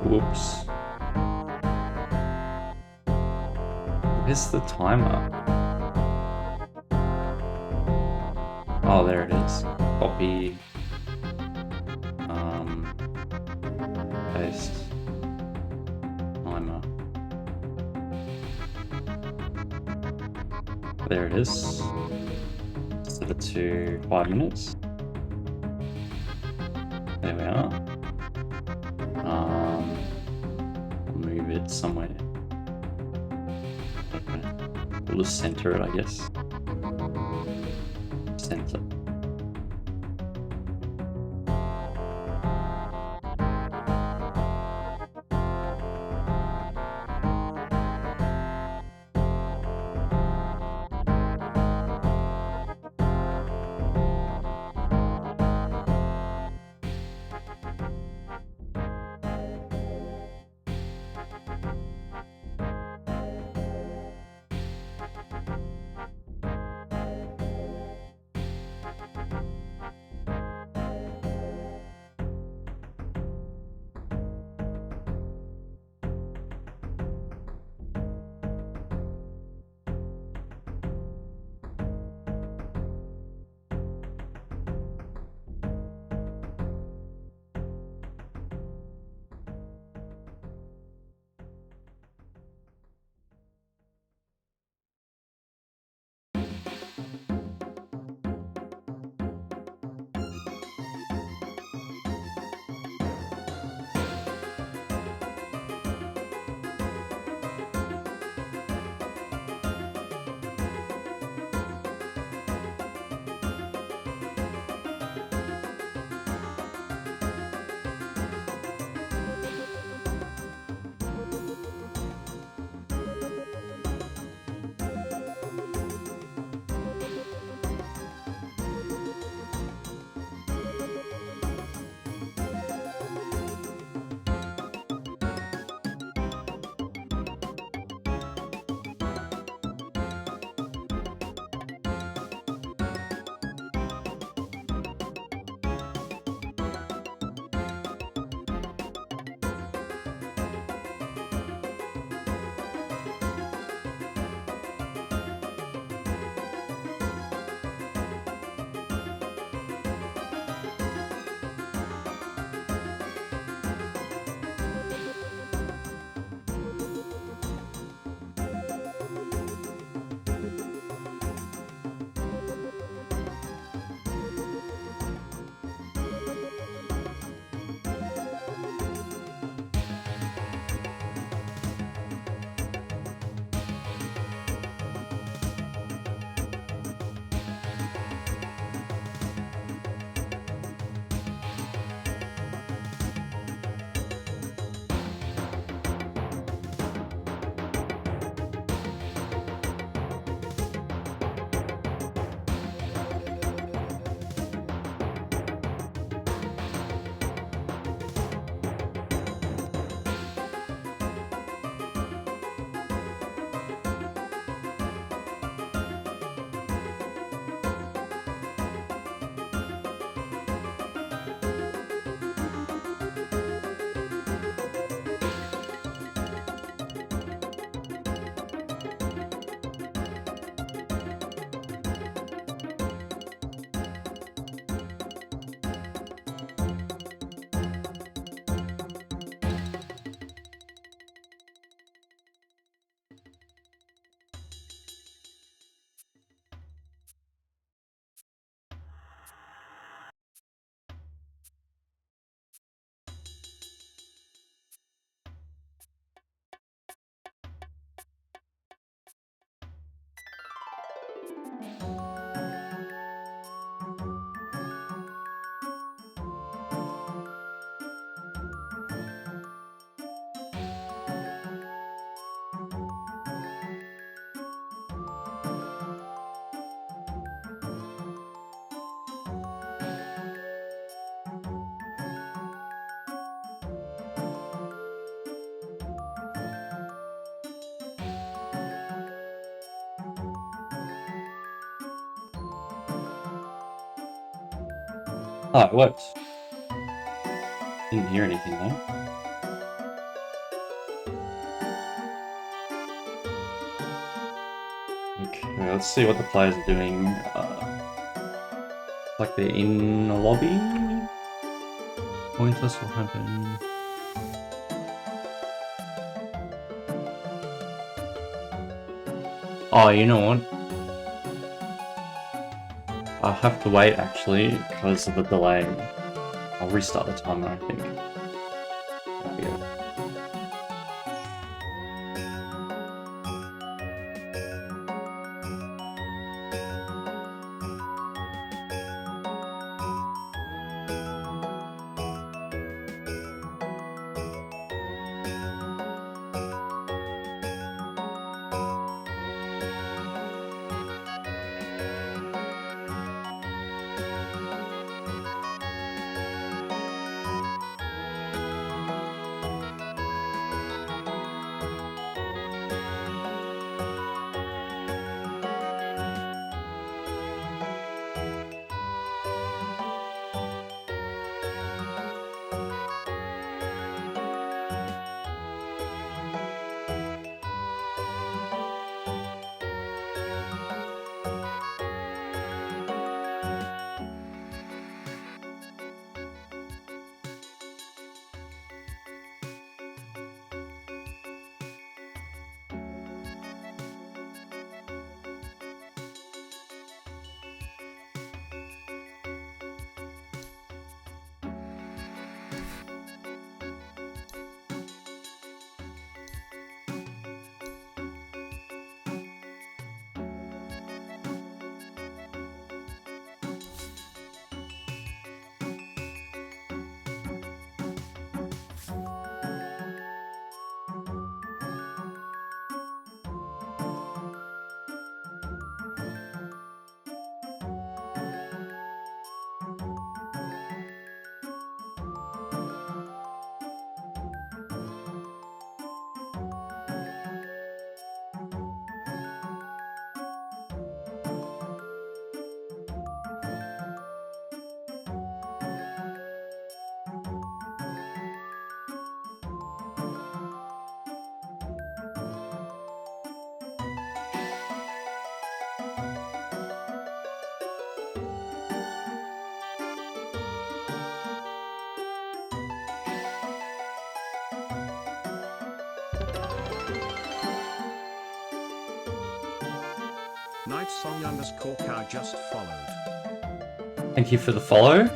Whoops. Where's the timer? Oh, there it is. Copy. Paste. Timer. There it is. Set it to 5 minutes. There we are. Move it somewhere. Okay. We'll just center it, I guess. Center. Oh, it worked. Didn't hear anything though. Okay, let's see what the players are doing. Like they're in a lobby. Pointless will happen. Oh, you know what? I'll have to wait actually because of the delay. I'll restart the timer, I think. There we go. Night song _ car just followed. Thank you for the follow.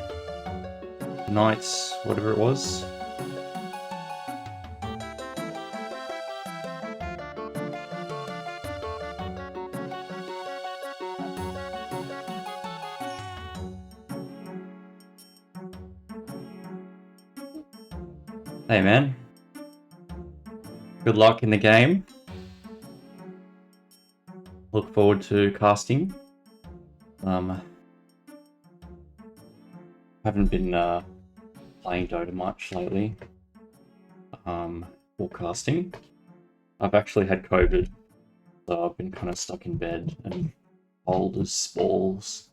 Knights, whatever it was. Hey man. Good luck in the game. Look forward to casting. Haven't been playing Dota much lately. Or casting. I've actually had COVID, so I've been kind of stuck in bed and old as balls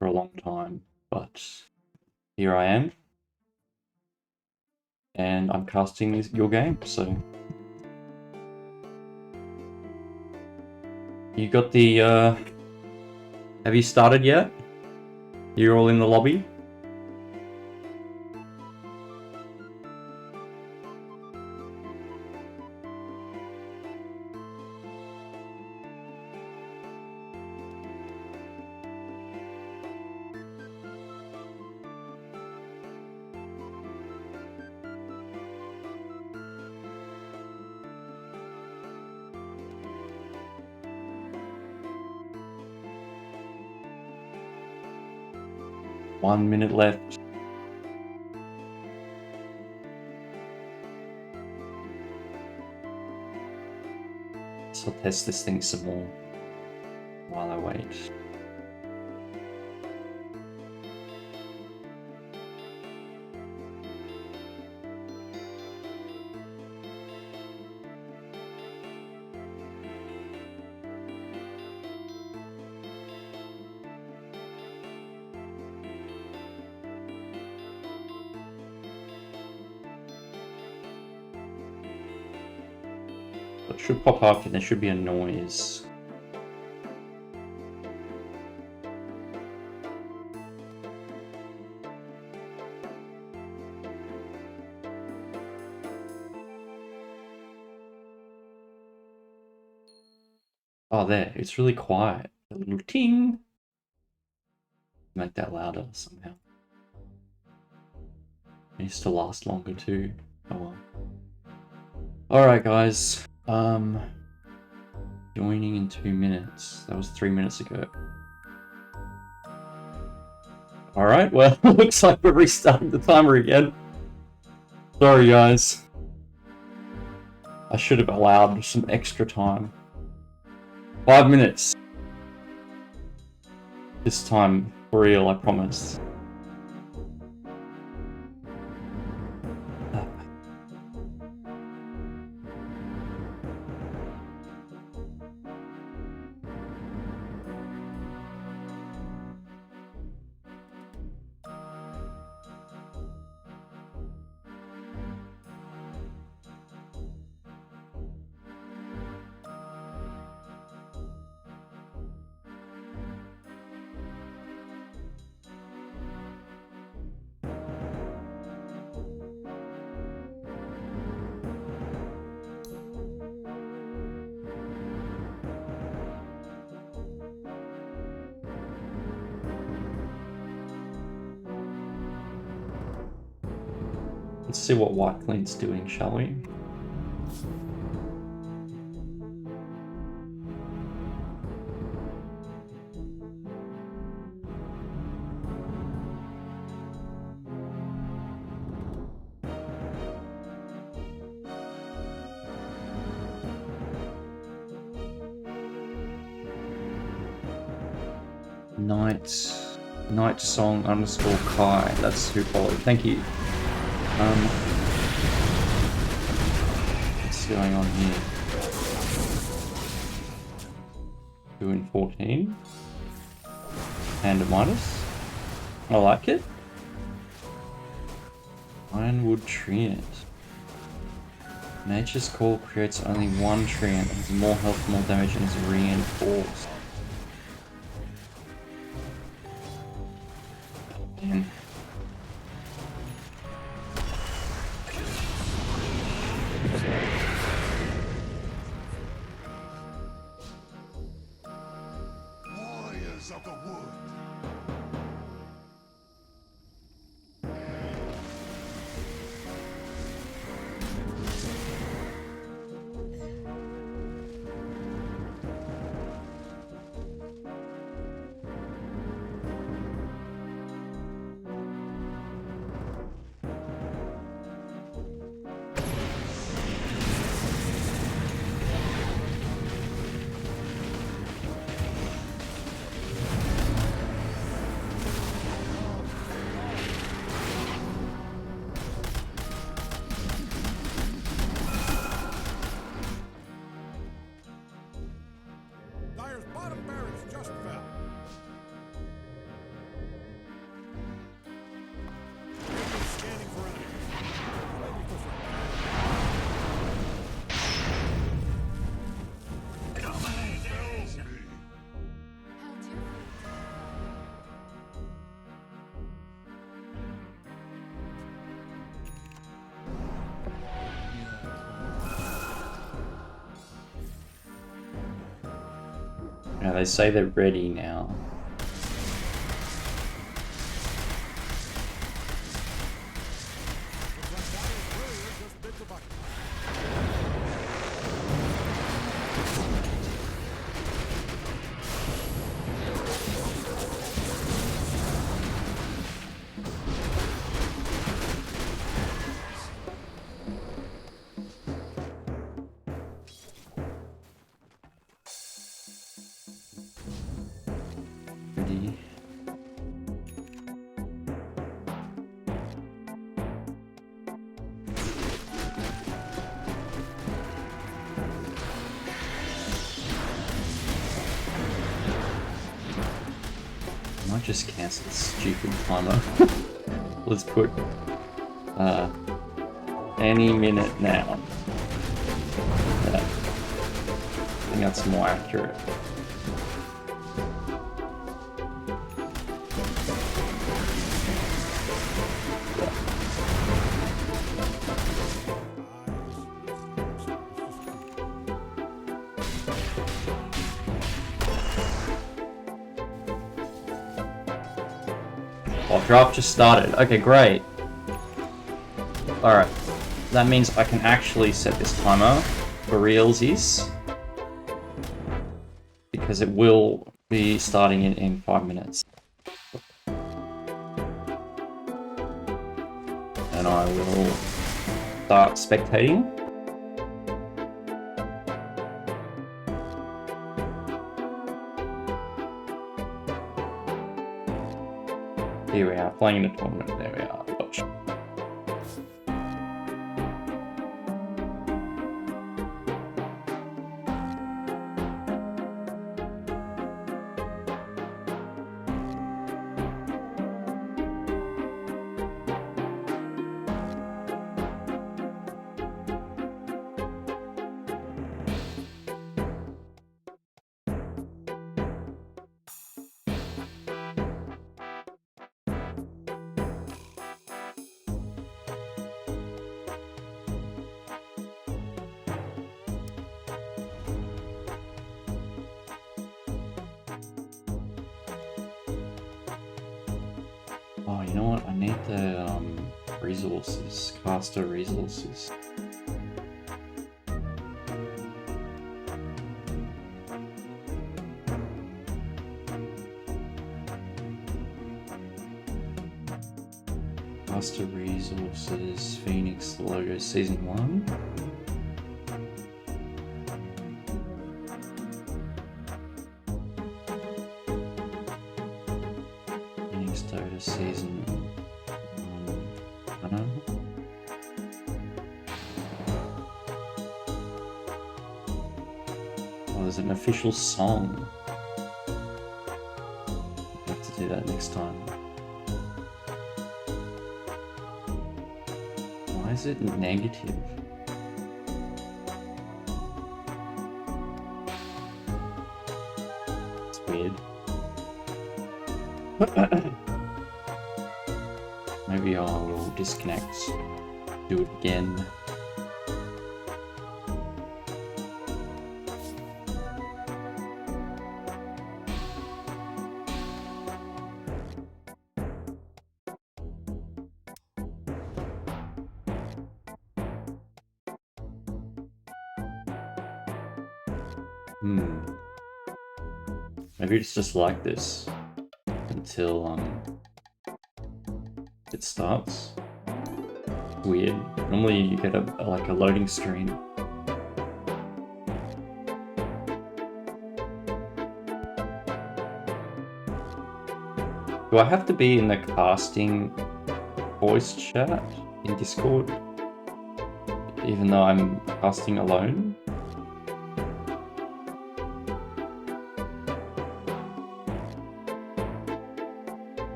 for a long time. But here I am, and I'm casting your game. So you got the. Have you started yet? You're all in the lobby? One minute left. So I'll test this thing some more while I wait. It should pop up and there should be a noise. Oh, there. It's really quiet. A little ting. Make that louder somehow. It needs to last longer too. Oh well. Alright guys. Joining in 2 minutes. That was 3 minutes ago. Alright, well, looks like we're restarting the timer again. Sorry guys. I should have allowed some extra time. 5 minutes. This time, for real, I promise. Let's see what White Clean's doing, shall we? Night song underscore Kai. That's who followed. Thank you. What's going on here? 2 and 14. And a minus. I like it. Ironwood Treant. Nature's Call creates only one treant, has more health, more damage, and is reinforced. Man. Warriors of the wood. Dire's bottom barracks just fell. Scanning for enemies. Now they say they're ready now. Ready. I might just cancel this stupid timer. Let's put any minute now. Yeah. I think that's more accurate. Oh, draft just started. Okay, great. Alright. That means I can actually set this timer for realsies. Because it will be starting in 5 minutes. And I will start spectating. Here we are, playing in a tournament. There we are. Watch. Oh, you know what? I need the resources, caster resources. Caster resources, Phoenix logo, season 1. Phoenix Dota season 1. I don't know. Oh, there's an official song. I have to do that next time. Why is it negative? It's weird. Maybe I will disconnect, do it again. Maybe it's just like this until it starts. Weird. Normally you get like a loading screen. Do I have to be in the casting voice chat in Discord? Even though I'm casting alone?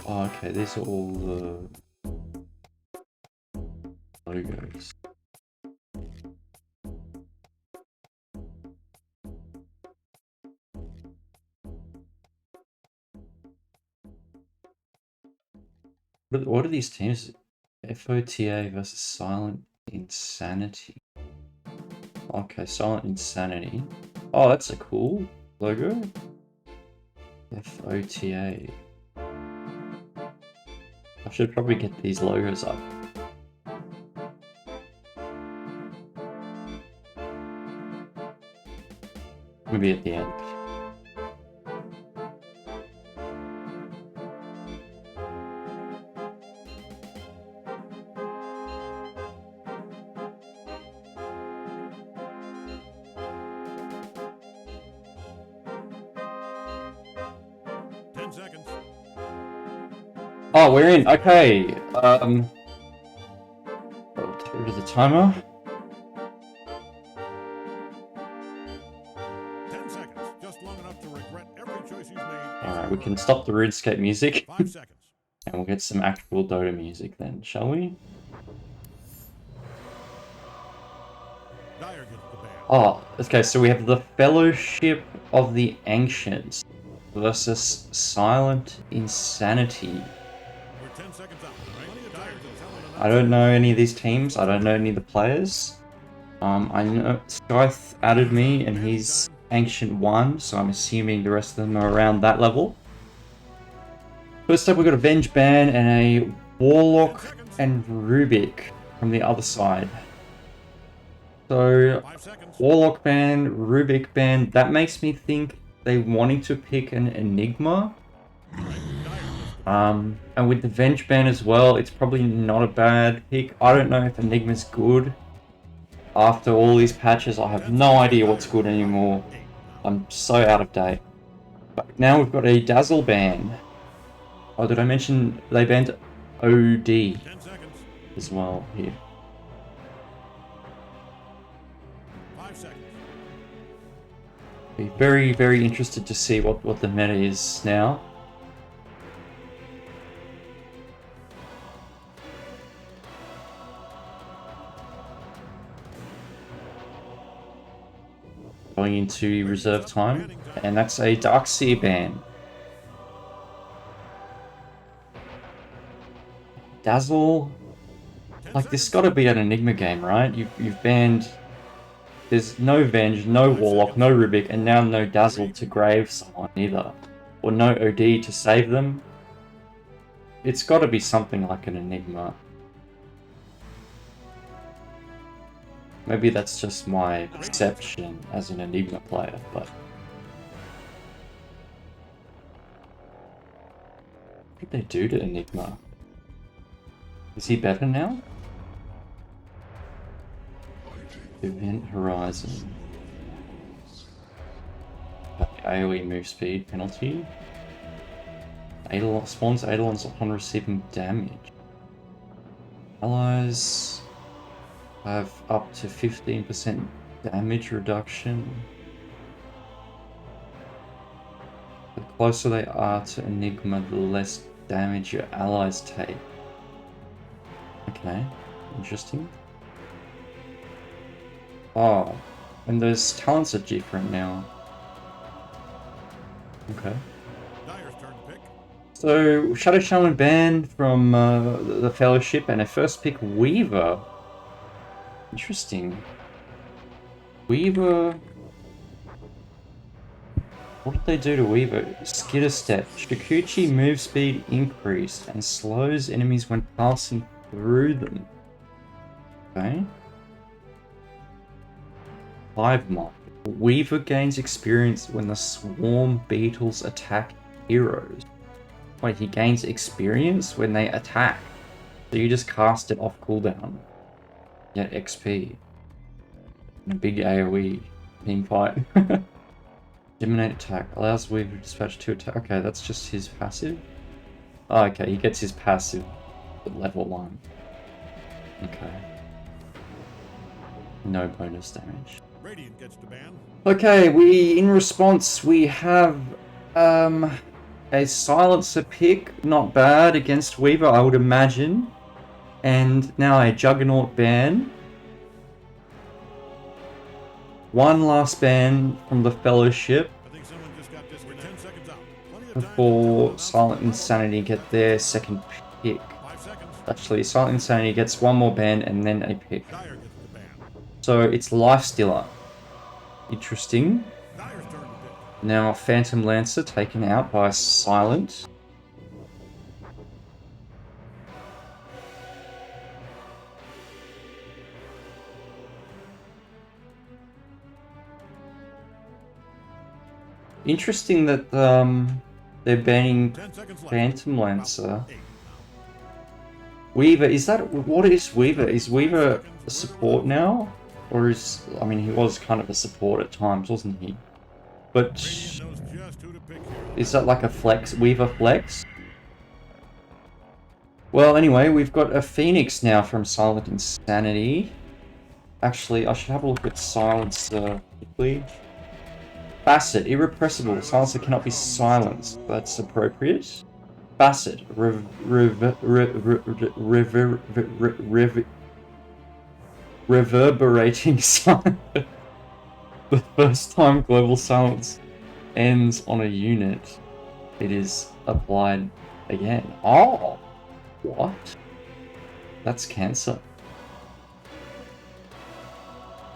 Oh, okay, these are all the logos. What are these teams? FOTA versus Silent Insanity. Okay, Silent Insanity. Oh, that's a cool logo. FOTA. I should probably get these logos up. Maybe at the end. Oh, we're in. Okay. I'll get rid of the timer. 10 seconds, just long enough to regret every choice you've made. Alright, we can stop the RuneScape music. 5 seconds. And we'll get some actual Dota music then, shall we? Dyer gets the ban. Oh, okay, so we have the Fellowship of the Ancients versus Silent Insanity. We're 10 seconds out. Plenty of time to tell an I don't know any of these teams. I don't know any of the players. I know Scythe added me and he's Ancient 1, so I'm assuming the rest of them are around that level. First up, we've got a Venge Ban and a Warlock and Rubik from the other side. So, 5 seconds. Warlock Ban, Rubik Ban, that makes me think they wanting to pick an Enigma. And with the Venge Ban as well, it's probably not a bad pick. I don't know if Enigma's good. After all these patches, I have no idea what's good anymore. I'm so out of date. But now we've got a Dazzle ban. Oh, did I mention they banned OD 10 seconds. as well here? 5 seconds. Be very, very interested to see what the meta is now. Going into reserve time, and that's a Darkseer ban. Dazzle, like this got to be an Enigma game, right? You've banned. There's no Venge, no Warlock, no Rubik, and now no Dazzle to grave someone either, or no OD to save them. It's got to be something like an Enigma. Maybe that's just my perception as an Enigma player, but what did they do to Enigma? Is he better now? Event Horizon. AoE move speed penalty. Spawns Eidolons upon receiving damage. Allies have up to 15% damage reduction. The closer they are to Enigma, the less damage your allies take. Okay, interesting. Oh, and those talents are different now. Okay. Dyer's turn to pick. So, Shadow Shaman ban from the Fellowship, and a first pick Weaver. Interesting. Weaver. What did they do to Weaver? Skitter Step. Shikuchi move speed increased and slows enemies when passing through them. Okay. Hive Mind. Weaver gains experience when the swarm beetles attack heroes. Wait, he gains experience when they attack. So you just cast it off cooldown. Get XP. And a big AoE team fight. Eliminate attack. Allows Weaver to dispatch 2 attack. Okay, that's just his passive. Oh, okay, he gets his passive at level 1. Okay. No bonus damage. Radiant gets the ban. Okay, in response, we have a Silencer pick, not bad, against Weaver, I would imagine. And now a Juggernaut ban. One last ban from the Fellowship I think someone just got disconnected. 10 seconds out. Plenty of time to before tell Silent Insanity get their second pick. 5 seconds. Actually, Silent Insanity gets one more ban and then a pick. Dyer gets the ban. So it's Lifestealer. Interesting. Dyer's turn to pick. Now Phantom Lancer taken out by Silent. Interesting that they're banning 10 seconds left. Phantom Lancer. 8. Weaver, what is Weaver? Is Weaver a support now? Or is, I mean, he was kind of a support at times, wasn't he? But Radiant knows just who to pick here. is that like a flex, Weaver flex? Well, anyway, we've got a Phoenix now from Silent Insanity. Actually, I should have a look at Silencer quickly. Facet, irrepressible. Silencer cannot be silenced. That's appropriate. Facet, reverberating silence. The first time global silence ends on a unit, it is applied again. Oh, what? That's cancer.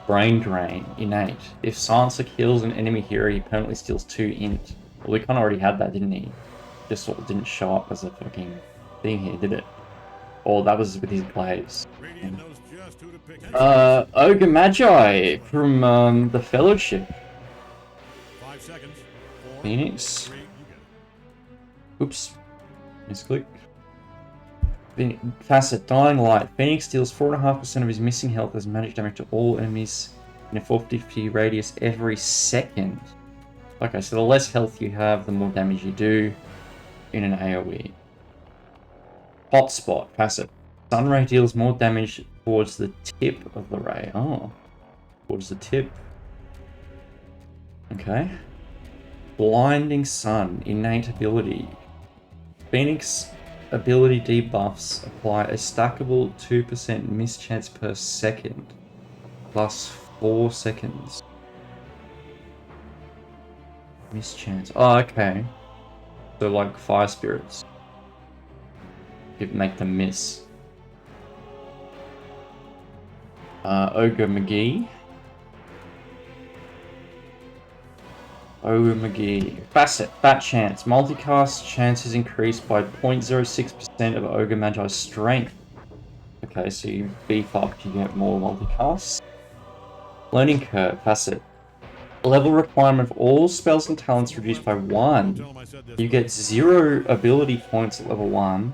Brain drain, innate. If Silencer kills an enemy hero, he permanently steals 2 int. Well, we kind of already had that, didn't he? Just sort of didn't show up as a fucking thing here, did it? Or that was with his plays. Radiant knows just who to pick. Ogre Magi from the Fellowship. 5 seconds. 4, Phoenix. 3, you get it. Oops. Misclick. Facet, Dying Light. Phoenix deals 4.5% of his missing health as magic damage to all enemies in a 450 radius every second. Okay, so the less health you have, the more damage you do in an AoE. Hotspot. Facet. Sunray deals more damage towards the tip of the ray. Oh. Towards the tip. Okay. Blinding Sun. Innate ability. Phoenix ability debuffs apply a stackable 2% mischance per second, plus 4 seconds. Mischance. Oh, okay. So like fire spirits. You make them miss. Ogre McGee. Ogre McGee. Facet. Fat chance. Multicast chance is increased by 0.06% of Ogre Magi's strength. Okay, so you beef up, you get more multicasts. Learning curve. Facet. Level requirement of all spells and talents reduced by 1. Tell him I said this You was- get 0 ability points at level 1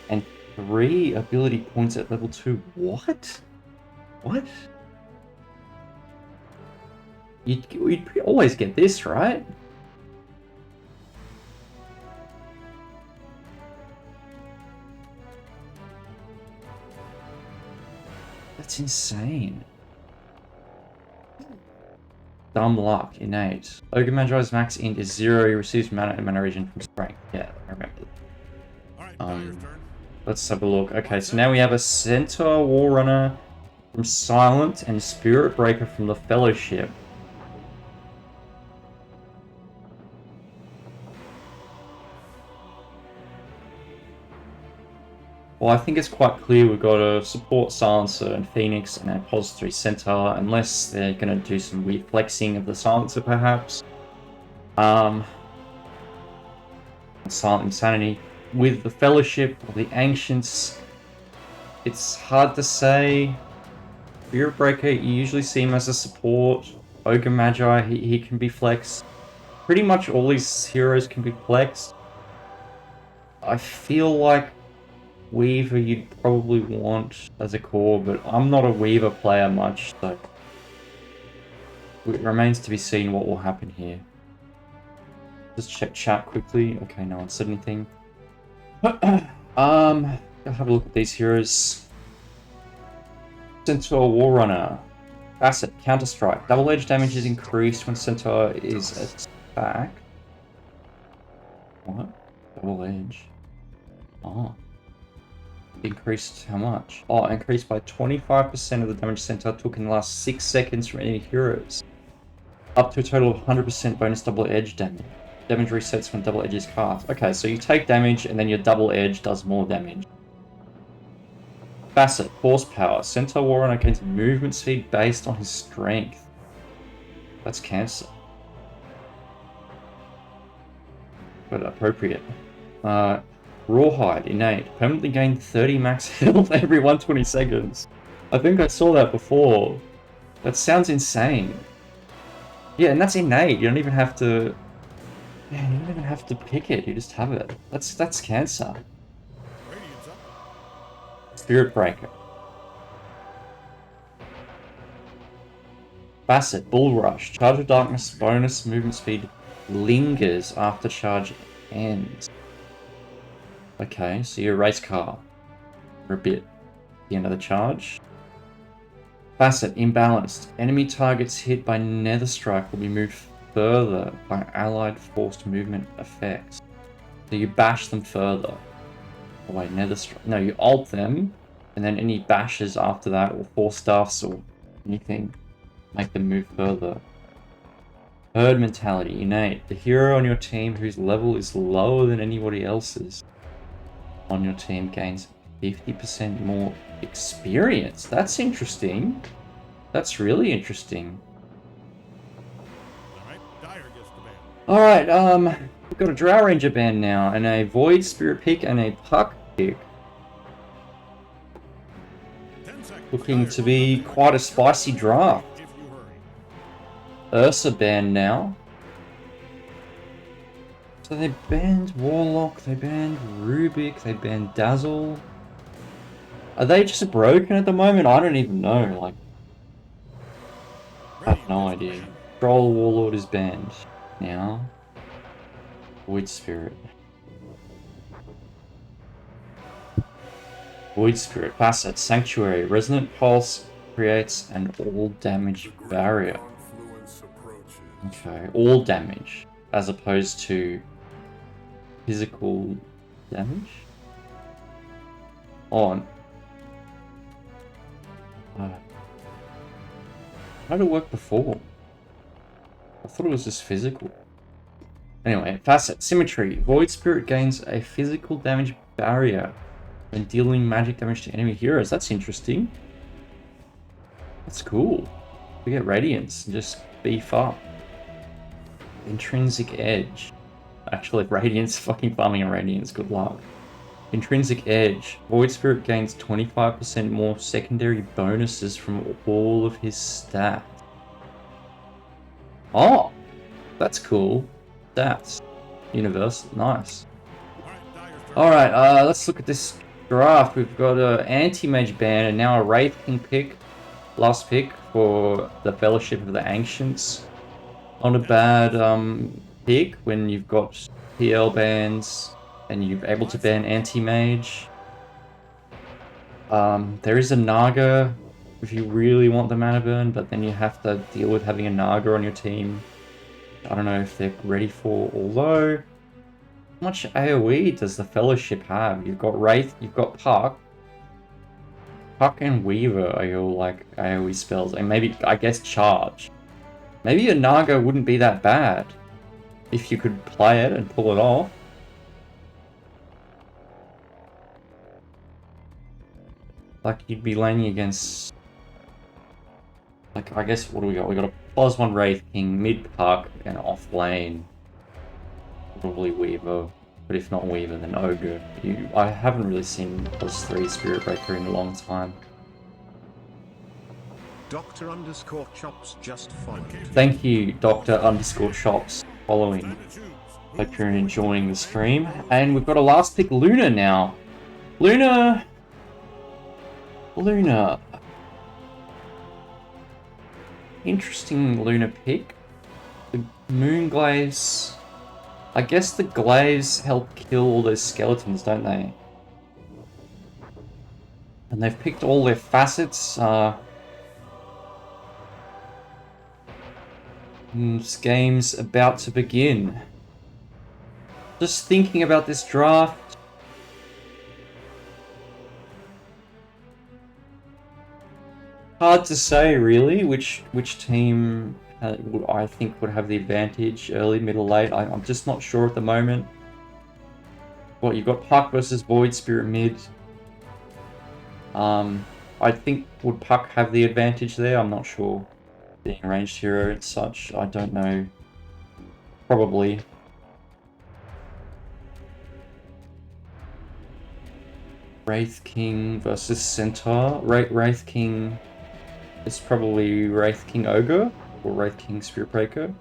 and 3 ability points at level 2. What? What? You'd always get this, right? That's insane. Dumb luck, innate. Ogre Magi's max int is 0. He receives mana and mana regen from strength. Yeah, I remember. Alright, Dyer's turn. Let's have a look. Okay, so now we have a Centaur War Runner from Silent and Spirit Breaker from the Fellowship. Well, I think it's quite clear we've got a support Silencer and Phoenix and a Repository Centaur, unless they're going to do some weird flexing of the Silencer, perhaps. Silent Insanity. With the Fellowship or the Ancients, it's hard to say. Spirit Breaker, you usually see him as a support. Ogre Magi, he can be flexed. Pretty much all these heroes can be flexed. I feel like Weaver you'd probably want as a core, but I'm not a Weaver player much, so it remains to be seen what will happen here. Just check chat quickly. Okay, no one said anything. I'll have a look at these heroes. Centaur War Runner. Facet, Counter Strike. Double edge damage is increased when Centaur is attacked. What? Double edge. Oh. Increased how much? Oh, increased by 25% of the damage Centaur took in the last 6 seconds from any heroes. Up to a total of 100% bonus double edge damage. Damage resets when double edge is cast. Okay, so you take damage and then your double edge does more damage. Facet, Horsepower. Centaur War Runner gains movement speed based on his strength. That's cancer. But appropriate. Rawhide, innate. Permanently gain 30 max health every 120 seconds. I think I saw that before. That sounds insane. Yeah, and that's innate. You don't even have to... Yeah, you don't even have to pick it. You just have it. That's cancer. Radiant's up. Spirit Breaker. Facet, Bull Rush. Charge of Darkness bonus movement speed lingers after charge ends. Okay, so you race car for a bit at the end of the charge. Facet, Imbalanced. Enemy targets hit by Nether Strike will be moved further by allied forced movement effects. So you bash them further. Oh wait, Nether Strike. No, you ult them And then any bashes after that, or 4-staffs, or anything, make them move further. Herd mentality, innate. The hero on your team whose level is lower than anybody else's on your team gains 50% more experience. That's interesting. That's really interesting. All right, Dyer gets the ban. Alright, we've got a Drow Ranger band now, and a Void Spirit pick, and a Puck pick. 10 seconds. Looking Dyer to long be enough to quite a regret spicy every draft. choice if you hurry. Ursa band now. So they banned Warlock, they banned Rubik, they banned Dazzle. Are they just broken at the moment? I don't even know. Like, I have no Radiant gets the idea. ban. Troll Warlord is banned now. Void Spirit. Void Spirit. Facet. Sanctuary. Resonant Pulse creates an all damage barrier. Okay. All damage. As opposed to physical damage? On. How did it work before? I thought it was just physical. Anyway, Facet. Symmetry. Void Spirit gains a physical damage barrier when dealing magic damage to enemy heroes. That's interesting. That's cool. We get Radiance and just beef up. Intrinsic Edge. Actually, Radiance, fucking farming a Radiance, good luck. Intrinsic Edge. Void Spirit gains 25% more secondary bonuses from all of his stats. Oh! That's cool. Stats. Universal. Nice. All right, Dyer's turn. Alright, let's look at this draft. We've got an anti-mage ban and now a Wraith King pick. Last pick for the Fellowship of the Ancients. Not a bad pick when you've got PL bans and you're able to ban anti-mage. There is a Naga if you really want the mana burn, but then you have to deal with having a Naga on your team. I don't know if they're ready for, although... How much AoE does the Fellowship have? You've got Wraith, you've got Puck. Puck and Weaver are your, like, AoE spells. And maybe, I guess, Charge. Maybe a Naga wouldn't be that bad. If you could play it and pull it off. Like, you'd be laning against... Like, I guess, what do we got? We got a +1 Wraith King, mid Puck, and off lane. Probably Weaver. But if not Weaver, then Ogre. I haven't really seen +3 Spirit Breaker in a long time. Dr_Chops just followed. Thank you, Dr_Chops, following. Time to choose. Hope you're enjoying the stream. And we've got a last pick, Luna, now. Luna! Interesting Luna pick. The Moon Glaives... I guess the glaives help kill all those skeletons, don't they? And they've picked all their facets. This game's about to begin. Just thinking about this draft. Hard to say, really, which team I think would have the advantage early, middle, late. I'm just not sure at the moment. What, you've got Puck versus Void Spirit mid. I think, would Puck have the advantage there? I'm not sure. Being a ranged hero and such, I don't know. Probably. Wraith King versus Centaur. Wraith King is probably Wraith King Ogre. Or Wraith King Spirit Breaker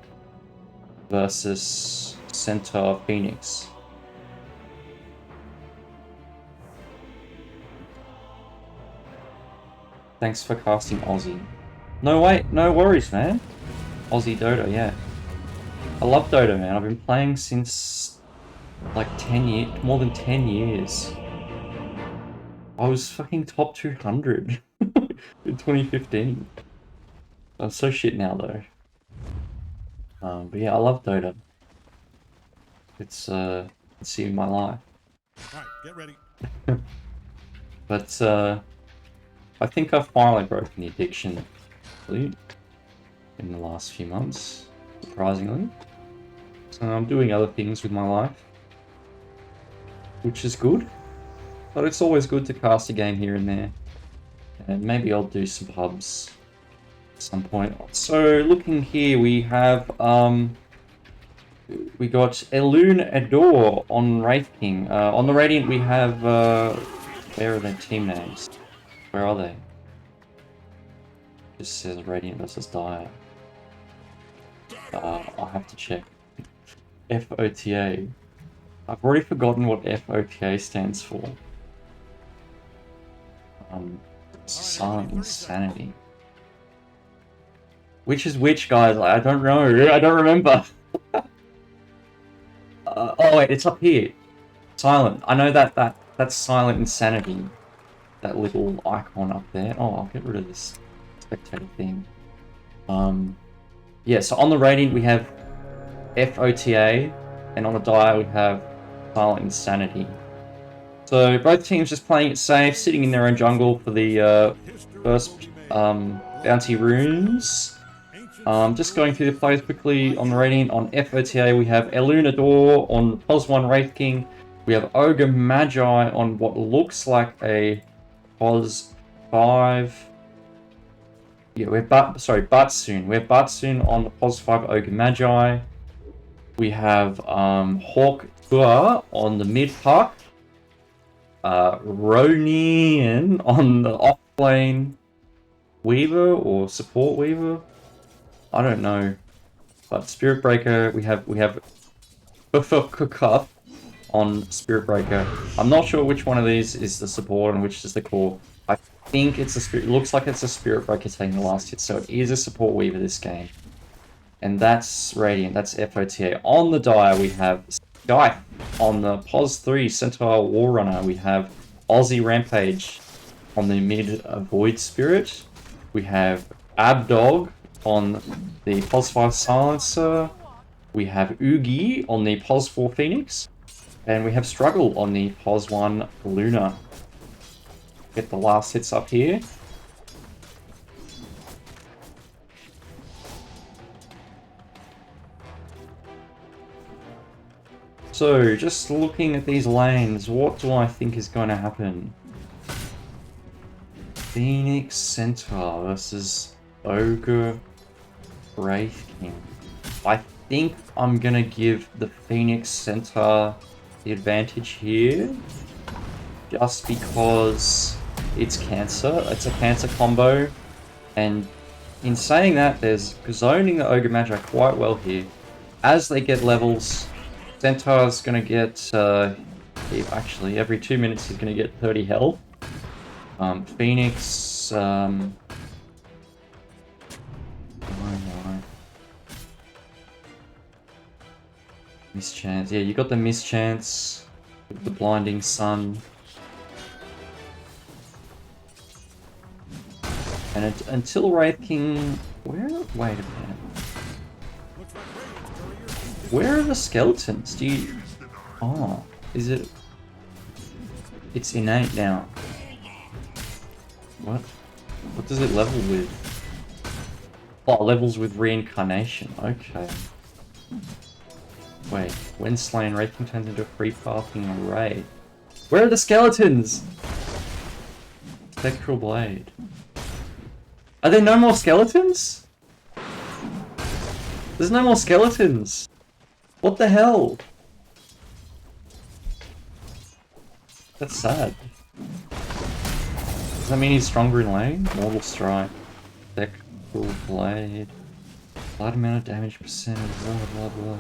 versus Centaur Phoenix. Thanks for casting Aussie. No, wait, no worries, man. Aussie Dota, yeah. I love Dota, man. I've been playing since like 10 years, more than 10 years. I was fucking top 200 in 2015. I'm so shit now, though. But yeah, I love Dota. It's in my life. All right, get ready. But I think I've finally broken the addiction in the last few months, surprisingly. So I'm doing other things with my life, which is good. But it's always good to cast a game here and there. And maybe I'll do some pubs at some point. So looking here, we have we got Elune Ador on Wraith King. On the Radiant we have where are their team names? Where are they? Just says Radiant versus Dire. I'll have to check. FOTA. I've already forgotten what FOTA stands for. Silent Insanity. Which is which, guys? I don't know. I don't remember. Oh wait, it's up here. Silent. I know that's Silent Insanity. That little icon up there. Oh, I'll get rid of this spectator thing. Yeah, so on the Radiant we have FOTA, and on the Dire we have Silent Insanity. So both teams just playing it safe, sitting in their own jungle for the first bounty runes. Just going through the plays quickly on the Radiant. On FOTA we have Elunador on POS 1 Wraith King. We have Ogre Magi on what looks like a POS 5. Yeah, we have Batsoon. We have Batsoon on the POS 5 Ogre Magi. We have Hawk Tour on the mid pack. Ronin on the off lane Weaver or support Weaver. I don't know. But Spirit Breaker, we have Cuff on Spirit Breaker. I'm not sure which one of these is the support and which is the core. I think it's a Spirit. It looks like it's a Spirit Breaker taking the last hit, so it is a support Weaver this game. And that's Radiant. That's FOTA. On the Dire, we have Skype. On the POS 3 Centaur War Runner, we have Aussie Rampage on the mid Void Spirit. We have Abdog on the POS 5 Silencer. We have Oogie on the POS 4 Phoenix. And we have Struggle on the POS 1 Luna. Get the last hits up here. So, just looking at these lanes, what do I think is going to happen? Phoenix Centaur versus Ogre Wraith King. I think I'm going to give the Phoenix Centaur the advantage here. Just because it's Cancer. It's a Cancer combo. And in saying that, there's zoning the Ogre Magi quite well here. As they get levels, Centaur's going to get, actually, every 2 minutes he's going to get 30 health. Phoenix, Mischance. Yeah, you got the Mischance with the Blinding Sun. And until Wraith King... Wait a minute. Where are the skeletons? Do you... Oh, is it... It's innate now. What? What does it level with? Oh, levels with reincarnation. Okay. Wait, when slain, Wraith King turns into a free-pathing array. Where are the skeletons? Spectral Blade. Are there no more skeletons? There's no more skeletons. What the hell? That's sad. Does that mean he's stronger in lane? Mortal Strike. Spectral Blade. Light amount of damage percentage. Blah blah blah.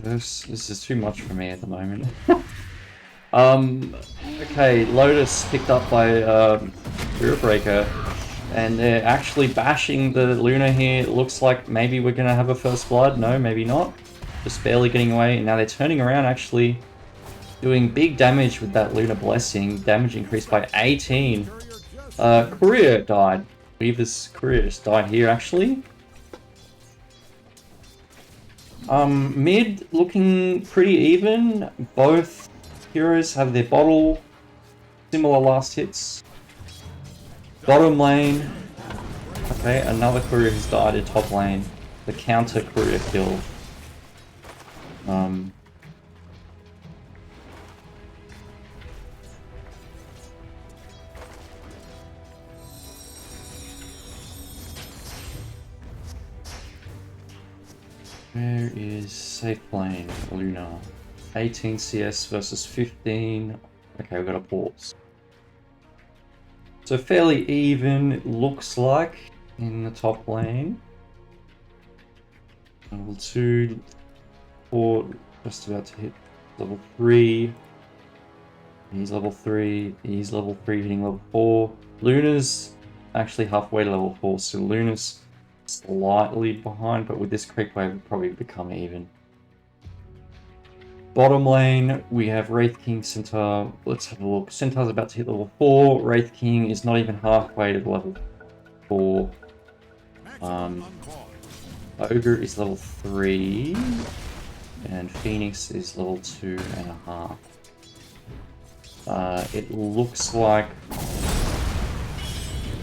This is too much for me at the moment. Okay, Lotus picked up by Spirit Breaker, and they're actually bashing the Luna here. It looks like maybe we're gonna have a first blood. No, maybe not. Just barely getting away. And now they're turning around, actually doing big damage with that Luna Blessing. Damage increased by 18. Courier died. Weaver's Courier just died here, actually. Mid looking pretty even. Both heroes have their bottle. Similar last hits. Bottom lane. Okay, another courier has died in top lane. The counter courier kill. Where is safe lane? Luna. 18 CS versus 15. Okay, we've got a pause. So fairly even, it looks like, in the top lane. Level 2, 4, just about to hit level 3. He's level 3, he's level 3 hitting level 4. Luna's actually halfway to level 4, so Luna's slightly behind, but with this creep wave, it'll probably become even. Bottom lane, we have Wraith King, Centaur. Let's have a look. Centaur's about to hit level 4. Wraith King is not even halfway to level 4. Ogre is level 3. And Phoenix is level 2.5. It looks like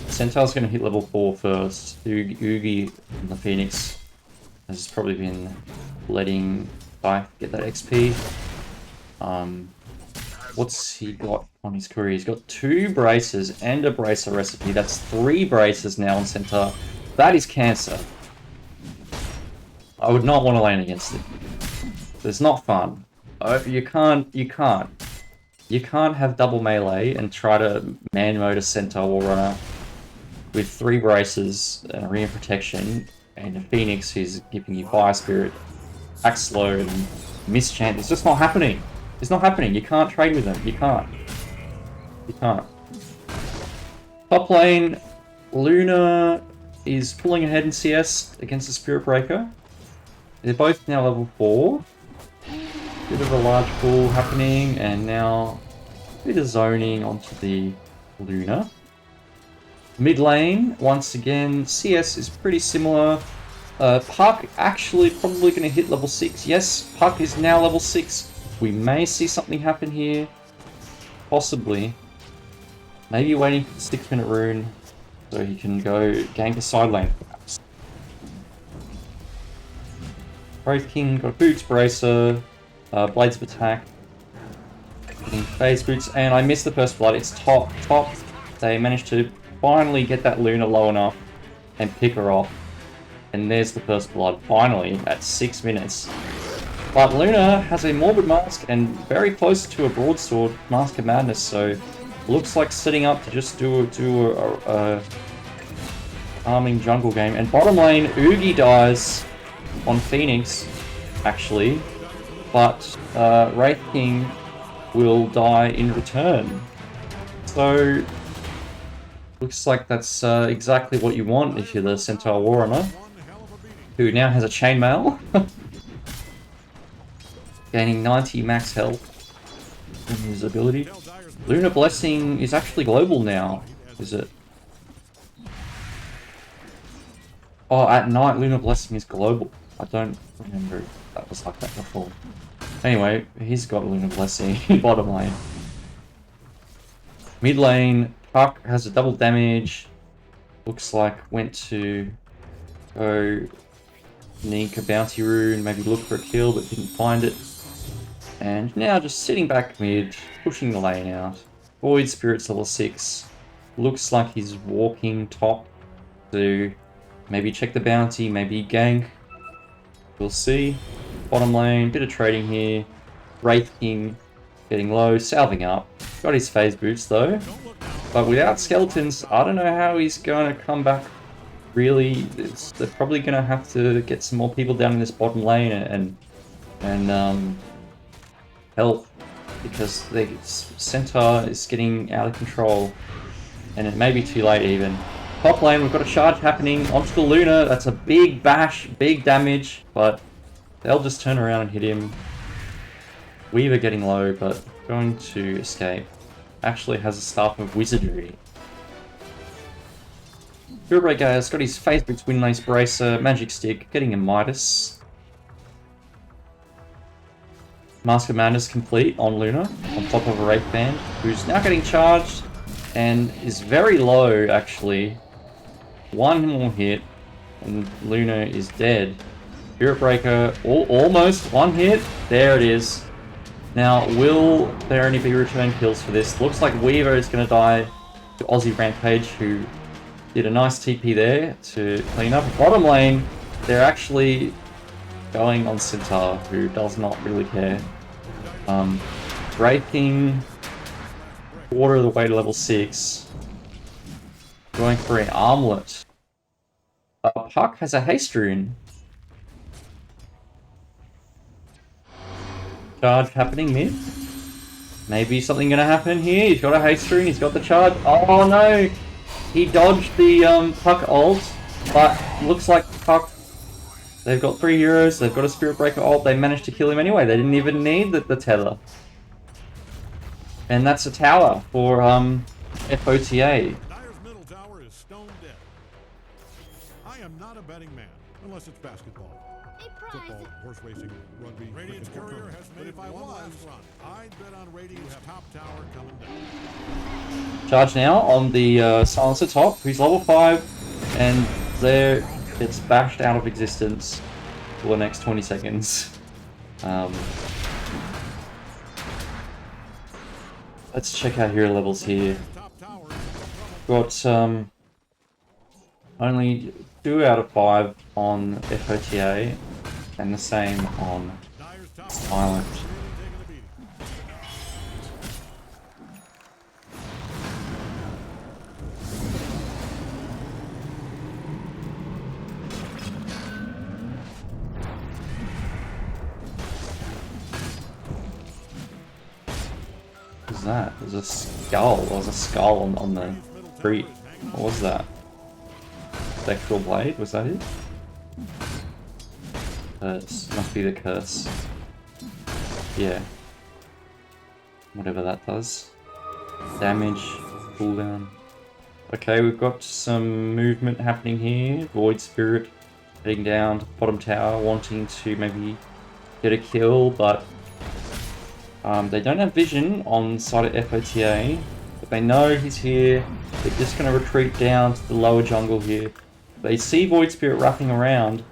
Centaur's going to hit level 4 first. Oogie and the Phoenix has probably been letting Scythe get that XP. What's he got on his courier? He's got 2 braces and a bracer recipe. That's 3 braces now on Centaur. That is cancer. I would not want to lane against it. It's not fun. You can't have double melee and try to man mode a Centaur War Runner with 3 braces and a ring of protection and a Phoenix who's giving you Fire Spirit, Axe Load, and Mischant. It's just not happening. It's not happening. You can't trade with them. You can't. You can't. Top lane, Luna is pulling ahead in CS against the Spirit Breaker. They're both now level 4. Bit of a large pool happening, and now a bit of zoning onto the Luna. Mid lane, once again, CS is pretty similar. Puck actually probably going to hit level 6. Yes, Puck is now level 6. We may see something happen here. Possibly. Maybe waiting for the 6-minute rune so he can go gank a side lane, perhaps. Wraith King got Boots, Bracer, Blades of Attack, getting Phase Boots, and I missed the first blood. It's top. They managed to finally get that Luna low enough and pick her off. And there's the first blood, finally, at 6 minutes. But Luna has a Morbid Mask and very close to a Broadsword, Mask of Madness, so looks like setting up to just do a farming jungle game. And bottom lane, Oogie dies on Phoenix, actually, but Wraith King will die in return. So, looks like that's exactly what you want if you're the Centaur War Runner, who now has a chainmail, gaining 90 max health from his ability. Luna Blessing is actually global now, is it? Oh, at night Luna Blessing is global. I don't remember if that was like that before. Anyway, he's got Luna Blessing in bottom lane. Mid lane, Puck has a double damage. Looks like went to go sneak a bounty rune, maybe look for a kill but didn't find it. And now just sitting back mid, pushing the lane out. Void Spirit's level 6. Looks like he's walking top to maybe check the bounty, maybe gank. We'll see. Bottom lane, bit of trading here. Wraith King getting low, salving up. Got his phase boots though. But without skeletons, I don't know how he's going to come back. Really, they're probably going to have to get some more people down in this bottom lane and help, because the Centaur is getting out of control, and it may be too late even. Top lane, we've got a charge happening onto the Luna. That's a big bash, big damage, but they'll just turn around and hit him. Weaver getting low, but going to escape. Actually has a Staff of Wizardry. Spirit has got his Phase Boots, Windlace Bracer, Magic Stick, getting a Midas. Mask of Madness complete on Luna, on top of a Wraith Band, who's now getting charged. and is very low, actually. One more hit, and Luna is dead. Spirit Breaker, almost one hit. There it is. Now, will there only be return kills for this? Looks like Weaver is going to die to Aussie Rampage, who did a nice TP there to clean up. Bottom lane, they're actually going on Centaur, who does not really care. Breaking quarter of the way to level 6. Going for an armlet. Puck has a haste rune. Charge happening mid. Maybe something gonna happen here. He's got a haste rune, he's got the charge. Oh no! He dodged the Puck ult, but looks like Puck. They've got 3 heroes, they've got a Spirit Breaker ult, they managed to kill him anyway. They didn't even need the tether. And that's a tower for FOTA. Dyer's middle tower is stone dead. I am not a betting man, unless it's basketball. Football, horse racing, rugby. Radiant's courier has made if I was run. I'd bet on Radiant's top tower coming down. Charge now on the silencer top, who's level 5, and there it's bashed out of existence for the next 20 seconds. Let's check our hero levels here. Got only 2 out of 5 on FOTA, and the same on Island. What's that? There's a skull. There was a skull on the tree. What was that? Spectral blade? Was that it? Curse. Must be the curse. Yeah. Whatever that does. Damage. Cooldown. Okay, we've got some movement happening here. Void Spirit heading down to the bottom tower, wanting to maybe get a kill, but they don't have vision on side of FOTA, but they know he's here. They're just going to retreat down to the lower jungle here. They see Void Spirit wrapping around.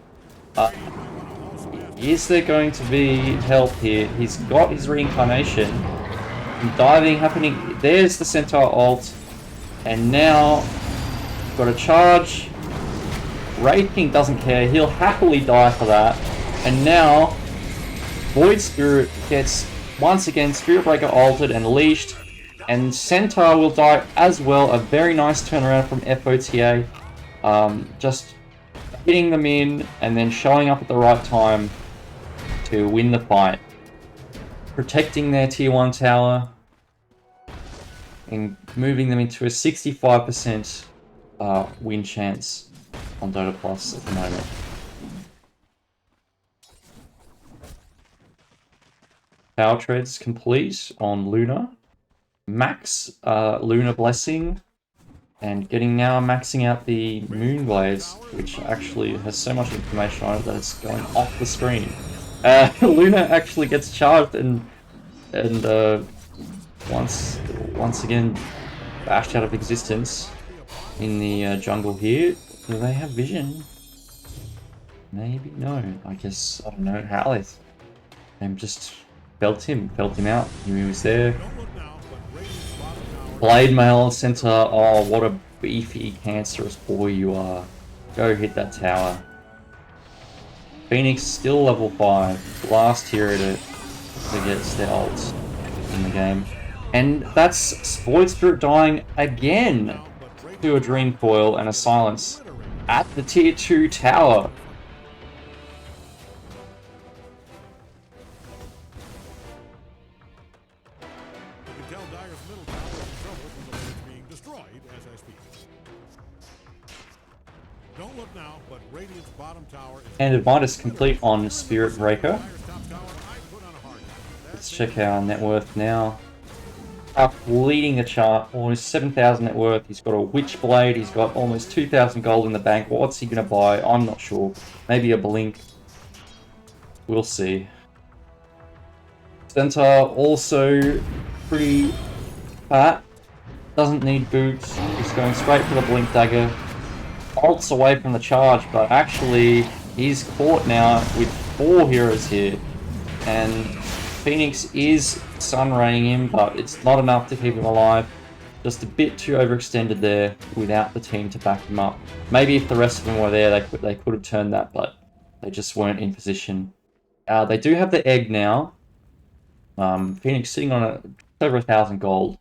Is there going to be help here? He's got his reincarnation. And diving happening. There's the Centaur ult. And now, got a charge. Wraith King doesn't care. He'll happily die for that. And now, Void Spirit gets, once again, Spirit Breaker altered and leashed. And Centaur will die as well. A very nice turnaround from FOTA. Just hitting them in and then showing up at the right time to win the fight. Protecting their tier 1 tower and moving them into a 65% win chance on Dota Plus at the moment. Power treads complete on Luna. Max Luna Blessing. And getting now maxing out the Moonblades, which actually has so much information on it that it's going off the screen. Luna actually gets charged and once again bashed out of existence in the jungle here. Do they have vision? Maybe no. I guess I don't know how they just felt him out. He was there. Blade Mail Center. Oh, what a beefy, cancerous boy you are. Go hit that tower. Phoenix still level 5. Last hero to get their ult in the game. And that's Void Spirit dying again to a Dream Coil and a Silence at the tier 2 tower. And Advantage complete on Spirit Breaker. Let's check our net worth now. Up leading the chart, almost 7,000 net worth. He's got a Witch Blade, he's got almost 2,000 gold in the bank. What's he going to buy? I'm not sure. Maybe a Blink. We'll see. Centaur also pretty fat. Doesn't need boots. He's going straight for the blink dagger. Ults away from the charge, but actually he's caught now with 4 heroes here. And Phoenix is sunraying him, but it's not enough to keep him alive. Just a bit too overextended there without the team to back him up. Maybe if the rest of them were there, they could have turned that, but they just weren't in position. They do have the egg now. Phoenix sitting on over 1,000 gold.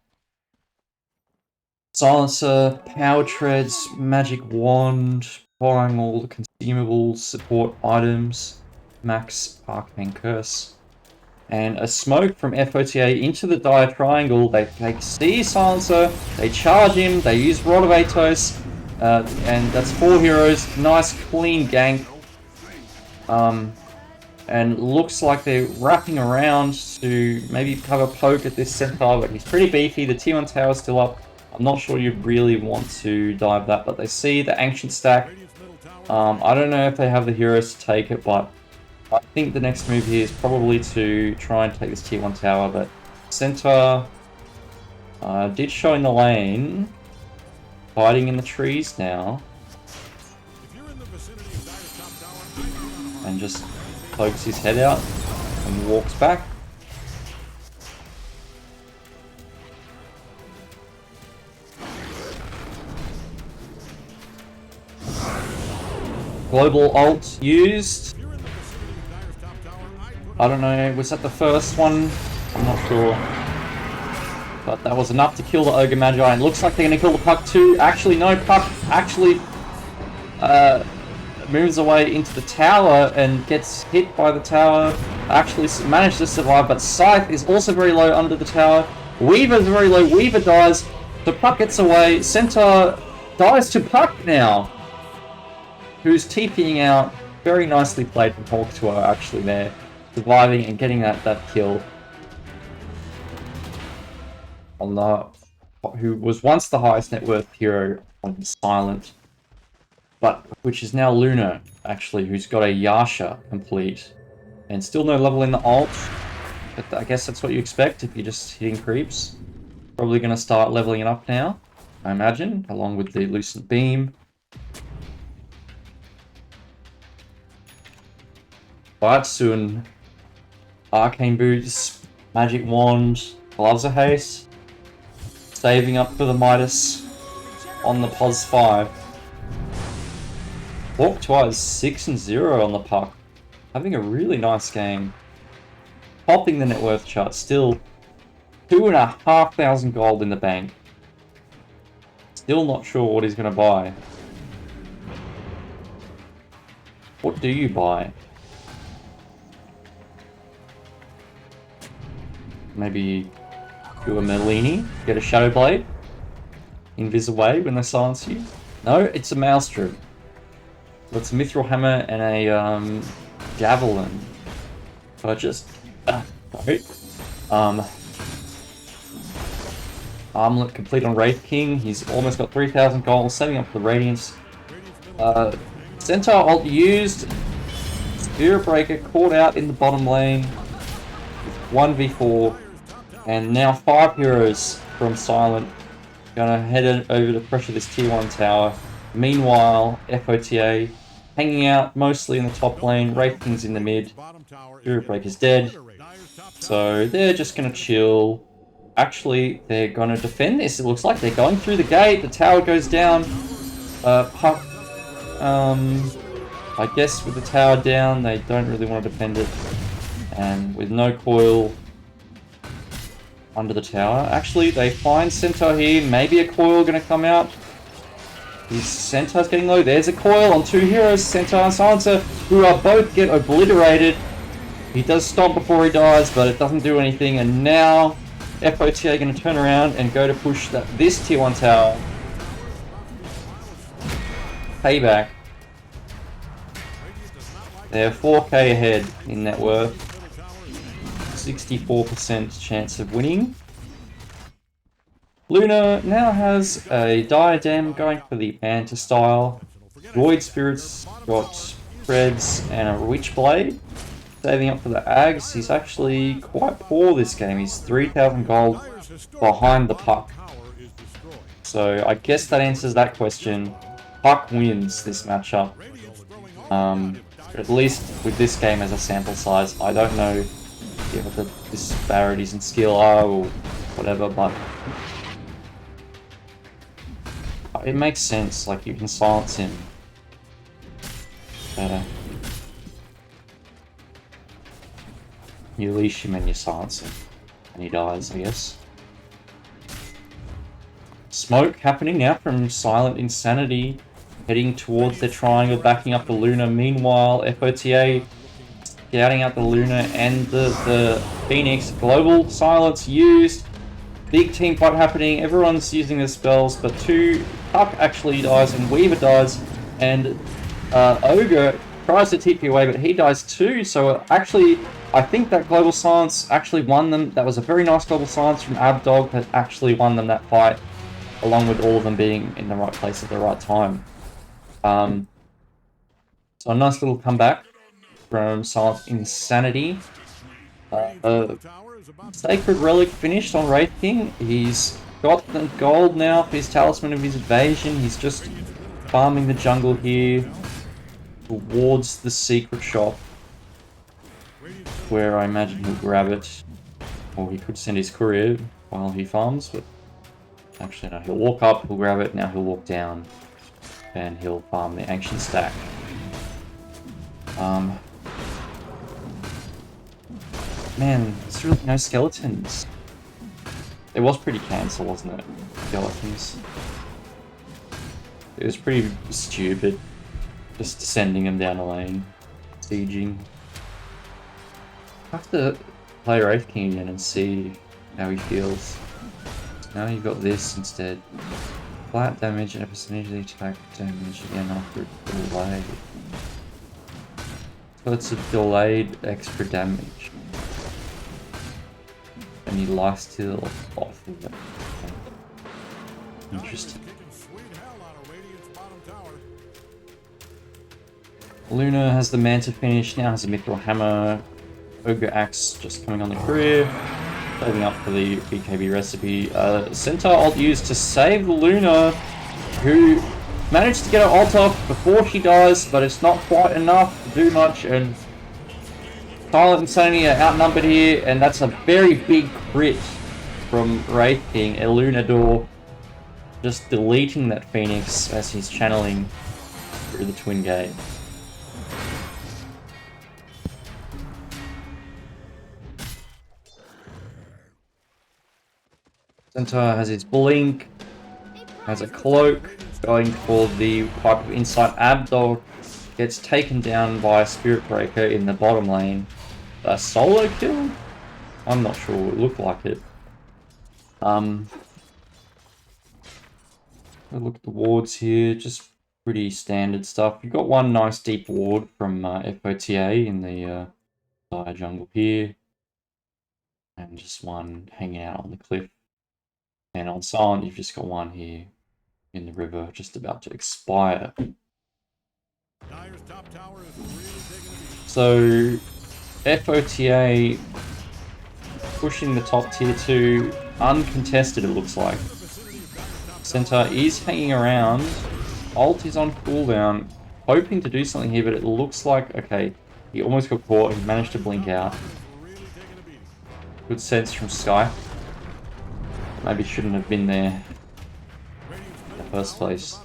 Silencer, power treads, magic wand, buying all the consumables, support items, max arcane curse. And a smoke from FOTA into the dire triangle. They see Silencer, they charge him, they use Rod of Atos, and that's 4 heroes. Nice clean gank. And looks like they're wrapping around to maybe cover poke at this centaur, but he's pretty beefy. The T1 tower's still up. I'm not sure you really want to dive that, but they see the ancient stack. I don't know if they have the heroes to take it, but I think the next move here is probably to try and take this tier 1 tower, but Centaur did show in the lane, hiding in the trees now, and just pokes his head out and walks back. Global ult used. I don't know, was that the first one? I'm not sure. But that was enough to kill the Ogre Magi, and looks like they're going to kill the Puck too. Actually, no, Puck actually moves away into the tower and gets hit by the tower. Actually managed to survive, but Scythe is also very low under the tower. Weaver's very low, Weaver dies. The Puck gets away, Centaur dies to Puck now, who's TPing out. Very nicely played from Hawk2O actually there, surviving and getting that kill on the who was once the highest net worth hero on Silent, but which is now Luna actually, who's got a Yasha complete and still no level in the ult. But I guess that's what you expect if you're just hitting creeps. Probably going to start leveling it up now, I imagine, along with the Lucent Beam. But soon, Arcane Boots, Magic Wand, Gloves of Haste, saving up for the Midas on the POS 5. Hawk2O is 6-0 on the Puck, having a really nice game. Popping the net worth chart, still 2,500 gold in the bank. Still not sure what he's going to buy. What do you buy? Maybe do a Merlini, get a Shadow Blade, Invisible when they silence you. No, it's a Maelstrom. So it's a Mithril Hammer and a Javelin. Purchased. Sorry. Armlet complete on Wraith King. He's almost got 3,000 gold, saving up for the Radiance. Centaur ult used. Spirit Breaker caught out in the bottom lane. 1v4. And now 5 heroes from Silent. Gonna head over to pressure this tier 1 tower. Meanwhile, FOTA hanging out mostly in the top lane. Wraith King's in the mid. Spirit Breaker's dead. So they're just gonna chill. Actually, they're gonna defend this. It looks like they're going through the gate. The tower goes down. Puck. I guess with the tower down, they don't really want to defend it. And with no coil under the tower. Actually, they find Centaur here. Maybe a coil gonna come out. His Centaur's getting low. There's a coil on 2 heroes, Centaur and Silencer, who are both get obliterated. He does stomp before he dies, but it doesn't do anything. And now FOTA are going to turn around and go to push this tier 1 tower. Payback. They're 4k ahead in net worth. 64% chance of winning. Luna now has a Diadem going for the Manta style. Void Spirit's got Threads and a Witchblade. Saving up for the Ags. He's actually quite poor this game. He's 3,000 gold behind the Puck. So I guess that answers that question. Puck wins this matchup. At least with this game as a sample size, I don't know what the disparities in skill are or whatever, but it makes sense. Like, you can silence him better. You leash him and you silence him, and he dies, I guess. Smoke happening now from Silent Insanity, heading towards the triangle, backing up the Luna. Meanwhile, FOTA scouting out the Luna and the Phoenix. Global silence used. Big team fight happening. Everyone's using their spells, but Puck actually dies and Weaver dies, and Ogre tries to TP away, but he dies too. So actually, I think that global silence actually won them. That was a very nice global silence from Abdog that actually won them that fight, along with all of them being in the right place at the right time. So a nice little comeback from Silent Insanity. Sacred Relic finished on Wraith King. He's got the gold now for his Talisman of his Evasion. He's just farming the jungle here towards the secret shop, where I imagine he'll grab it. Or he could send his courier while he farms, but actually no, he'll walk up, he'll grab it, now he'll walk down, and he'll farm the Ancient Stack. Man, there's really no skeletons. It was pretty cancel, wasn't it? Skeletons. It was pretty stupid. Just sending him down a lane. Sieging. I have to play Wraith King again and see how he feels. Now you've got this instead. Flat damage and a percentage of the attack damage again after delay. So it's a delayed extra damage. And he lifesteal off of it. Interesting. Luna has the Manta finish, now has a Mithril Hammer. Ogre Axe just coming on the career. Saving up for the BKB recipe. Centaur ult used to save Luna, who managed to get her ult off before she dies, but it's not quite enough to do much, and Silent Insanity are outnumbered here, and that's a very big crit from Wraith King. Illuminador just deleting that Phoenix as he's channeling through the Twin Gate. Centaur has his blink, has a cloak, going for the Pipe of Insight. Abdog gets taken down by Spirit Breaker in the bottom lane. A solo kill? I'm not sure, it looked like it. Look at the wards here, just pretty standard stuff. You've got one nice deep ward from FOTA in the dire jungle here. And just one hanging out on the cliff. And on Silent, you've just got one here in the river, just about to expire. So, FOTA pushing the top tier 2, uncontested it looks like. Centaur is hanging around, ult is on cooldown, hoping to do something here, but it looks like, okay, he almost got caught, he managed to blink out. Good sense from Sky. Maybe shouldn't have been there in the first place.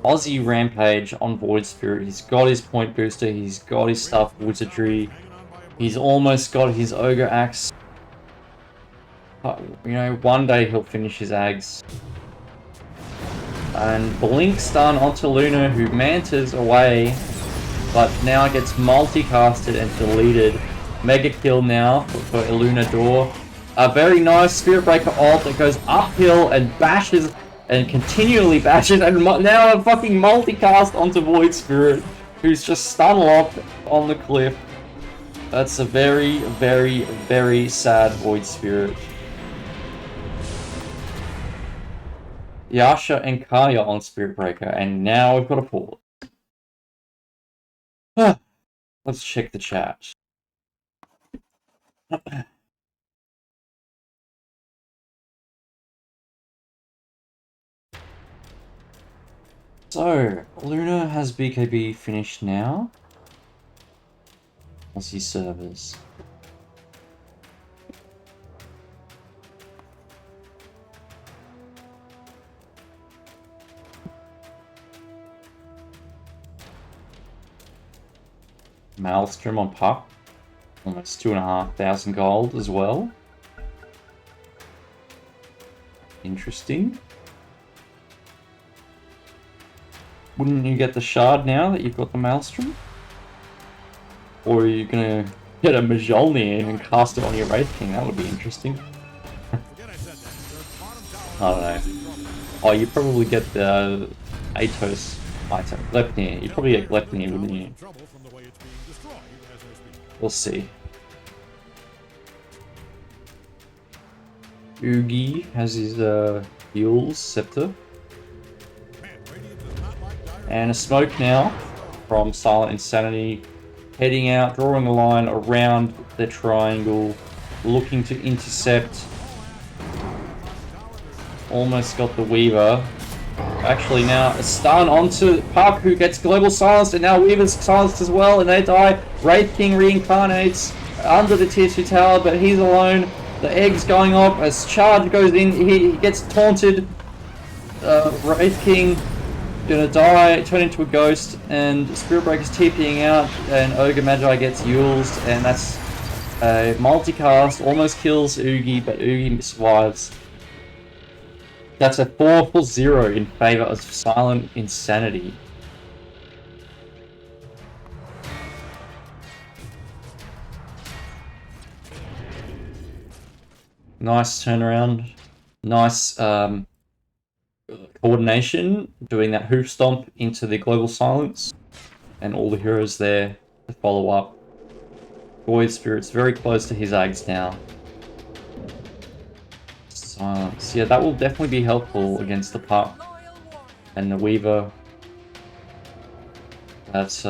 Aussie Rampage on Void Spirit. He's got his point booster. He's got his stuff wizardry. He's almost got his Ogre Axe. You know, one day he'll finish his Ags. And Blink stun onto Luna, who mantas away, but now gets multicasted and deleted. Mega kill now for Illuminador. A very nice Spirit Breaker ult that goes uphill and bashes and continually bashes, and now a fucking multicast onto Void Spirit, who's just stun locked on the cliff. That's a very, very, very sad Void Spirit. Yasha and Kaya on Spirit Breaker, and now we've got a pause. Let's check the chat. So, Luna has BKB finished now. Aussie servers. Maelstrom on Puck. Almost 2,500 gold as well. Interesting. Wouldn't you get the shard now that you've got the Maelstrom? Or are you gonna get a Majolni and cast it on your Wraith King? That would be interesting. I don't know. Oh, you probably get the Atos item. Glepnir. You'd probably get Glepnir, wouldn't you? We'll see. Oogie has his Heals Scepter. And a smoke now from Silent Insanity. Heading out, drawing a line around the triangle. Looking to intercept. Almost got the Weaver. Actually now a stun onto Puck, who gets global silenced, and now Weaver's silenced as well, and they die. Wraith King reincarnates under the tier 2 tower, but he's alone. The egg's going off as charge goes in, he gets taunted. Wraith King gonna die, turn into a ghost, and Spirit Breaker's TPing out, and Ogre Magi gets Yuled, and that's a multicast, almost kills Oogie, but Oogie survives. That's a 4-0 in favor of Silent Insanity. Nice turnaround. Nice coordination, doing that hoof stomp into the global silence. And all the heroes there to follow up. Void Spirit's very close to his Ags now. Silence. Yeah, that will definitely be helpful against the Puck and the Weaver. That's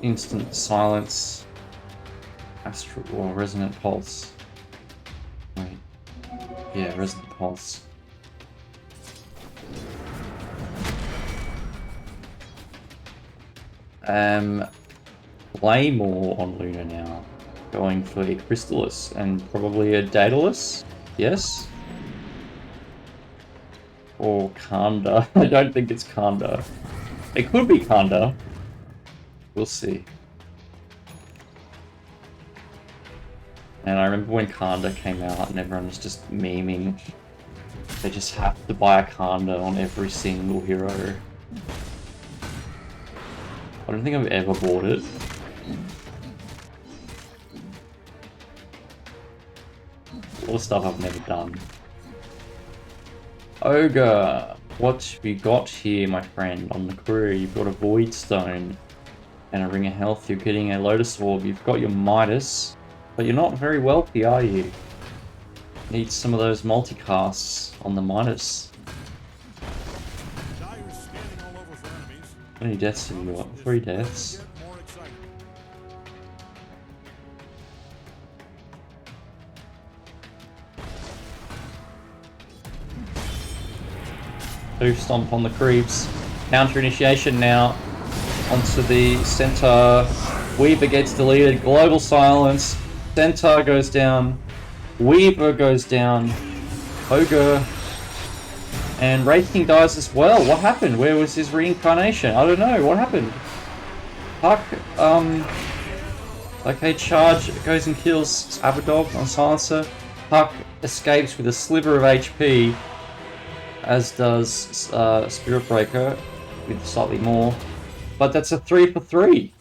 instant silence. Astral or Resonant Pulse. Wait. Yeah, Resonant Pulse. Claymore on Luna now. Going for a Crystallis and probably a Daedalus. Yes. Or Kanda. I don't think it's Kanda. It could be Kanda. We'll see. And I remember when Kanda came out and everyone was just memeing. They just have to buy a Kanda on every single hero. I don't think I've ever bought it. A lot of stuff I've never done. Ogre, what we got here, my friend, on the crew? You've got a Void Stone and a Ring of Health. You're getting a Lotus Orb. You've got your Midas, but you're not very wealthy, are you? Need some of those multicasts on the Midas. How many deaths have you got? 3 deaths. Hoof stomp on the creeps. Counter initiation now onto the center. Weaver gets deleted. Global silence. Centaur goes down. Weaver goes down. Ogre. And Wraith King dies as well. What happened? Where was his reincarnation? I don't know. What happened? Puck, okay, charge goes and kills Abadog on Silencer. Puck escapes with a sliver of HP, as does Spirit Breaker with slightly more. But that's a 3 for 3.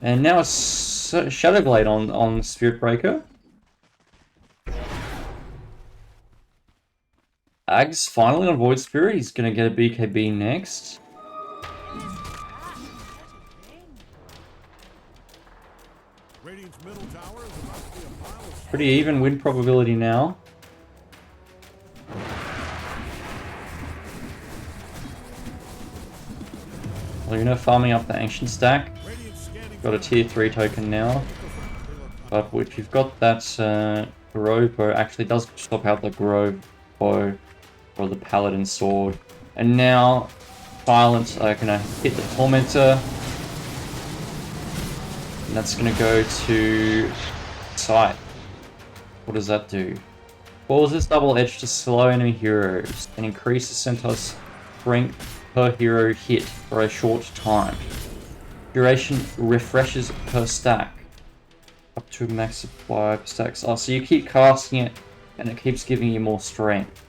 And now it's Shadowblade on Spirit Breaker. Ags finally on Void Spirit. He's going to get a BKB next. Pretty even win probability now. Luna farming up the Ancient stack. Got a tier 3 token now. But if you've got that Grove Bow actually does swap out the Grove Bow for the Paladin Sword. And now Silence are going to hit the Tormentor. And that's going to go to Sight. What does that do? Causes double edge to slow enemy heroes and increases Centaur's strength per hero hit for a short time. Duration refreshes per stack. Up to a max of 5 stacks. Oh, so you keep casting it and it keeps giving you more strength.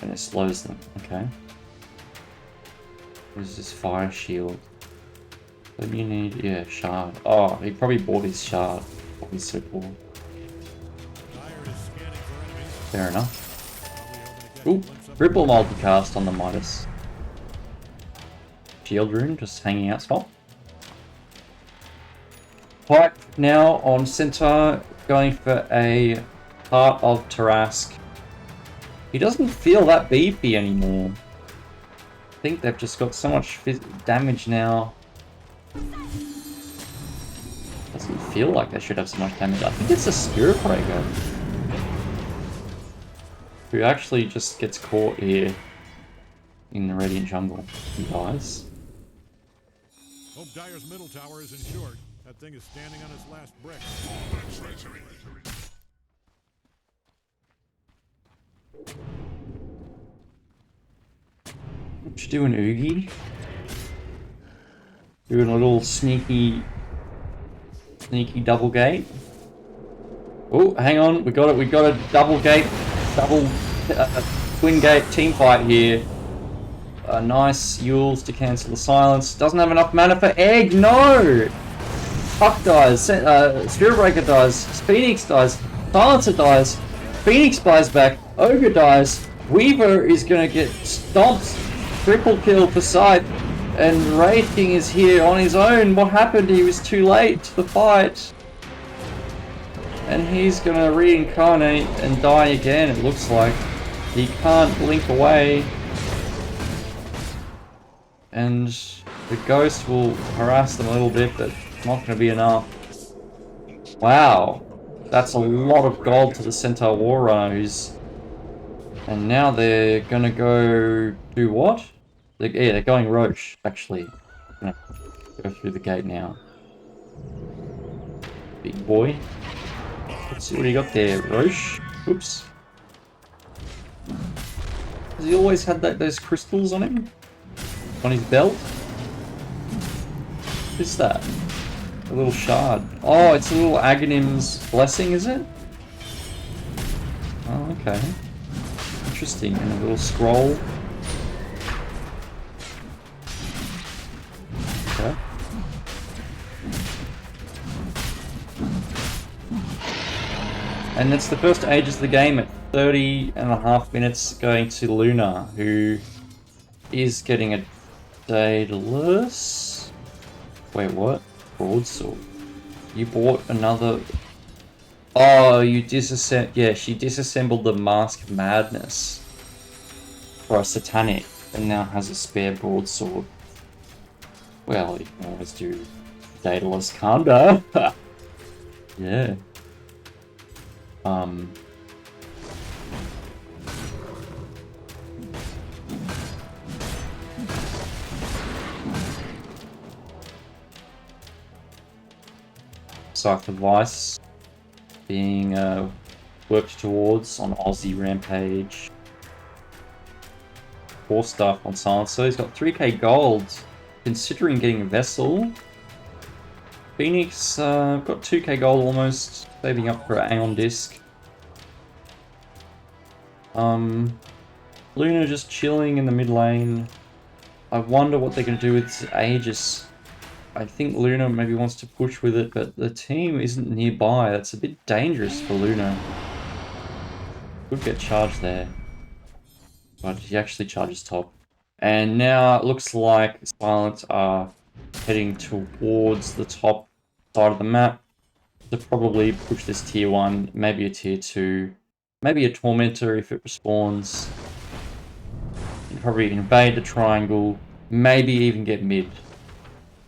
And it slows them. Okay. What is this fire shield? What do you need? Yeah, shard. Oh, he probably bought his shard. He's so poor. Fair enough. Ooh, triple multicast on the Midas. Shield rune just hanging out spot. Pipe now on Centaur, going for a Heart of Tarask. He doesn't feel that beefy anymore. I think they've just got so much damage now. Doesn't feel like they should have so much damage. I think it's a Spirit Breaker who actually just gets caught here in the Radiant Jungle. He dies. Hope Dyer's middle tower is insured. That thing is standing on its last brick. What you doing, Oogie? Doing a little sneaky double gate. Oh, hang on, we got it. We got a double gate, twin gate team fight here. Nice Yules to cancel the silence. Doesn't have enough mana for egg. No. Puck dies. Spirit Breaker dies. Phoenix dies. Silencer dies. Phoenix buys back. Ogre dies. Weaver is gonna get stomped. Triple kill for Sight. And Wraith King is here on his own. What happened? He was too late to the fight. And he's gonna reincarnate and die again, it looks like. He can't blink away. And the ghost will harass them a little bit, but not gonna be enough. Wow. That's a lot of gold to the Centaur War Runners. And now they're gonna go do what? They're going Roche, actually. Gonna go through the gate now. Big boy. Let's see what he got there. Roche. Oops. Has he always had those crystals on him? On his belt? What's that? A little shard. Oh, it's a little Aghanim's blessing, is it? Oh, okay. Interesting. And a little scroll. Okay. And it's the first Ages of the game at 30.5 minutes going to Luna, who is getting a Daedalus. Wait, what? Broadsword. You bought another... Oh, you disassembled... Yeah, she disassembled the Mask of Madness for a Satanic and now has a spare broadsword. Well, you can always do Daedalus Kanda. Yeah. Cypher Vice being worked towards on Aussie Rampage. 4 stuff on Silencer. He's got 3k gold, considering getting a Vessel. Phoenix got 2k gold almost, saving up for an Aeon Disc. Luna just chilling in the mid lane. I wonder what they're going to do with Aegis. I think Luna maybe wants to push with it, but the team isn't nearby. That's a bit dangerous for Luna. Could get charged there. But he actually charges top. And now it looks like Silence are heading towards the top side of the map to probably push this tier 1, maybe a tier 2, maybe a Tormentor if it respawns. And probably invade the triangle, maybe even get mid.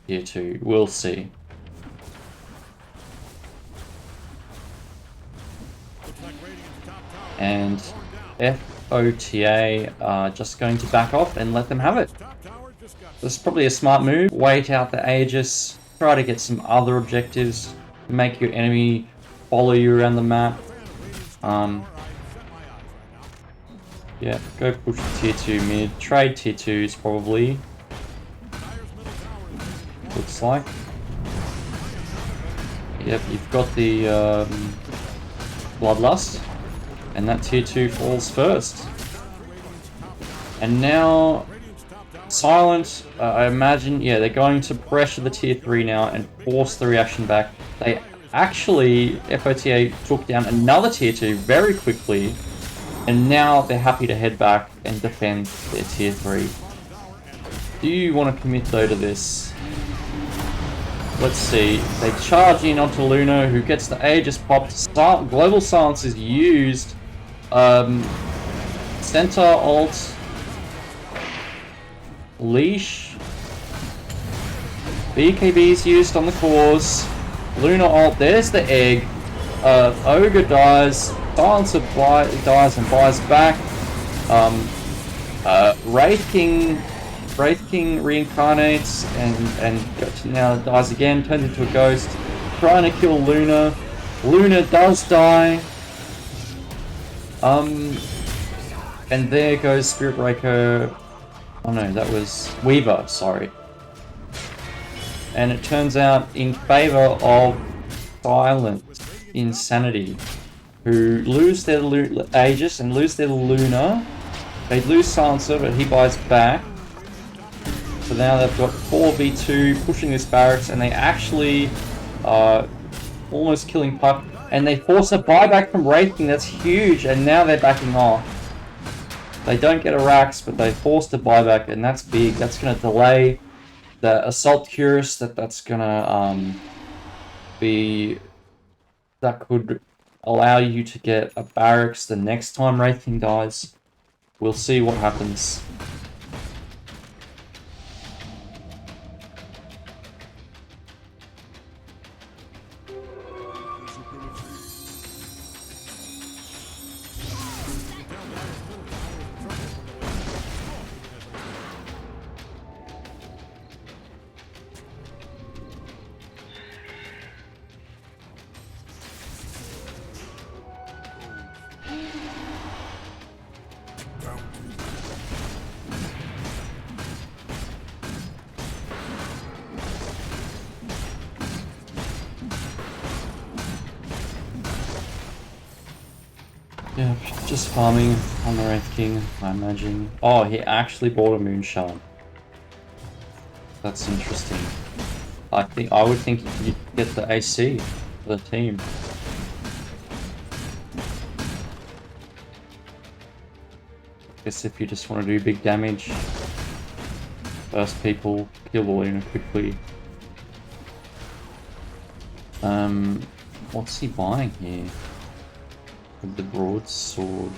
Tier 2, we'll see. The And OTA are just going to back off and let them have it. This is probably a smart move. Wait out the Aegis. Try to get some other objectives. Make your enemy follow you around the map. Yeah, go push the tier 2 mid. Trade tier 2s probably. Looks like. Yep, you've got the Bloodlust. And that tier 2 falls first. And now Silent, I imagine, yeah, they're going to pressure the tier 3 now and force the reaction back. They actually, FOTA took down another tier 2 very quickly. And now they're happy to head back and defend their tier 3. Do you want to commit though to this? Let's see. They charge in onto Luna, who gets the Aegis popped. Global Silence is used. Center ult. Leash. BKB is used on the cause. Luna ult. There's the egg. Ogre dies. Silencer dies and buys back. Wraith King reincarnates and now dies again, turns into a ghost, trying to kill Luna. Luna does die. And there goes Spirit Breaker. Oh no, that was Weaver, sorry. And it turns out in favor of Silent Insanity, who lose their Aegis and lose their Luna. They lose Silencer, but he buys back. So now they've got 4v2 pushing this barracks, and they actually are almost killing Puck. And they force a buyback from Wraith King, that's huge, and now they're backing off. They don't get a Rax, but they forced a buyback, and that's big. That's going to delay the Assault Curus, that's going to be... That could allow you to get a barracks the next time Wraith King dies. We'll see what happens. Yeah, just farming on the Wraith King, I imagine. Oh, he actually bought a Moonshine. That's interesting. I would think you could get the AC for the team. Guess if you just want to do big damage, first people, kill the Luna quickly. What's he buying here? With the broadsword.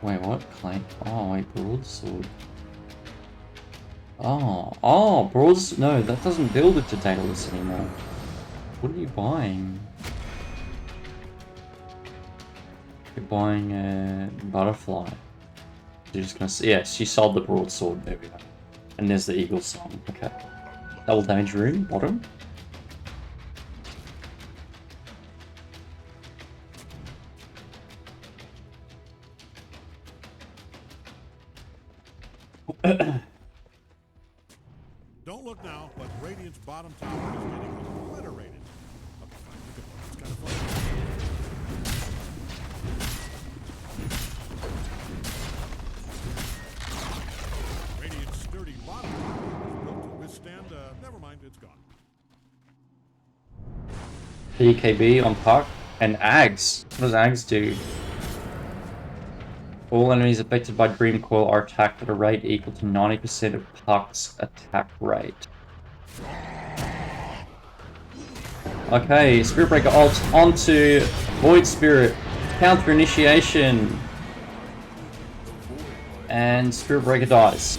Wait, what? Claim? Oh, wait, broadsword. Oh, broads. No, that doesn't build it to Daedalus anymore. What are you buying? You're buying a butterfly. You're just gonna see. Yes, you sold the broadsword. There we go. And there's the eagle song. Okay. Double damage rune, bottom. Don't look now, but Radiant's bottom tower is getting obliterated. Okay, fine. It's kind of funny. Radiant's sturdy bottom tower is built to withstand. Never mind, it's gone. BKB on Puck and Ags. What does Ags do? All enemies affected by Dream Coil are attacked at a rate equal to 90% of Puck's attack rate. Okay, Spirit Breaker ult onto Void Spirit. Counter initiation. And Spirit Breaker dies.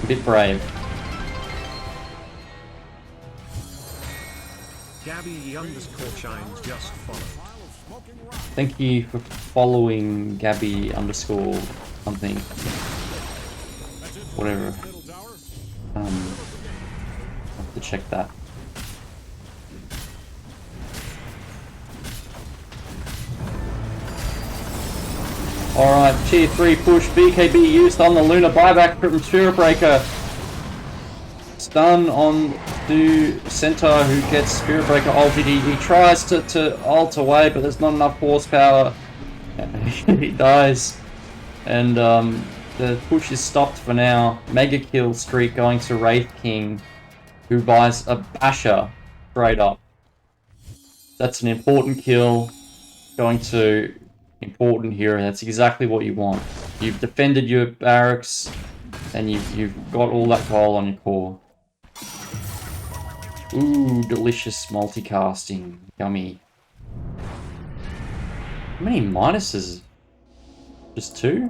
A bit brave. Gabby_Shines just followed. Thank you for following Gabby underscore something. Whatever. I'll have to check that. Alright, tier 3 push. BKB used on the Luna buyback from Spirit Breaker. Stun on to Centaur who gets Spirit Breaker ulted. He tries to ult away, but there's not enough horsepower. He dies. And the push is stopped for now. Mega kill streak going to Wraith King, who buys a basher straight up. That's an important kill. Going to important hero. That's exactly what you want. You've defended your barracks, and you've got all that goal on your core. Ooh, delicious multicasting. Yummy. How many minuses? Just 2?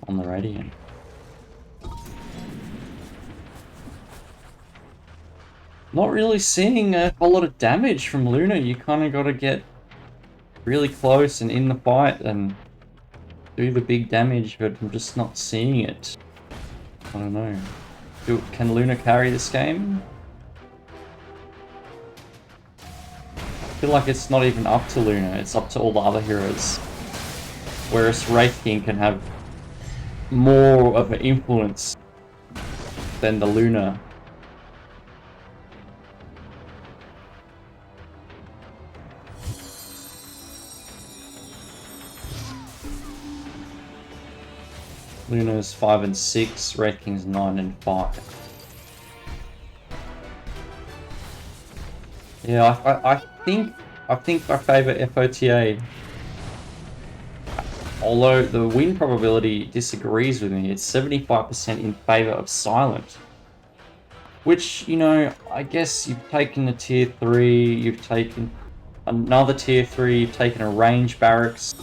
On the Radiant. Not really seeing a whole lot of damage from Luna. You kind of got to get really close and in the fight and do the big damage, but I'm just not seeing it. I don't know. Can Luna carry this game? I feel like it's not even up to Luna, it's up to all the other heroes. Whereas Wraith King can have more of an influence than the Luna. Luna's 5 and 6, Wraith King's 9 and 5. Yeah, I think I favour FOTA. Although the win probability disagrees with me, it's 75% in favour of Silent. Which, you know, I guess you've taken a tier 3, you've taken another tier 3, you've taken a range barracks.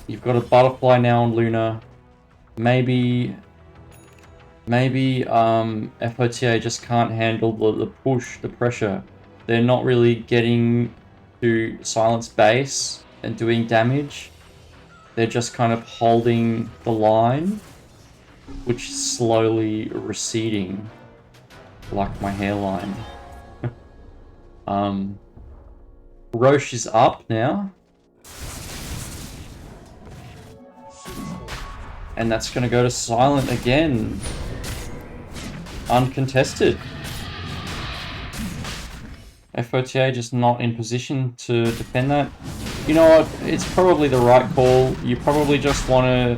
You've got a butterfly now on Luna. Maybe FOTA just can't handle the push, the pressure. They're not really getting to Silent's base and doing damage. They're just kind of holding the line, which is slowly receding, like my hairline. Roche is up now. And that's going to go to Silent again. Uncontested. FOTA just not in position to defend that. You know what? It's probably the right call. You probably just want to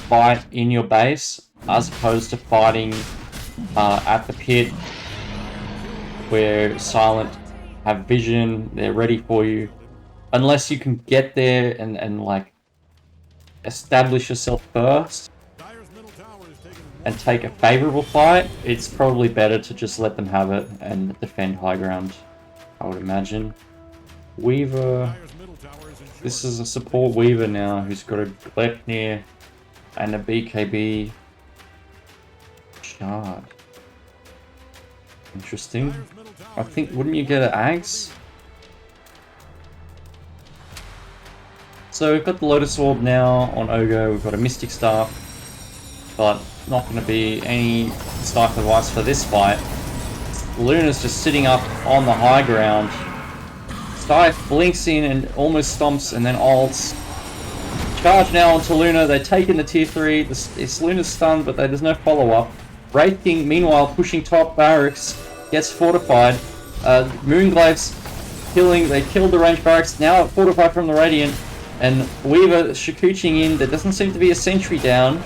fight in your base as opposed to fighting at the pit where Silent have vision. They're ready for you. Unless you can get there and like establish yourself first and take a favorable fight, it's probably better to just let them have it and defend high ground, I would imagine. Weaver, this is a support Weaver now who's got a Gleipnir and a BKB shard. Interesting. I think, wouldn't you get an Axe? So we've got the Lotus Orb now on Ogo, we've got a Mystic Staff, but not going to be any Sniper Device for this fight. Luna's just sitting up on the high ground. Scythe blinks in and almost stomps and then ults. Charge now onto Luna, they're taking the tier 3, it's Luna's stunned but there's no follow-up. Wraith King meanwhile pushing top barracks, gets fortified. Moonglave's killing, they killed the range barracks, now fortified from the Radiant. And Weaver shakooching in, there doesn't seem to be a sentry down.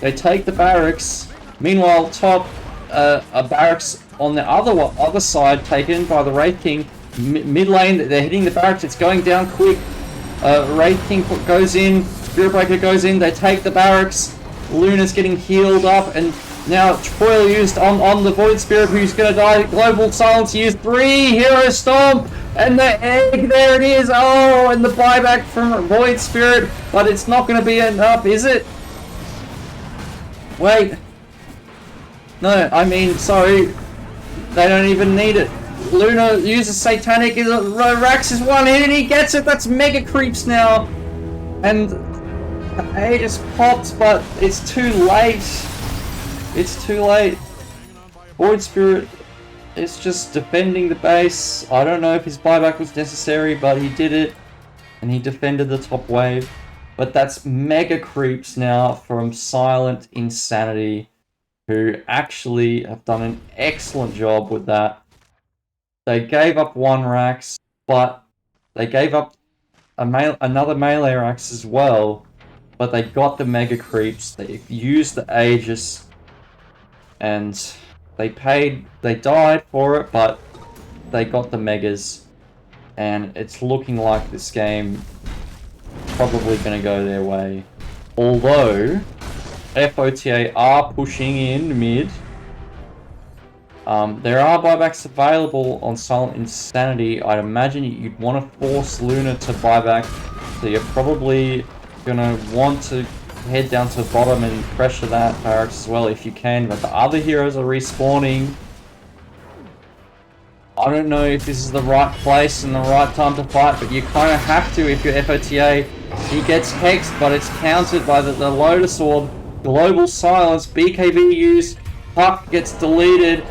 They take the barracks. Meanwhile, top, a barracks on the other side taken by the Wraith King. Mid lane, they're hitting the barracks, it's going down quick. Wraith King goes in, Spirit Breaker goes in, they take the barracks. Luna's getting healed up, and now Foil used on the Void Spirit who's going to die. Global Silence used 3, Hero Stomp! And the egg, there it is! Oh, and the buyback from Void Spirit, but it's not going to be enough, is it? Wait. No, I mean, sorry, they don't even need it. Luna uses Satanic, Rax is one hit and he gets it. That's mega creeps now. And A just pops, but it's too late. It's too late. Void Spirit is just defending the base. I don't know if his buyback was necessary, but he did it. And he defended the top wave. But that's mega creeps now from Silent Insanity, who actually have done an excellent job with that. They gave up one Rax, but they gave up another melee Rax as well. But they got the mega creeps. They used the Aegis, and they died for it, but they got the megas. And it's looking like this game probably going to go their way. Although FOTA are pushing in mid. There are buybacks available on Silent Insanity. I'd imagine you'd want to force Luna to buyback, so you're probably going to want to head down to the bottom and pressure that barracks as well if you can, but the other heroes are respawning. I don't know if this is the right place and the right time to fight, but you kind of have to if you're FOTA. He gets hexed, but it's countered by the Lotus Orb. Global Silence, BKB used, Puck gets deleted,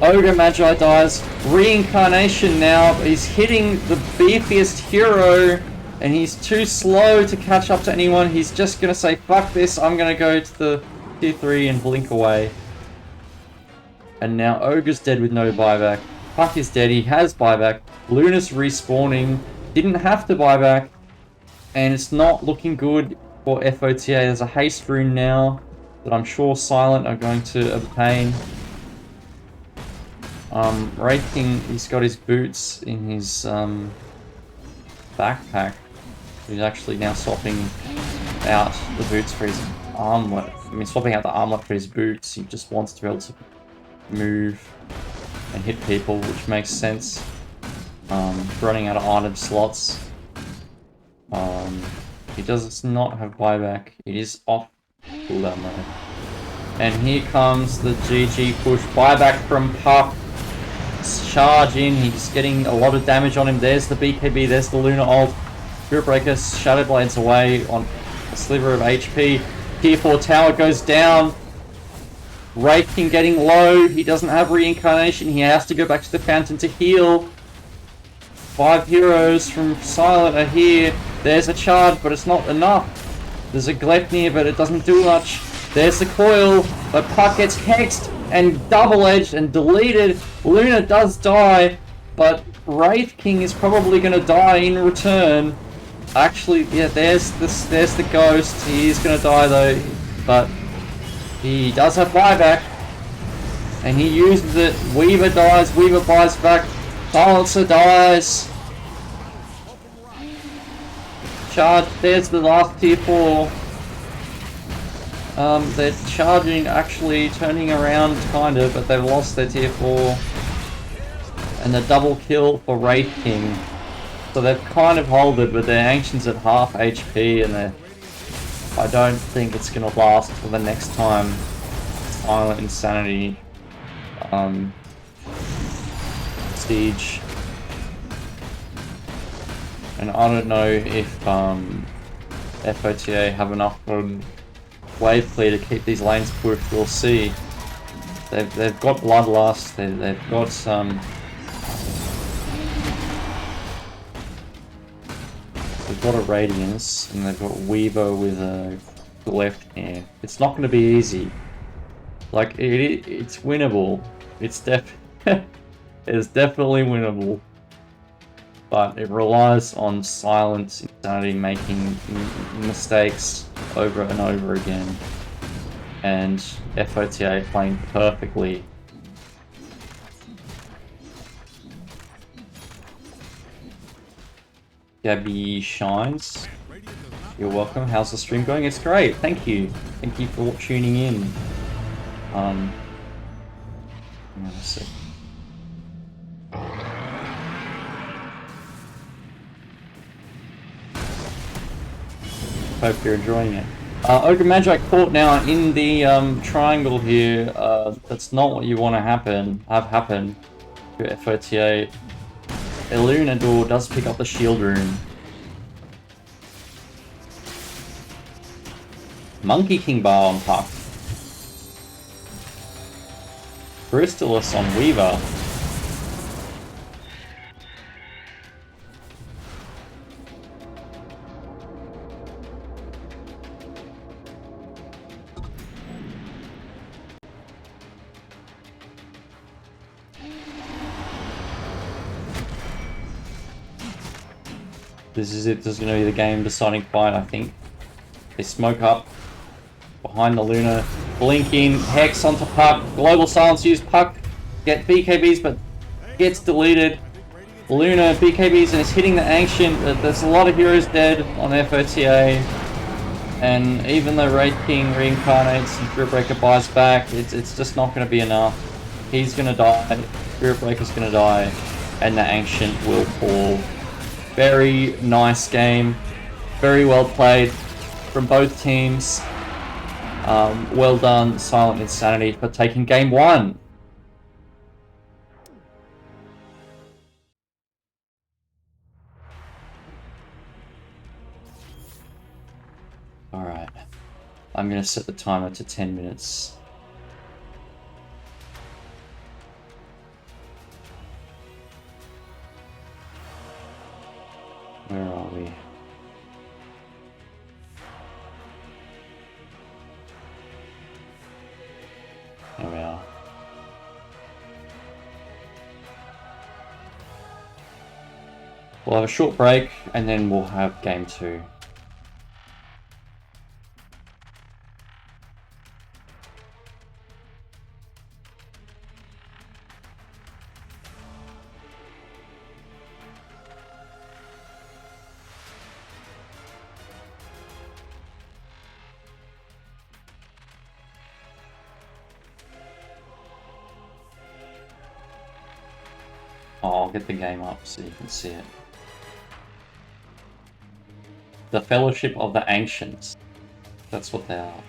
Ogre Magi dies, Reincarnation now, he's hitting the beefiest hero, and he's too slow to catch up to anyone. He's just going to say, fuck this, I'm going to go to the tier 3 and blink away. And now Ogre's dead with no buyback. Puck is dead, he has buyback. Luna's respawning, didn't have to buyback. And it's not looking good for FOTA. There's a haste rune now that I'm sure Silent are going to obtain. Wraith King, he's got his boots in his backpack. He's actually now swapping out the boots for his armlet. I mean, swapping out the armlet for his boots. He just wants to be able to move and hit people, which makes sense. Running out of item slots. He does not have buyback. It is off cooldown mode. And here comes the GG push. Buyback from Puck. Charge in. He's getting a lot of damage on him. There's the BKB. There's the Luna ult. Spirit Breaker. Shadow Blades away on a sliver of HP. Tier 4 tower goes down. Wraith King getting low. He doesn't have Reincarnation. He has to go back to the fountain to heal. 5 heroes from Silent are here. There's a charge, but it's not enough. There's a Gleipnir, but it doesn't do much. There's the coil, but Puck gets hexed and double-edged and deleted. Luna does die, but Wraith King is probably going to die in return. Actually, yeah, there's the ghost. He is going to die though, but he does have buyback, and he uses it. Weaver dies. Weaver buys back. Silencer dies. Charge. There's the last tier 4. They're charging, actually turning around kind of, but they've lost their tier 4. And the double kill for Wraith King. So they've kind of holded, but their Ancient's at half HP, and I don't think it's going to last for the next time Silent Insanity Siege. And I don't know if FOTA have enough wave clear to keep these lanes pushed. We'll see. They've got Bloodlust. They've got they've got a Radiance, and they've got Weaver with a left here. It's not going to be easy. Like it's winnable. It's it's definitely winnable. But it relies on Silent Insanity making mistakes over and over again. And FOTA playing perfectly. Gabby Shines, you're welcome. How's the stream going? It's great, thank you. Thank you for tuning in. Hang on a sec. Hope you're enjoying it. Ogre Magi caught now in the triangle here. That's not what you want to have happen to FOTA. Illuminador does pick up the shield rune. Monkey King Bar on Puck. Crystallis on Weaver. This is it. This is going to be the game deciding fight, I think. They smoke up behind the Luna. Blinking. Hex onto Puck. Global Silence use Puck. Get BKBs, but gets deleted. Luna BKBs and is hitting the Ancient. There's a lot of heroes dead on FOTA. And even though Wraith King reincarnates and Spirit Breaker buys back, it's just not going to be enough. He's going to die. Spirit Breaker's going to die. And the Ancient will fall. Very nice game. Very well played from both teams. Well done, Silent Insanity, for taking game 1. Alright. I'm going to set the timer to 10 minutes. Where are we? There we are. We'll have a short break and then we'll have game 2. I'll get the game up so you can see it. The Fellowship of the Ancients. That's what they are.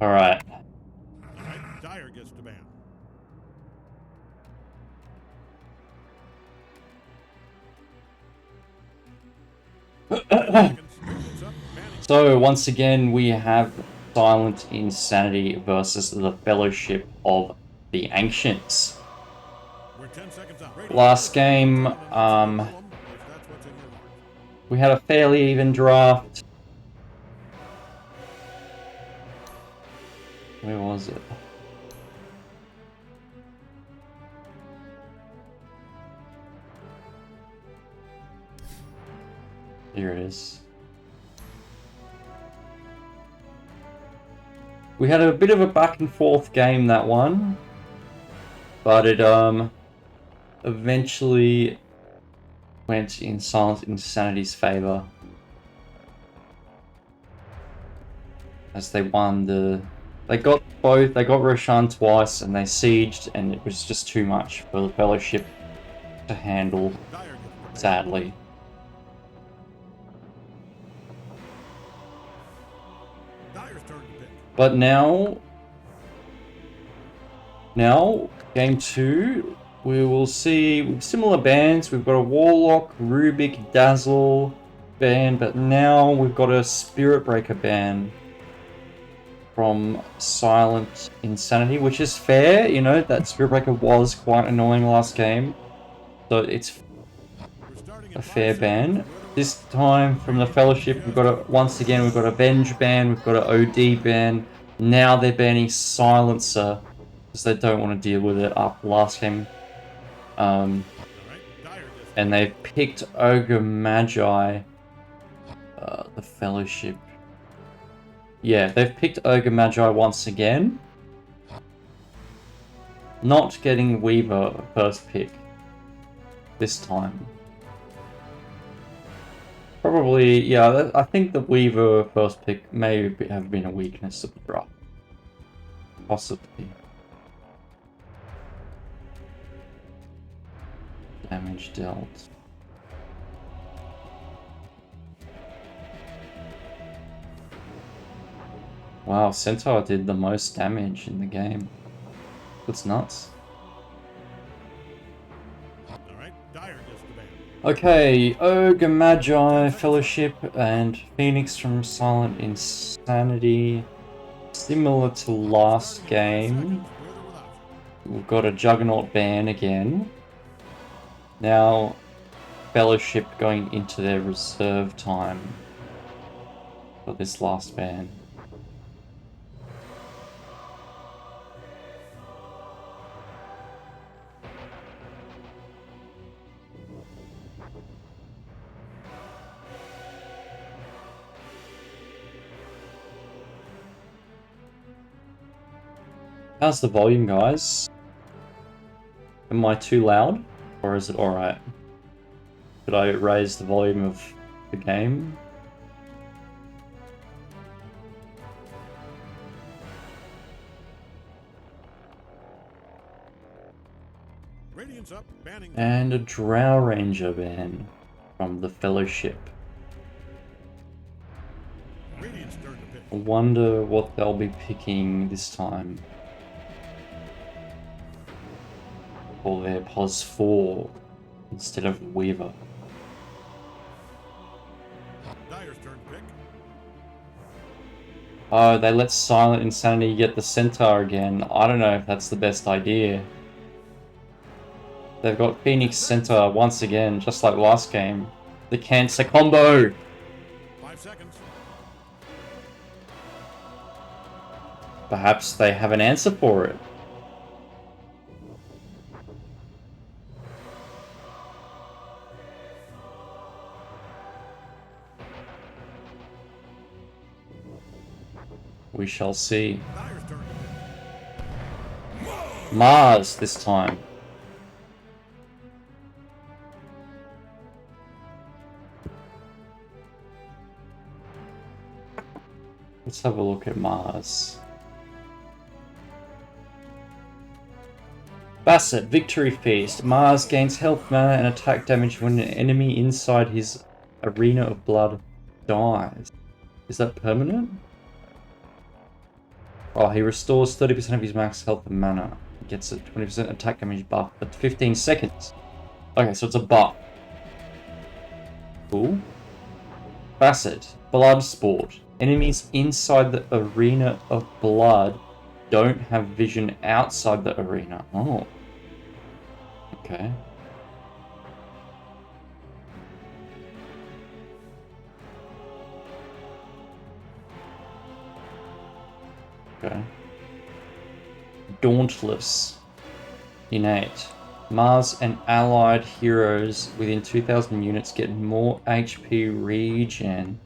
Alright. Alright, Dyer gets to ban. Seconds. Radiant's up, banning. So, once again, we have Silent Insanity versus the Fellowship of the Ancients. We're 10 seconds out. Last game, If that's what's in your heart. we had a fairly even draft. Where was it? Here it is. We had a bit of a back and forth game, that one, but it eventually went in Silent Insanity's favor as they won the. They got both. They got Roshan twice, and they sieged, and it was just too much for the Fellowship to handle. Dyer gets to ban. Sadly. Dyer's turn to pick. But now, game 2, we will see similar bans. We've got a Warlock, Rubik, Dazzle ban, but now we've got a Spirit Breaker ban from Silent Insanity, which is fair. You know, that Spirit Breaker was quite annoying last game, so it's We're starting a in fair 5 ban. seconds. This time from the Fellowship, we've got once again we've got a Venge ban, we've got an OD ban. Now they're banning Silencer because they don't want to deal with it after last game. Alright, Dyer gets to And they've picked Ogre Magi. The Fellowship. Yeah, they've picked Ogre Magi once again. Not getting Weaver first pick this time. Probably, yeah, I think the Weaver first pick may have been a weakness of the draft. Possibly. Damage dealt. Wow, Centaur did the most damage in the game. That's nuts. Alright, Dyer gets to ban. Okay, Ogre Magi, Fellowship, and Phoenix from Silent Insanity. Similar to last game, With or without you. we've got a Juggernaut ban again. Now, Fellowship going into their reserve time for this last ban. How's the volume, guys? Am I too loud? Or is it alright? Should I raise the volume of the game? Radiant's up, banning. And a Drow Ranger ban from the Fellowship. Radiant's turn to pick. I wonder what they'll be picking this time for their POS 4 instead of Weaver. Dyer's turn to pick. Oh, they let Silent Insanity get the Centaur again. I don't know if that's the best idea. They've got Phoenix Centaur once again, just like last game. The Cancer combo! 5 seconds. Perhaps they have an answer for it. We shall see. Dyer's turn to pick. Mars this time. Let's have a look at Mars. Bassett, Victory Feast. Mars gains health, mana, and attack damage when an enemy inside his arena of blood dies. Is that permanent? Oh, he restores 30% of his max health and mana. He gets a 20% attack damage buff for 15 seconds. Okay, so it's a buff. Cool. Facet. Blood Sport. Enemies inside the arena of blood don't have vision outside the arena. Oh. Okay. Okay. Dauntless. Innate. Mars and allied heroes within 2,000 units get more HP regen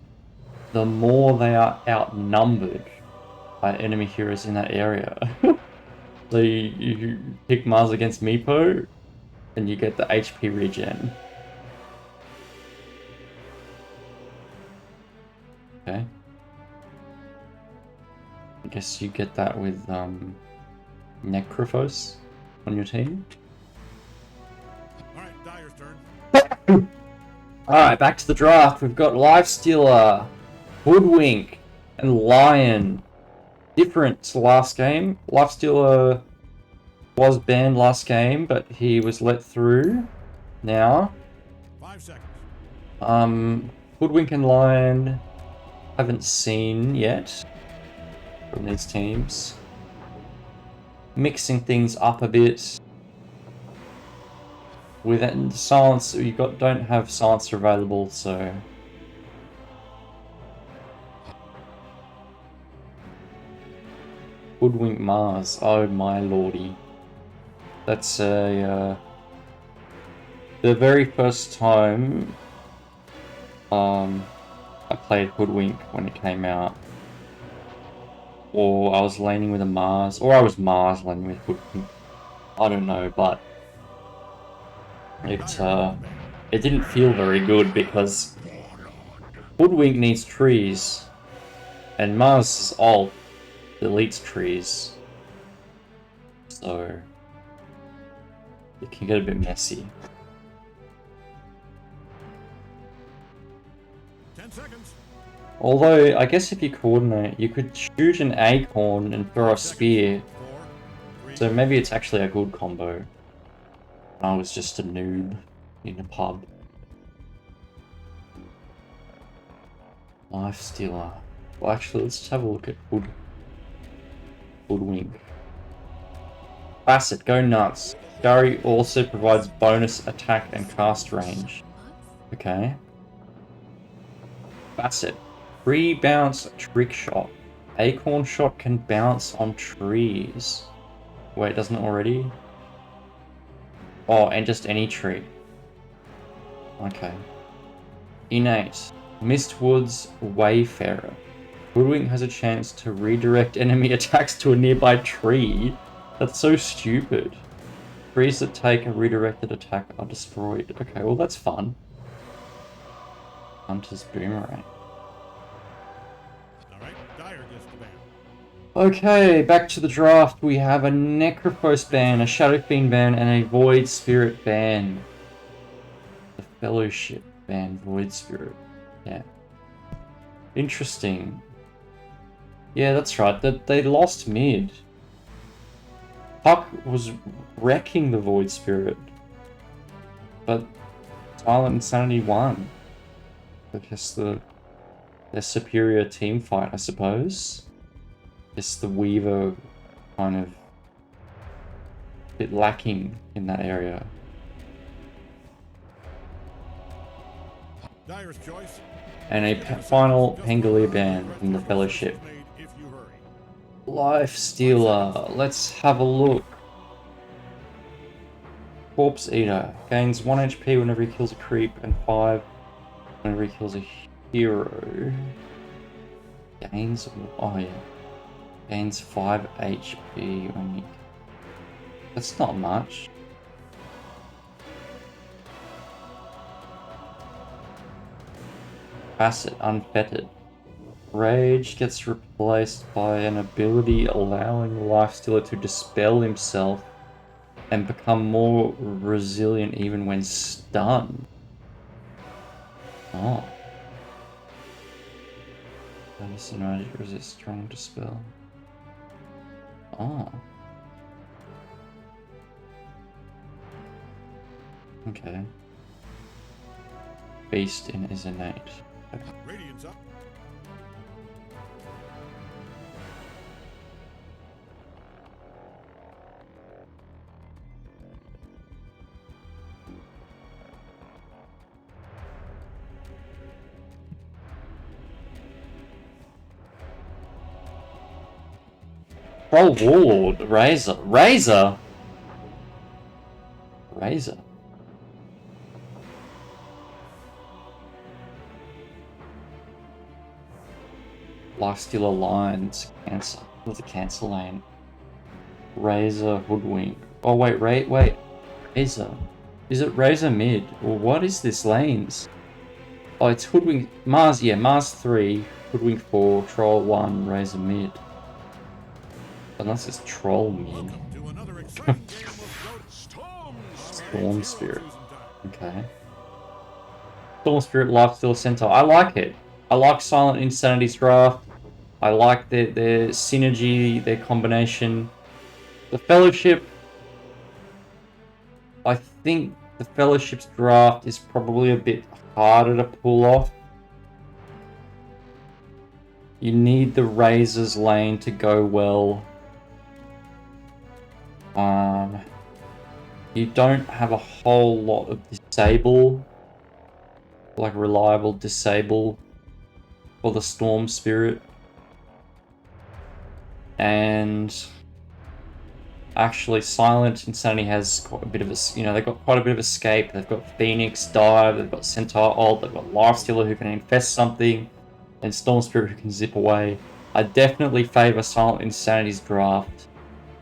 the more they are outnumbered by enemy heroes in that area. So you pick Mars against Meepo, and you get the HP regen. Okay. I guess you get that with Necrophos on your team. Alright, Dyer's turn. Alright, back to the draft. We've got Lifestealer, Hoodwink, and Lion. Different to last game. Lifestealer was banned last game, but he was let through now. 5 seconds. Hoodwink and Lion haven't seen yet from these teams. Mixing things up a bit. With silence, you don't have silencer available, so Hoodwink Mars. Oh my lordy. That's the very first time I played Hoodwink when it came out. Or I was laning with a Mars, or I was Mars laning with Hoodwink. I don't know, but it didn't feel very good because Hoodwink needs trees, and Mars' ult deletes trees, so it can get a bit messy. 10 seconds. Although, I guess if you coordinate, you could shoot an acorn and throw a spear, 4, 3, so maybe it's actually a good combo. I was just a noob in a pub. Lifestealer. Well, actually, let's just have a look at Hoodwink. Facet, go nuts. Gary also provides bonus attack and cast range. Okay. Facet. Free bounce trick shot. Acorn shot can bounce on trees. Wait, doesn't it already? Oh, and just any tree. Okay. Innate. Mistwood's Wayfarer. Hoodwink has a chance to redirect enemy attacks to a nearby tree. That's so stupid. Trees that take a redirected attack are destroyed. Okay, well that's fun. Hunter's Boomerang. Alright, Dyer gets the ban. Okay, back to the draft. We have a Necrophos ban, a Shadow Fiend ban, and a Void Spirit ban. The Fellowship ban, Void Spirit. Yeah. Interesting. Yeah, that's right. They lost mid. Puck was wrecking the Void Spirit. But Silent Insanity won. I guess their superior team fight, I suppose. It's the Weaver kind of a bit lacking in that area. Dyer's choice. And a final Pangolier ban from the Fellowship. Lifestealer, let's have a look. Corpse Eater gains 1 HP whenever he kills a creep and 5 whenever he kills a hero. Gains, oh yeah. Gains 5 HP when he... That's not much. Facet, Unfettered. Rage gets replaced by an ability allowing the Lifestealer to dispel himself and become more resilient even when stunned. Oh. Medicine magic resist strong dispel. Oh. Okay. Beast in is innate. Okay. Radiant's up. Troll Warlord, Razor. Razor? Razor. Lifestealer Lines. Cancer. What's a Cancer Lane? Razor Hoodwink. Oh wait, wait. Razor. Is it Razor mid? Or what is this lanes? Oh, it's Hoodwink. Mars, yeah, Mars 3, Hoodwink 4, Troll 1, Razor mid. Unless it's Troll mid. Welcome to another exciting game of Storm Storm Spirit. Okay. Storm Spirit Lifesteal Centaur. I like it. I like Silent Insanity's draft. I like their synergy, their combination. The Fellowship. I think the Fellowship's draft is probably a bit harder to pull off. You need the Razor's lane to go well. You don't have a whole lot of disable, like reliable disable for the Storm Spirit. And actually Silent Insanity has quite a bit of a, they've got quite a bit of escape. They've got Phoenix Dive, they've got Centaur ult, they've got Lifestealer who can infest something, and Storm Spirit who can zip away. I definitely favour Silent Insanity's draft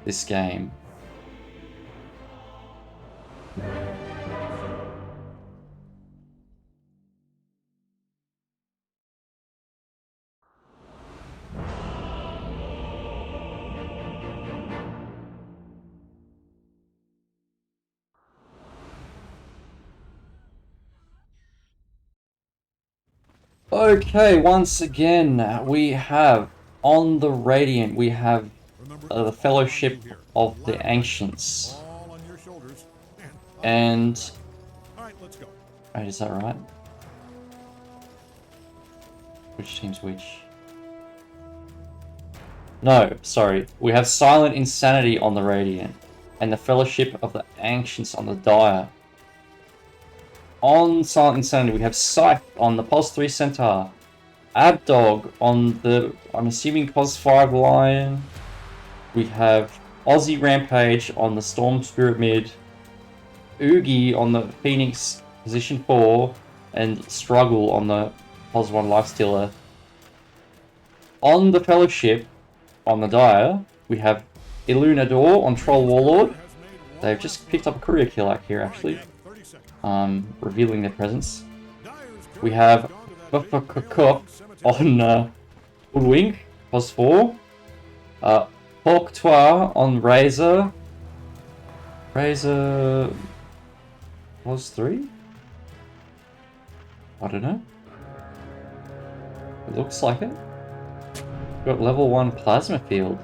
this game. Okay, once again, we have on the Radiant, we have the Fellowship of the Ancients. All on your shoulders. And... All right, let's go. Wait, is that right? Which team's which? No, sorry. We have Silent Insanity on the Radiant, and the Fellowship of the Ancients on the Dire. On Silent Insanity, we have Scythe on the Pos 3 Centaur, Abdog on the, I'm assuming, Pos 5 Lion. We have Aussie Rampage on the Storm Spirit mid, Oogie on the Phoenix position 4, and Struggle on the Pos 1 Lifestealer. On the Fellowship, on the Dire, we have Illuminador on Troll Warlord. They've just picked up a courier kill out here, actually. Revealing their presence. We have Cook on Woodwink, Pos 4. Porctois on Razor. Razor Pos 3? I don't know. It looks like it. Got level 1 plasma field.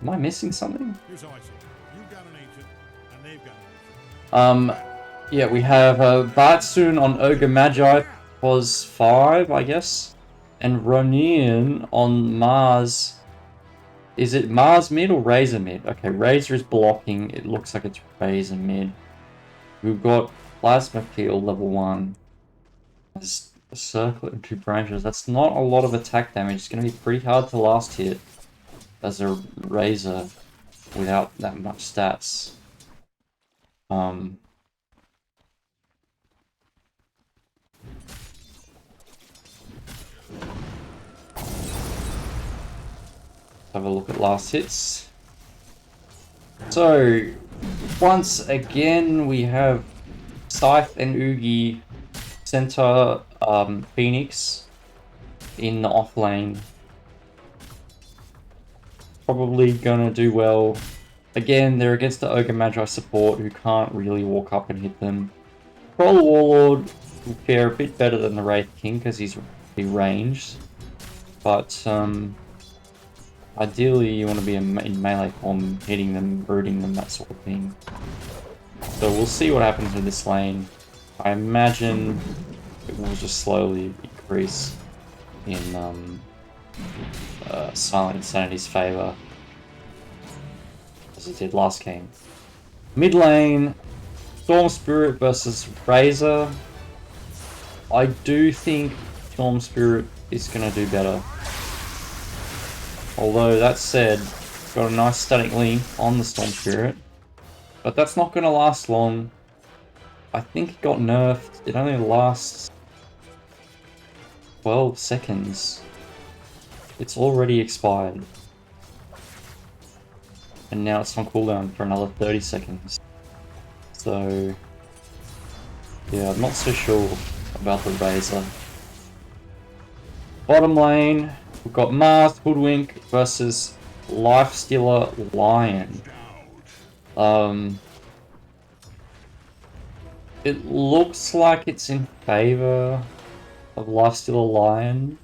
Am I missing something? Here's how I see it. You've got an ancient, and they've got an ancient. Yeah, we have Batsun on Ogre Magi, Pos 5, I guess. And Ronian on Mars. Is it Mars mid or Razor mid? Okay, Razor is blocking. It looks like it's Razor mid. We've got Plasma Field level 1. There's a circle and 2 branches. That's not a lot of attack damage. It's going to be pretty hard to last hit as a Razor without that much stats. Have a look at last hits. So, once again, we have Scythe and Oogie Centaur Phoenix in the off lane. Probably gonna do well. Again, they're against the Ogre Magi support who can't really walk up and hit them. Troll Warlord will fare a bit better than the Wraith King because he's ranged. But, Ideally, you want to be in melee form, hitting them, rooting them, that sort of thing. So we'll see what happens with this lane. I imagine it will just slowly increase in Silent Insanity's favour, as it did last game. Mid lane, Storm Spirit versus Razor. I do think Storm Spirit is going to do better. Although, that said, got a nice static link on the Storm Spirit. But that's not going to last long. I think it got nerfed. It only lasts 12 seconds. It's already expired. And now it's on cooldown for another 30 seconds. So, yeah, I'm not so sure about the Razor. Bottom lane, we've got Mars Hoodwink versus Lifestealer Lion. It looks like it's in favor of Lifestealer Lion,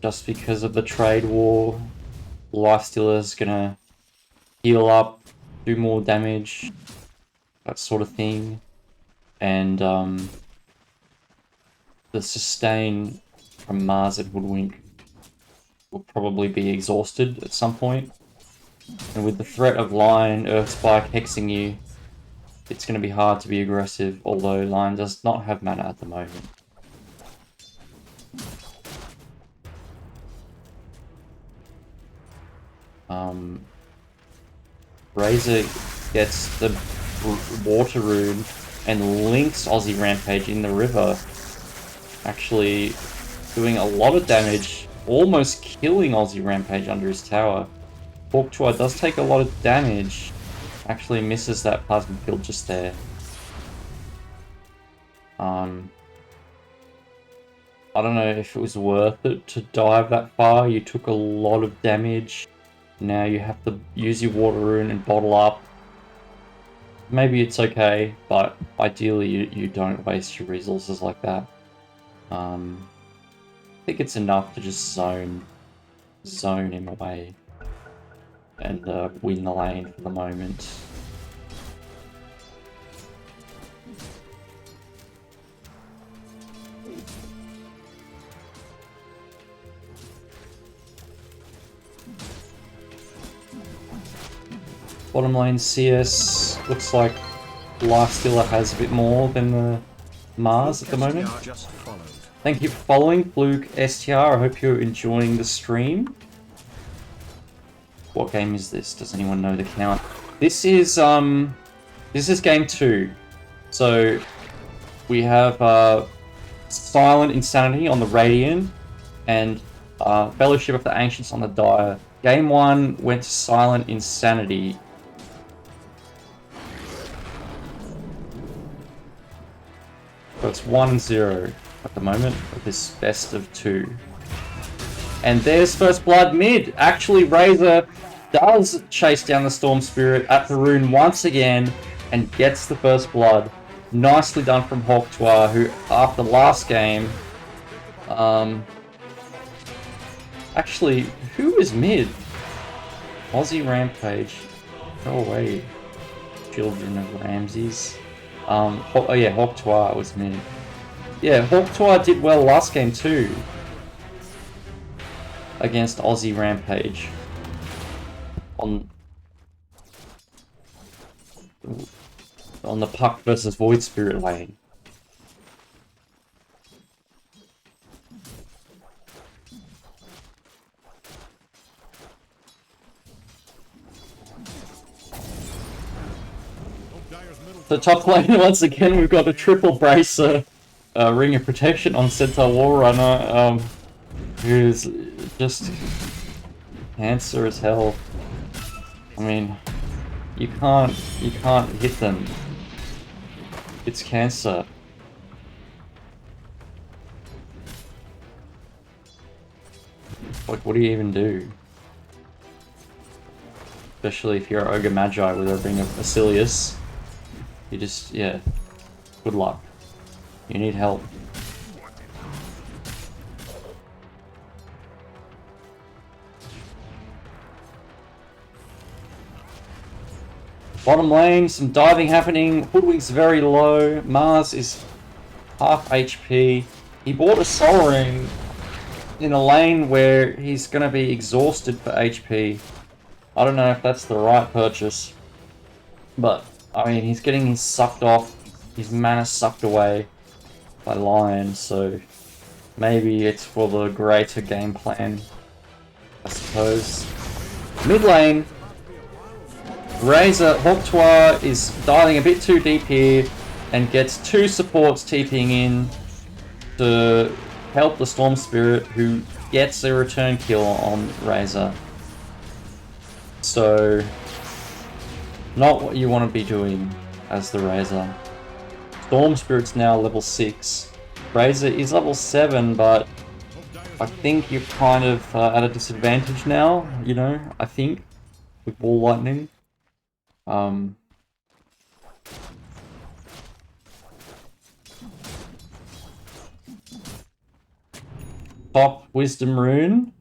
just because of the trade war. Lifestealer's gonna heal up, do more damage, that sort of thing, and the sustain from Mars and Hoodwink will probably be exhausted at some point. And with the threat of Lion, Earthspike hexing you, it's going to be hard to be aggressive, although Lion does not have mana at the moment. Razor gets the Water Rune and links Aussie Rampage in the river, actually doing a lot of damage, almost killing Aussie Rampage under his tower. Hawktua does take a lot of damage, actually misses that plasma field just there. I don't know if it was worth it to dive that far. You took a lot of damage. Now you have to use your Water Rune and bottle up. Maybe it's okay, but ideally you don't waste your resources like that. I think it's enough to just zone him away and win the lane for the moment. Bottom lane CS looks like Lifestealer has a bit more than the Mars at the moment. Thank you for following, Fluke STR. I hope you're enjoying the stream. What game is this? Does anyone know the count? This is game 2. So we have Silent Insanity on the Radiant and Fellowship of the Ancients on the Dire. Game 1 went to Silent Insanity. So it's 1-0 at the moment with this best of 2. And there's First Blood mid. Actually, Razor does chase down the Storm Spirit at the rune once again and gets the First Blood. Nicely done from Hawktua, who after last game... actually, who is mid? Aussie Rampage. Go away, children of Ramses. Oh yeah, Hawktua was mid. Yeah, Hawktua did well last game too. Against Aussie Rampage. On the Puck versus Void Spirit lane. The top lane, once again, we've got a triple bracer, Ring of Protection on Centaur Warrunner, who's just cancer as hell. I mean, you can't hit them. It's cancer. Like, what do you even do? Especially if you're Ogre Magi with a Ring of Basilius. You just, yeah, good luck. You need help. Bottom lane, some diving happening. Hoodwink's very low. Mars is half HP. He bought a Soul Ring in a lane where he's going to be exhausted for HP. I don't know if that's the right purchase. But, I mean, he's getting his sucked off. His mana sucked away by Lion, so maybe it's for the greater game plan, I suppose. Mid lane, Razor Hawktoir is diving a bit too deep here and gets two supports TPing in to help the Storm Spirit, who gets a return kill on Razor. So, not what you want to be doing as the Razor. Storm Spirit's now level 6. Razor is level 7, but I think you're kind of at a disadvantage now, you know, I think, with Ball Lightning. Top Wisdom Rune.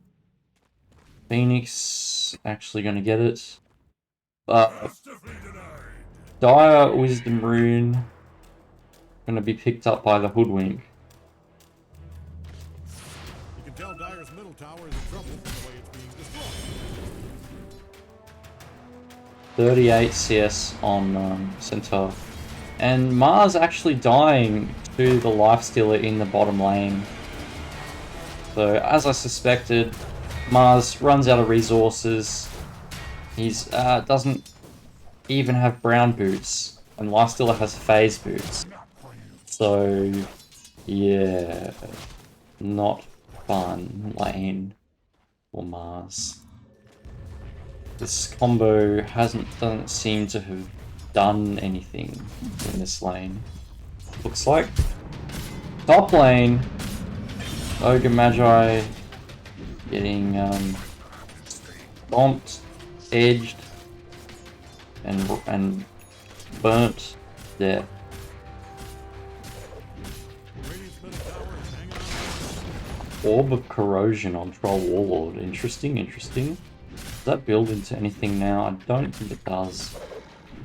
Phoenix actually going to get it. Dire Wisdom Rune going to be picked up by the Hoodwink. You can tell Dire's middle tower is in trouble from the way it's being destroyed. 38 CS on Centaur. And Mars actually dying to the Lifestealer in the bottom lane. So, as I suspected, Mars runs out of resources. He's doesn't even have brown boots, and Lifestealer has phase boots. So, yeah, not fun lane for Mars. This combo doesn't seem to have done anything in this lane. Looks like top lane, Ogre Magi getting bombed, edged, and burnt there. Orb of Corrosion on Troll Warlord. Interesting, interesting. Does that build into anything now? I don't think it does.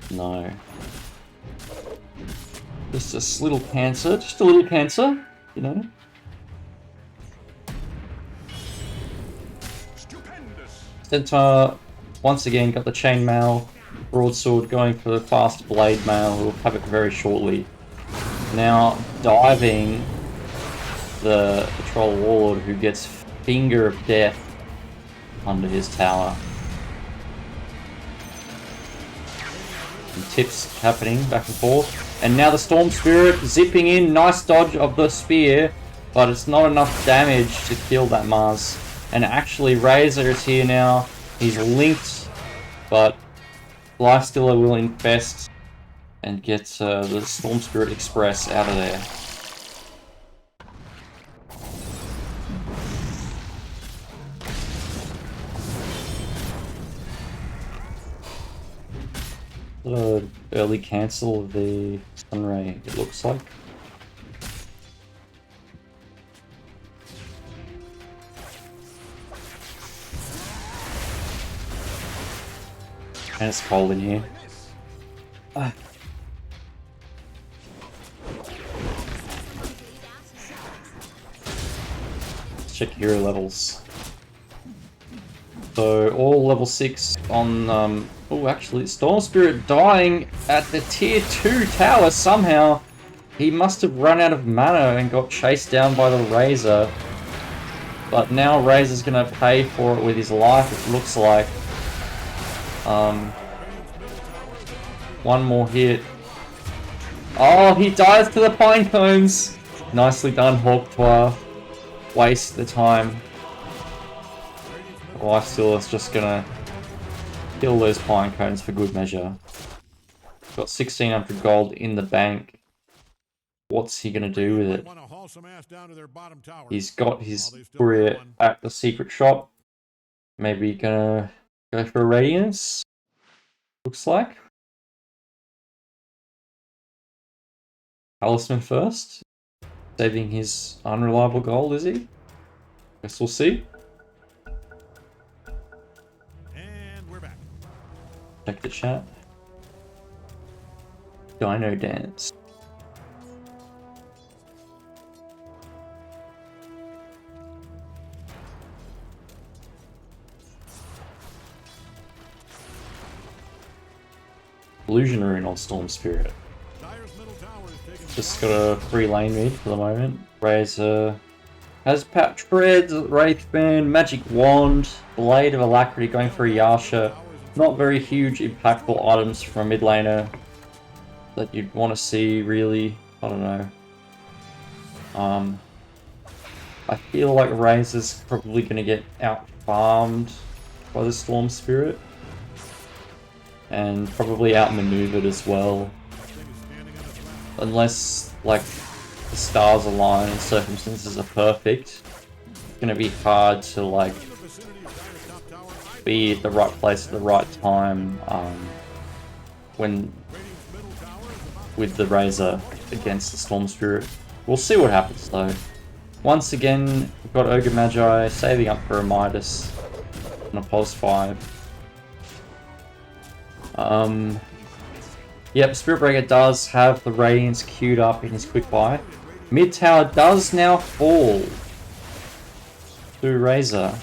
No. Just a little cancer. Just a little cancer, you know? Centaur, once again, got the chainmail. Broadsword going for the fast blade mail. We'll have it very shortly. Now, diving the Troll Warlord, who gets Finger of Death under his tower. Some tips happening back and forth. And now the Storm Spirit zipping in. Nice dodge of the spear, but it's not enough damage to kill that Mars. And actually, Razor is here now. He's linked, but Lifestealer will infest and get the Storm Spirit Express out of there. Early cancel of the Sunray, it looks like. And it's cold in here. Let's check hero levels. So all level 6 on oh, actually Storm Spirit dying at the tier 2 tower somehow. He must have run out of mana and got chased down by the Razor. But now Razor's gonna pay for it with his life, it looks like. One more hit. Oh, he dies to the pine cones. Nicely done, Hawktoir. Waste the time. Lifestealer's just gonna kill those pine cones for good measure. Got 1600 gold in the bank. What's he gonna do with it? He's got his courier at the secret shop. Maybe gonna go for a Radiance? Looks like. Talisman first. Saving his unreliable gold, is he? Guess we'll see. And we're back. Check the chat. Dino Dance. Illusion Rune on Storm Spirit. Just got a free lane mid for the moment. Razor has Patch Treads, Wraithband, Magic Wand, Blade of Alacrity going for a Yasha. Not very huge impactful items from a mid laner that you'd want to see really. I don't know. I feel like Razor's probably going to get out farmed by the Storm Spirit. And probably outmaneuvered as well. Unless, like, the stars align and circumstances are perfect. It's gonna be hard to, like, be at the right place at the right time, with the Razor against the Storm Spirit. We'll see what happens, though. Once again, we've got Ogre Magi saving up for a Midas on a pos 5. Yep, Spirit Breaker does have the Radiance queued up in his quick buy. Mid tower does now fall to Razor.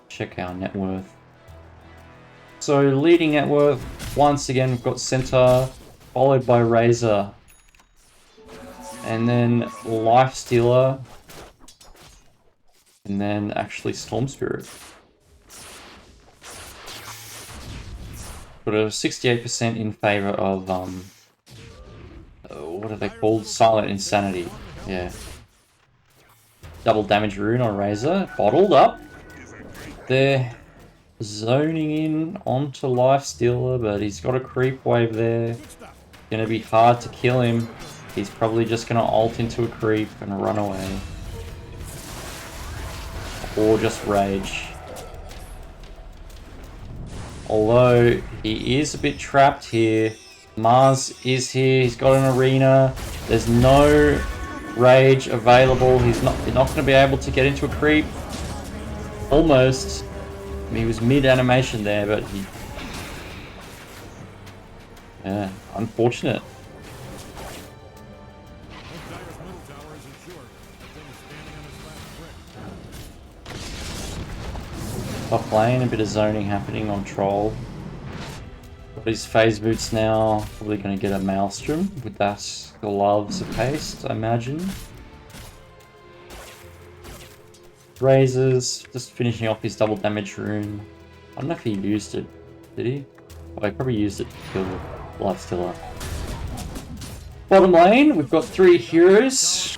Check our net worth. So leading net worth, once again we've got Centaur, followed by Razor. And then Lifestealer. And then actually Storm Spirit. Got a 68% in favor of, what are they called? Silent Insanity. Yeah. Double damage rune on Razor. Bottled up. They're zoning in onto Lifestealer, but he's got a creep wave there. Gonna be hard to kill him. He's probably just gonna ult into a creep and run away. Or just rage. Although he is a bit trapped here. Mars is here, he's got an arena. There's no rage available. He's not going to be able to get into a creep. Almost. I mean, he was mid animation there, but he... yeah, unfortunate. Top lane, a bit of zoning happening on Troll. Got his phase boots now, probably going to get a Maelstrom with that gloves of haste, I imagine. Razors, just finishing off his double damage rune. I don't know if he used it, did he? Oh, he probably used it to kill Lifestealer. Bottom lane, we've got 3 heroes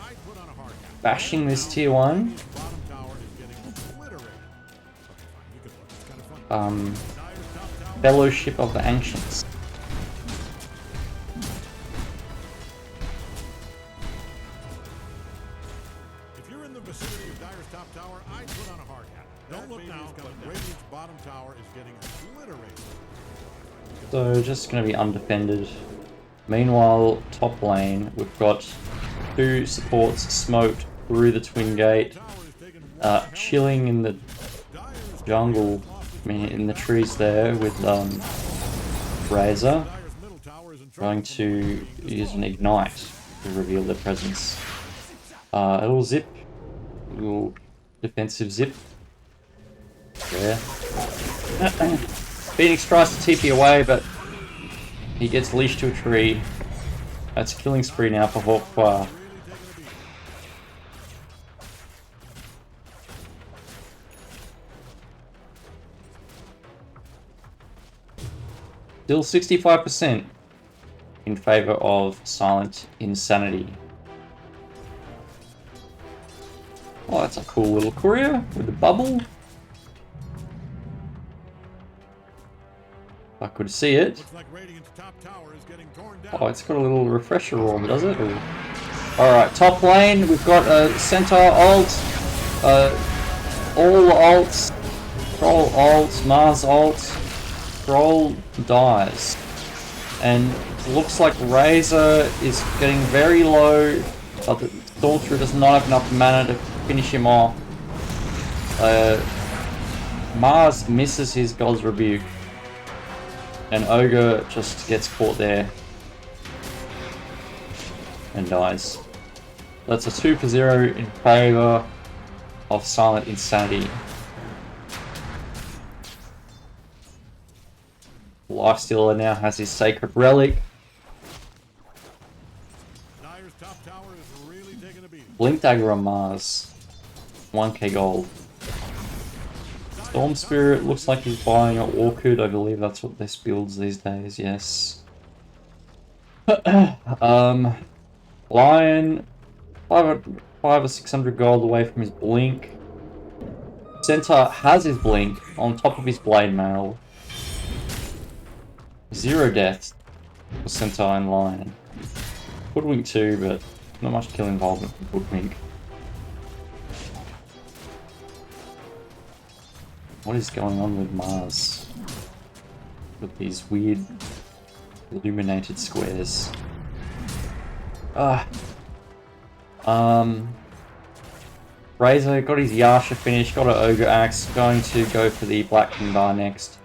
bashing this tier 1. Fellowship of the Ancients. If you're in the vicinity of Dire's top tower, I'd put on a hard hat. Don't look now, but Radiant's bottom tower is getting obliterated. So just going to be undefended. Meanwhile, top lane, we've got 2 supports smoked through the Twin Gate, chilling in the jungle. I mean, in the trees there with Razor, going to use an Ignite to reveal their presence. A little zip, a little defensive zip. There. Phoenix tries to TP away, but he gets leashed to a tree. That's a killing spree now for Hawkfire. Still 65% in favor of Silent Insanity. Oh, that's a cool little courier with a bubble. If I could see it. Oh, it's got a little refresher orb, does it? Alright, top lane, we've got a Centaur ult, all ults, Troll ult, Mars ult. Troll dies, and it looks like Razor is getting very low, but the Stormtrooper does not have enough mana to finish him off. Mars misses his God's Rebuke. And Ogre just gets caught there and dies. That's a 2 for 0 in favour of Silent Insanity. Lifestealer now has his Sacred Relic. Dyer's top tower is really taking a beating. Blink Dagger on Mars. 1k gold. Storm Spirit looks like he's buying an Orchid. I believe that's what this builds these days, yes. Lion, 5 or 600 gold away from his Blink. Centaur has his Blink on top of his Blade Mail. 0 deaths for Centaur and Lion. Hoodwink too, but not much kill involvement from Hoodwink. What is going on with Mars? With these weird illuminated squares. Razor got his Yasha finish, got an Ogre Axe, going to go for the Black King Bar next.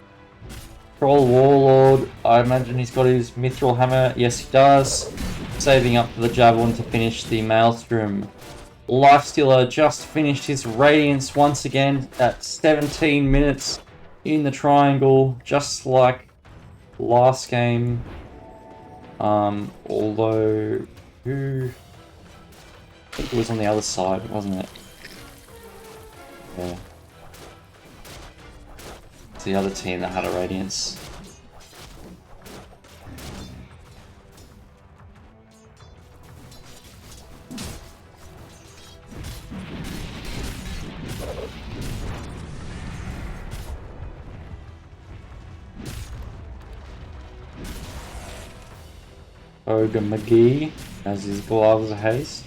Troll Warlord, I imagine he's got his Mithril Hammer, yes he does. Saving up for the Javelin to finish the Maelstrom. Lifestealer just finished his Radiance once again at 17 minutes in the triangle, just like last game. Although, I think it was on the other side, wasn't it? Yeah. It's the other team that had a Radiance. Ogre McGee has his Gloves of Haste.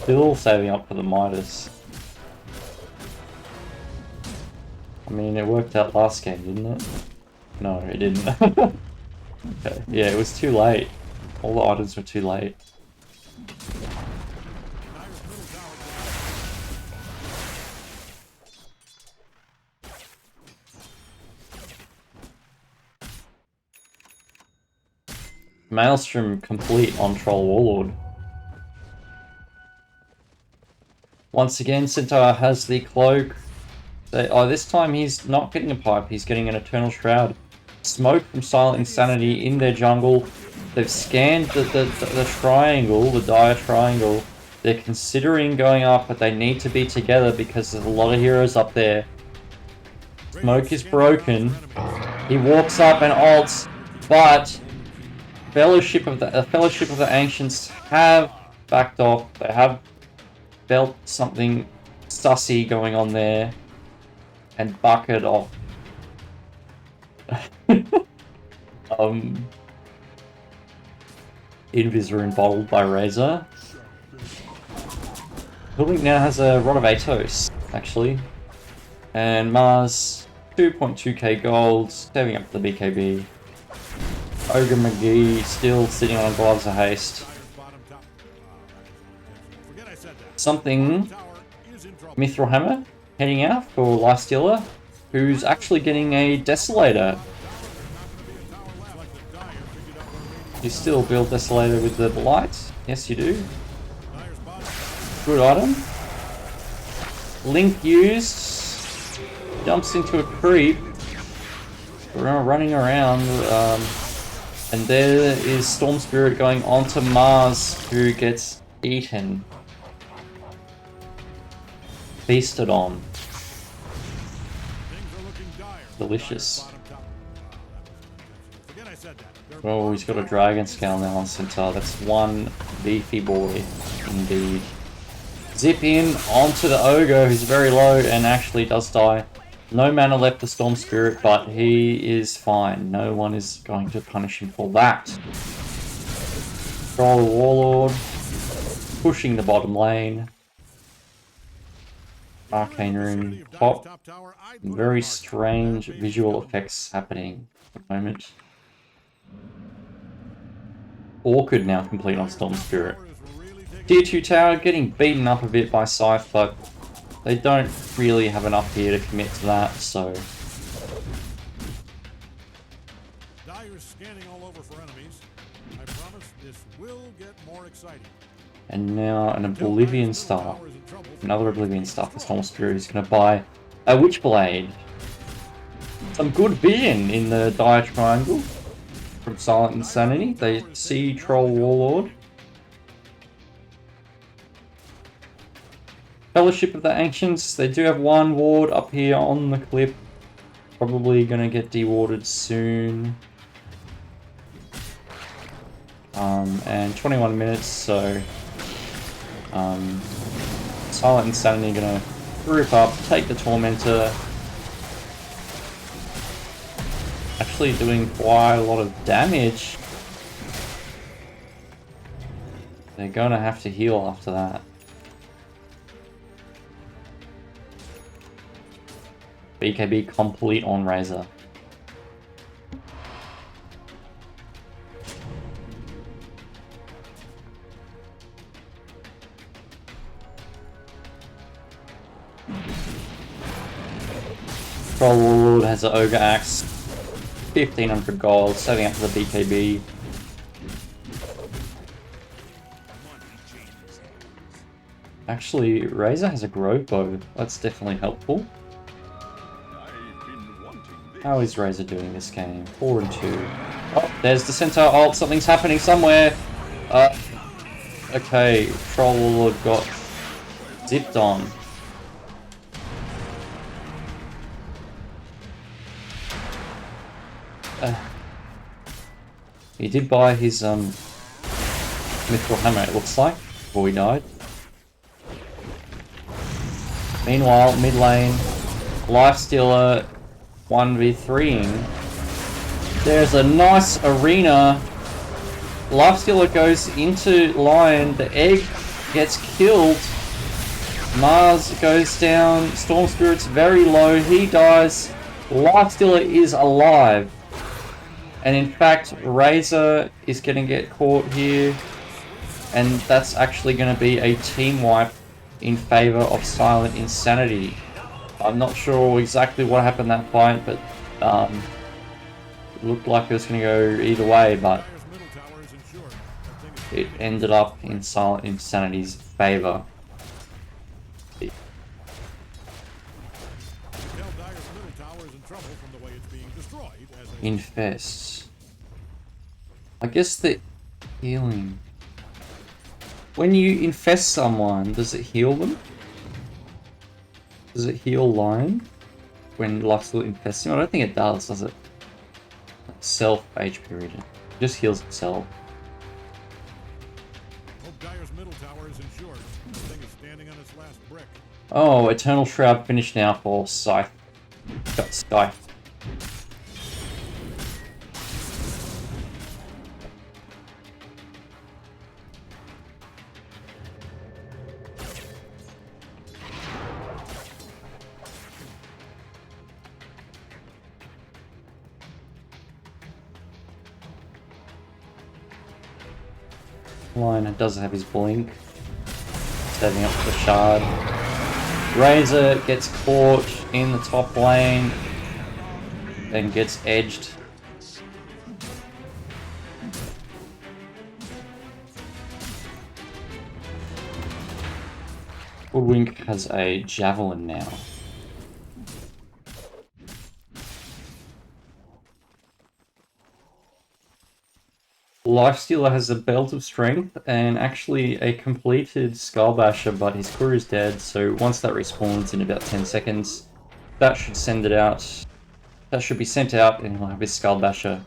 Still saving up for the Midas. I mean, it worked out last game, didn't it? No, it didn't. Okay. Yeah, it was too late. All the items were too late. Maelstrom complete on Troll Warlord. Once again, Centaur has the cloak. Oh, this time he's not getting a pipe, he's getting an Eternal Shroud. Smoke from Silent Insanity in their jungle. They've scanned the triangle, the dire triangle. They're considering going up, but they need to be together because there's a lot of heroes up there. Smoke is broken. He walks up and ults, but Fellowship of the Ancients have backed off. They have felt something sussy going on there and bucketed off. Invisor bottled by Razor. Hoodwink now has a Rod of Atos, actually. And Mars, 2.2k gold, saving up the BKB. Ogre McGee still sitting on Gloves of Haste. Something Mithril Hammer heading out for Lifestealer, who's actually getting a Desolator. You still build Desolator with the Blight? Yes, you do. Good item. Link used. Jumps into a creep. Running around. And there is Storm Spirit going onto Mars, who gets eaten. Feasted on. Delicious. Oh, he's got a Dragon Scale now on Centaur. That's one beefy boy, indeed. Zip in onto the Ogre, who's very low and actually does die. No mana left for Storm Spirit, but he is fine. No one is going to punish him for that. Troll Warlord, pushing the bottom lane. Arcane Rune top. Very strange visual effects happening at the moment. Orchid now complete on Storm Spirit. Tier 2 tower getting beaten up a bit by Scythe, but they don't really have enough here to commit to that, so more exciting. And now an Oblivion Star. Another Oblivion Star for Storm Spirit who's going to buy a Witchblade. Some good vision in the Dire Triangle from Silent Insanity. They see Troll Warlord. Fellowship of the Ancients. They do have one ward up here on the cliff. Probably going to get dewarded soon. And 21 minutes, so Silent Insanity going to group up, take the Tormentor. Actually doing quite a lot of damage. They're going to have to heal after that. BKB complete on Razor. Troll Warlord has an Ogre Axe, 1500 gold, setting up for the BKB. Actually, Razor has a Grove Bow, that's definitely helpful. How is Razor doing this game? 4 and 2. Oh, there's the Centaur ult, something's happening somewhere. Okay, Troll Warlord got zipped on. He did buy his Mythical Hammer, it looks like, before he died. Meanwhile, mid lane, Lifestealer 1v3ing. There's a nice arena. Lifestealer goes into Lion, the egg gets killed. Mars goes down, Storm Spirit's very low, he dies. Lifestealer is alive. And in fact, Razor is going to get caught here. And that's actually going to be a team wipe in favor of Silent Insanity. I'm not sure exactly what happened that fight, but it looked like it was going to go either way, but it ended up in Silent Insanity's favor. Infest. I guess the healing. When you infest someone, does it heal them? Does it heal Lion when Lifesteal infests him? I don't think it does it? Self HP region. It just heals itself. Oh, Eternal Shroud finished now for Scythe. Got Scythe. Lion does have his blink, setting up the shard. Razor gets caught in the top lane and gets edged. Woodwink has a javelin now. Lifestealer has a Belt of Strength and actually a completed Skullbasher, but his crew is dead, so once that respawns in about 10 seconds, that should send it out. That should be sent out and he'll have his Skullbasher.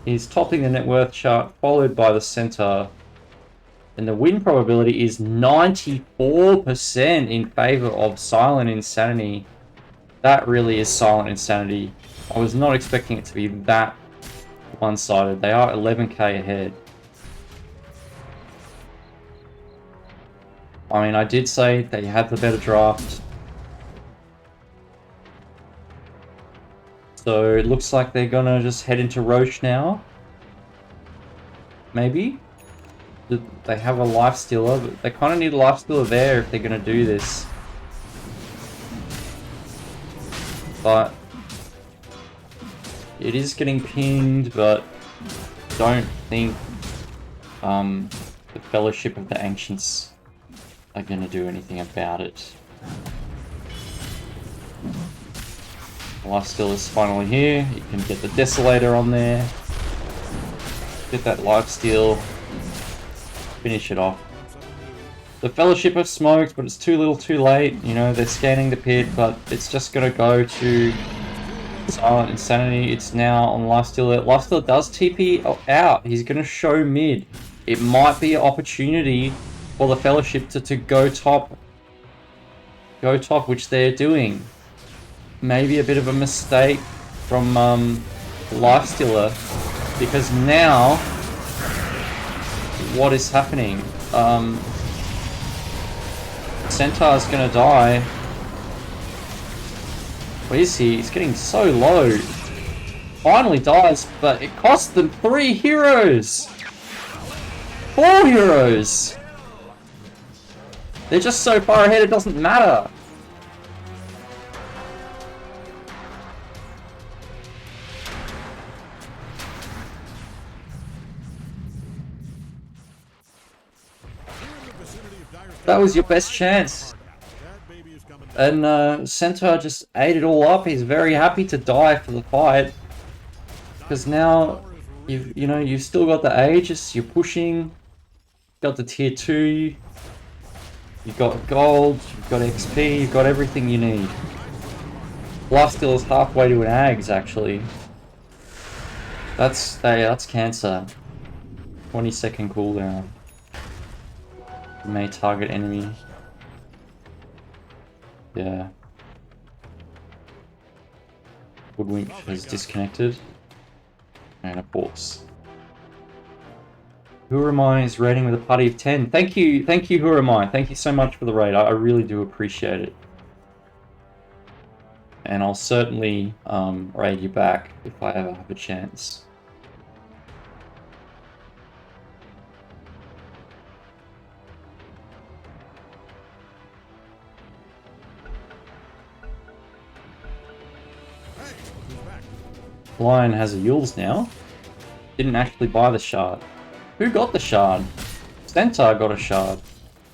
He's topping the net worth chart, followed by the Centaur. And the win probability is 94% in favor of Silent Insanity. That really is Silent Insanity. I was not expecting it to be that one-sided. They are 11k ahead. I mean, I did say they had the better draft. So it looks like they're gonna just head into Roche now. Maybe? They have a Lifestealer, but they kind of need a Lifestealer there if they're gonna do this. But it is getting pinged, but don't think the Fellowship of the Ancients are gonna do anything about it. Lifesteal is finally here. You can get the Desolator on there. Get that lifesteal. Finish it off. The Fellowship have smoked, but it's too little too late. You know, they're scanning the pit, but it's just gonna go to Silent Insanity. It's now on Lifesteal. Lifesteal does TP out. He's gonna show mid. It might be an opportunity for the Fellowship to go top. Go top, which they're doing. Maybe a bit of a mistake from Lifestealer, because now what is happening? Centaur's gonna die. Where is he? He's getting so low. Finally dies, but it cost them 3 heroes! 4 heroes! They're just so far ahead it doesn't matter. That was your best chance. And Centaur just ate it all up. He's very happy to die for the fight. Because now, you've still got the Aegis, you're pushing. Got the tier 2. You've got gold, you've got XP, you've got everything you need. Lifesteal is halfway to an Ags, actually. That's cancer. 20-second cooldown. You may target enemy. Yeah. Woodwink has disconnected. And of course. Who am I is raiding with a party of 10. Thank you, Who am I? Thank you so much for the raid. I really do appreciate it. And I'll certainly raid you back if I ever have a chance. Lion has a Yules now. Didn't actually buy the shard. Who got the shard? Centaur got a shard.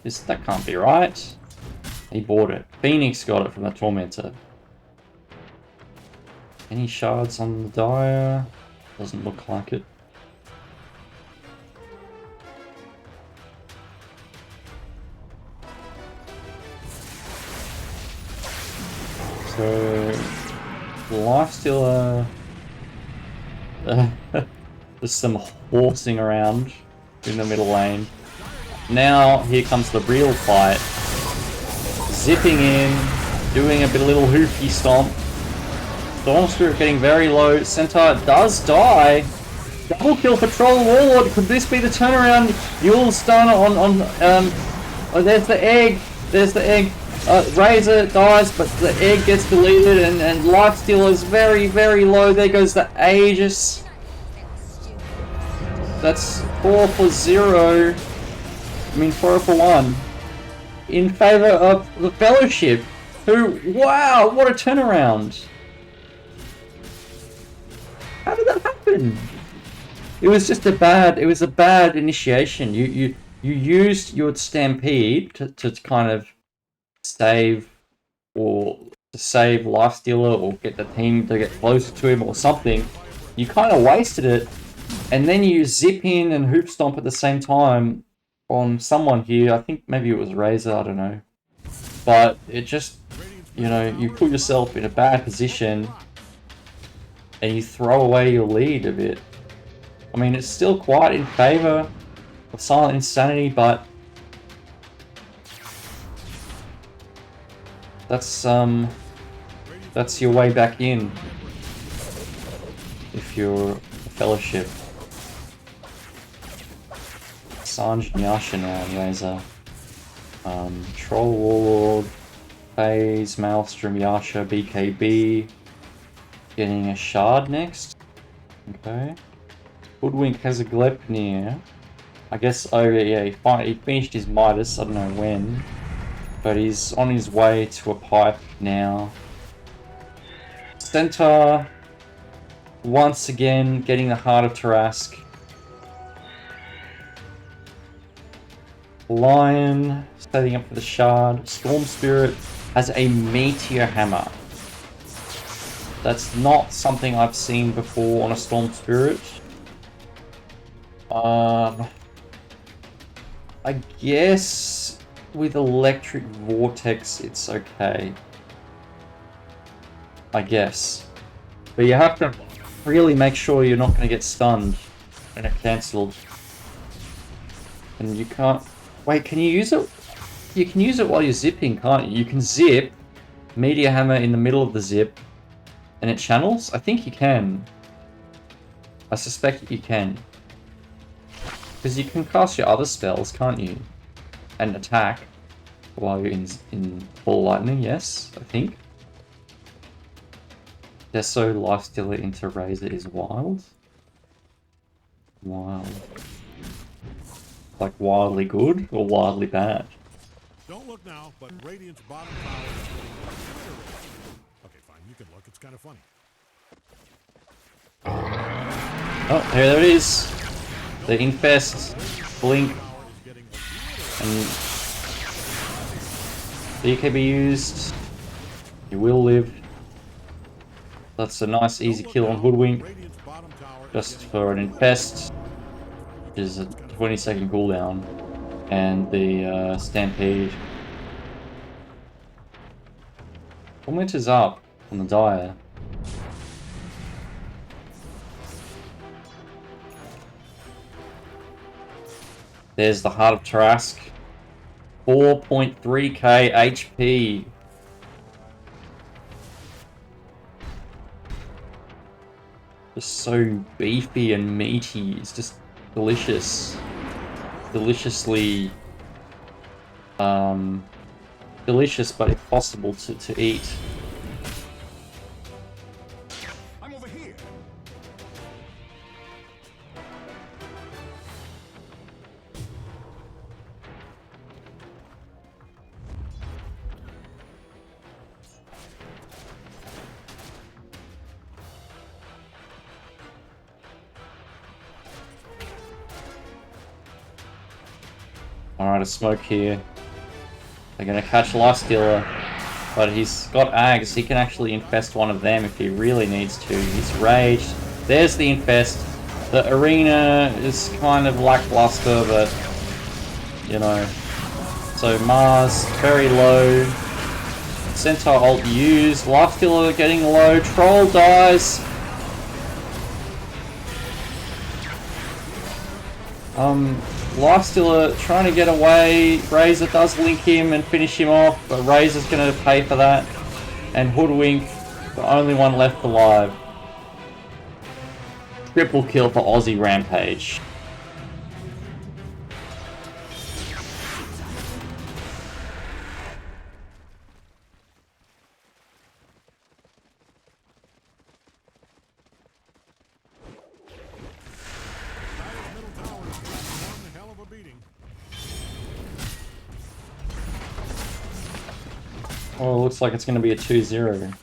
That can't be right. He bought it. Phoenix got it from the Tormentor. Any shards on the Dire? Doesn't look like it. So, Lifestealer. There's some horsing around in the middle lane. Now, here comes the real fight. Zipping in, doing a little hoofy stomp. Storm Spirit getting very low. Centaur does die. Double kill for Troll Warlord. Could this be the turnaround? Yule's done on oh, there's the egg. There's the egg. Razor dies, but the egg gets deleted, and Lifesteal is very, very low. There goes the Aegis. That's 4 for 0. I mean, 4 for 1. In favor of the Fellowship. Who, wow, what a turnaround. How did that happen? It was just a bad initiation. You used your Stampede to kind of save Lifestealer or get the team to get closer to him or something. You kind of wasted it, and then you zip in and hoop stomp at the same time on someone here. I think maybe it was Razor, I don't know. But it just, you put yourself in a bad position and you throw away your lead a bit. I mean, it's still quite in favor of Silent Insanity, but that's your way back in if you're a Fellowship. Sanj and Yasha now, Razor. Troll Warlord, FaZe, Maelstrom, Yasha, BKB. Getting a shard next. Okay. Hoodwink has a Glepnir. I guess, oh yeah, he finished his Midas, I don't know when. But he's on his way to a pipe now. Centaur, once again, getting the heart of Tarask. Lion, setting up for the shard. Storm Spirit has a Meteor Hammer. That's not something I've seen before on a Storm Spirit. I guess with Electric Vortex it's okay. I guess. But you have to really make sure you're not going to get stunned and it cancelled. And you can't... Wait, can you use it? You can use it while you're zipping, can't you? You can zip, Meteor Hammer in the middle of the zip, and it channels? I think you can. I suspect you can. Because you can cast your other spells, can't you? And attack while you're in full lightning, yes, I think. Deso Lifestealer into Razor is wild. Wild. Like wildly good or wildly bad? Don't look now, but Radiant's bottom tower is getting a Twitter rating. Okay, fine, you can look. It's kind of funny. Oh, here it is. The Infest, Blink, and the can be used. You will live. That's a nice easy kill on Hoodwink. Just for an Infest, which is a 20-second cooldown. And the Stampede. Torment is up on the Dire. There's the Heart of Tarask. 4.3k HP. Just so beefy and meaty. It's just delicious. Deliciously... delicious but impossible to eat. I'm over here. Alright, a smoke here. They're gonna catch Lifestealer, but he's got Ags. He can actually infest one of them if he really needs to. He's raged. There's the infest. The arena is kind of lackluster, but you know. So Mars, very low. Centaur ult used. Lifestealer getting low. Troll dies. Lifestealer trying to get away. Razor does link him and finish him off, but Razor's going to pay for that. And Hoodwink, the only one left alive. Triple kill for Aussie Rampage. Oh, it looks like it's going to be a 2-0.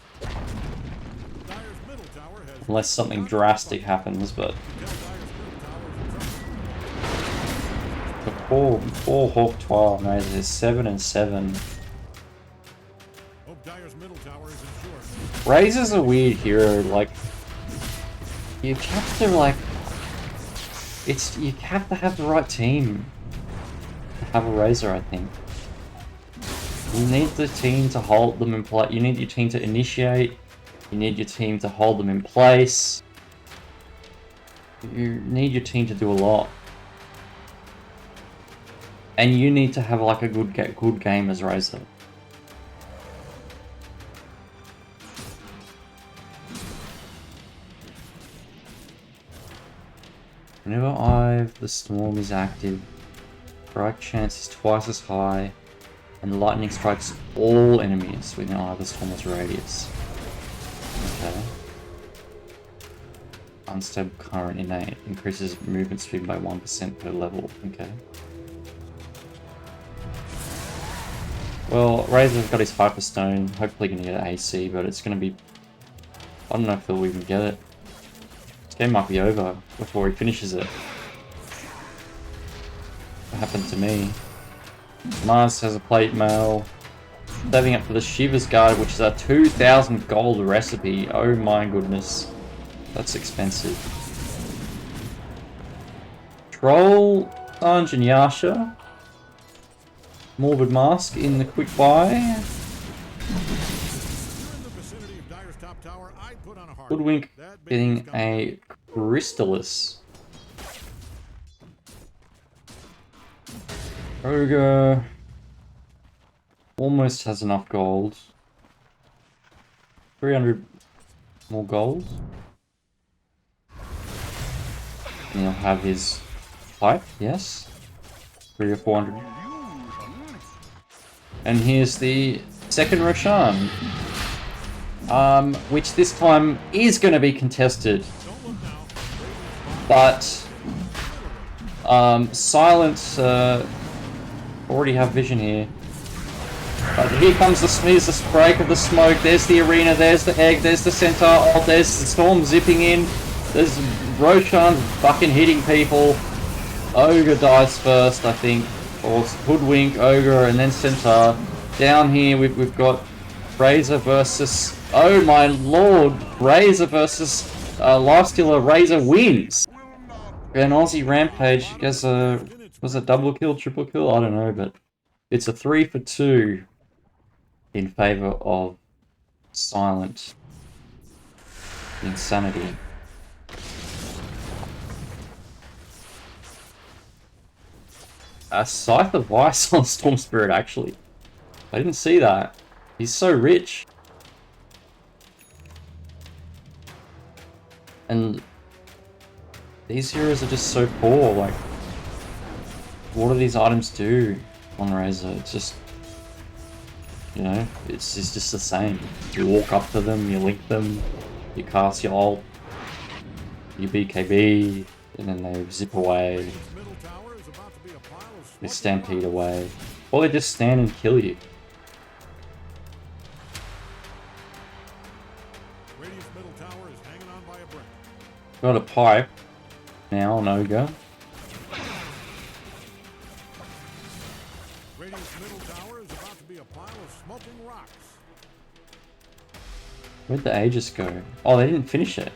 Unless something drastic happens, but... The four Hawk 12 knows is 7 and 7. Razor's a weird hero, like... You have to, like... You have to have the right team to have a Razor, I think. You need the team to hold them in place. You need your team to initiate. You need your team to hold them in place. You need your team to do a lot. And you need to have like a good game as Razor. Whenever the storm is active, strike chance is twice as high. And lightning strikes all enemies within either storm's radius. Okay. Unstable current innate increases movement speed by 1% per level. Okay. Well, Razor's got his Hyperstone. Hopefully gonna get an AC, but it's gonna be... I don't know if he'll even get it. This game might be over before he finishes it. What happened to me? Mars has a plate mail. Saving up for the Shiva's Guard, which is a 2,000 gold recipe. Oh my goodness. That's expensive. Troll, Sanj and Yasha. Morbid Mask in the quick buy. Hoodwink getting a Crystallis. Ogre almost has enough gold. 300 more gold. And he'll have his pipe, yes. 300 or 400. And here's the second Roshan. Which this time is going to be contested. But Silent already have vision here. But here comes here's the break of the smoke. There's the arena, there's the egg, there's the centaur. Oh, there's the storm zipping in. There's Roshan fucking hitting people. Ogre dies first, I think. Or Hoodwink, Ogre, and then Centaur. Down here we've got Razor versus... Oh my lord! Razor versus Lifestealer. Razor wins! An Aussie Rampage gets a... Was it double kill, triple kill? I don't know, but... It's a 3 for 2 in favour of Silent. Insanity. A Scythe of Vice on Storm Spirit, actually. I didn't see that. He's so rich. And these heroes are just so poor, like... What do these items do on Razor? It's just... You know, it's just the same. You walk up to them, you link them, you cast your ult, you BKB, and then they zip away. They stampede away. Or they just stand and kill you. Got a pipe. Now an ogre. Where'd the Aegis go? Oh, they didn't finish it.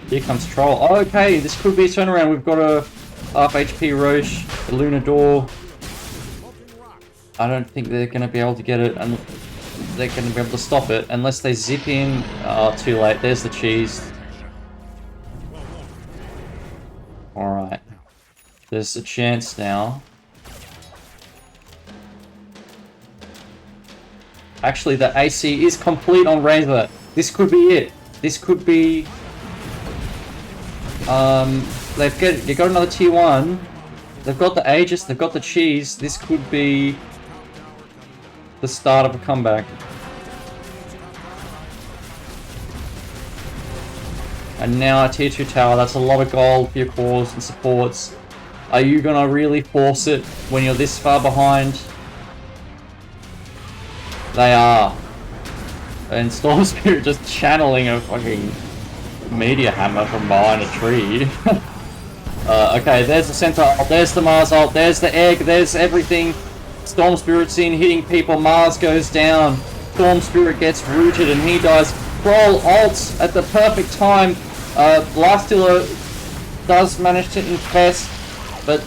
Here comes Troll. Oh, okay, this could be a turnaround. We've got a half HP Roche, the Lunar Door. I don't think they're going to be able to get it, and they're going to be able to stop it unless they zip in. Oh, too late. There's the cheese. Alright. There's a chance now. Actually, the AC is complete on Razor. This could be it. This could be... They've got another tier 1. They've got the Aegis, they've got the cheese. This could be the start of a comeback. And now a tier 2 tower. That's a lot of gold for your cores and supports. Are you gonna really force it when you're this far behind? They are. And Storm Spirit just channeling a fucking meteor hammer from behind a tree. Okay, there's the Centaur, there's the Mars ult, there's the egg, there's everything. Storm Spirit's in, hitting people, Mars goes down. Storm Spirit gets rooted and he dies. Troll ults at the perfect time. Lifestealer does manage to infest, but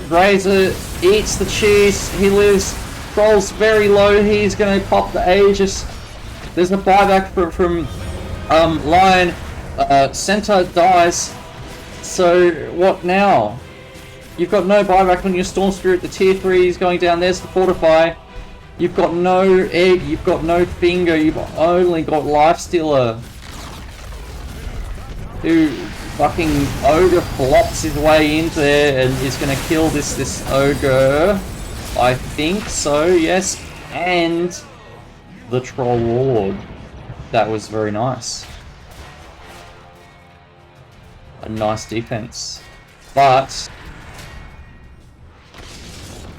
Razor eats the cheese, he lives. Troll's very low, he's gonna pop the Aegis. There's a buyback from Lion. Centaur dies. So what now? You've got no buyback on your Storm Spirit. The tier 3 is going down. There's the Fortify. You've got no egg. You've got no finger. You've only got Lifestealer, who fucking ogre flops his way into there and is going to kill this ogre. I think so. Yes, and the Troll Lord. That was very nice. A nice defense. But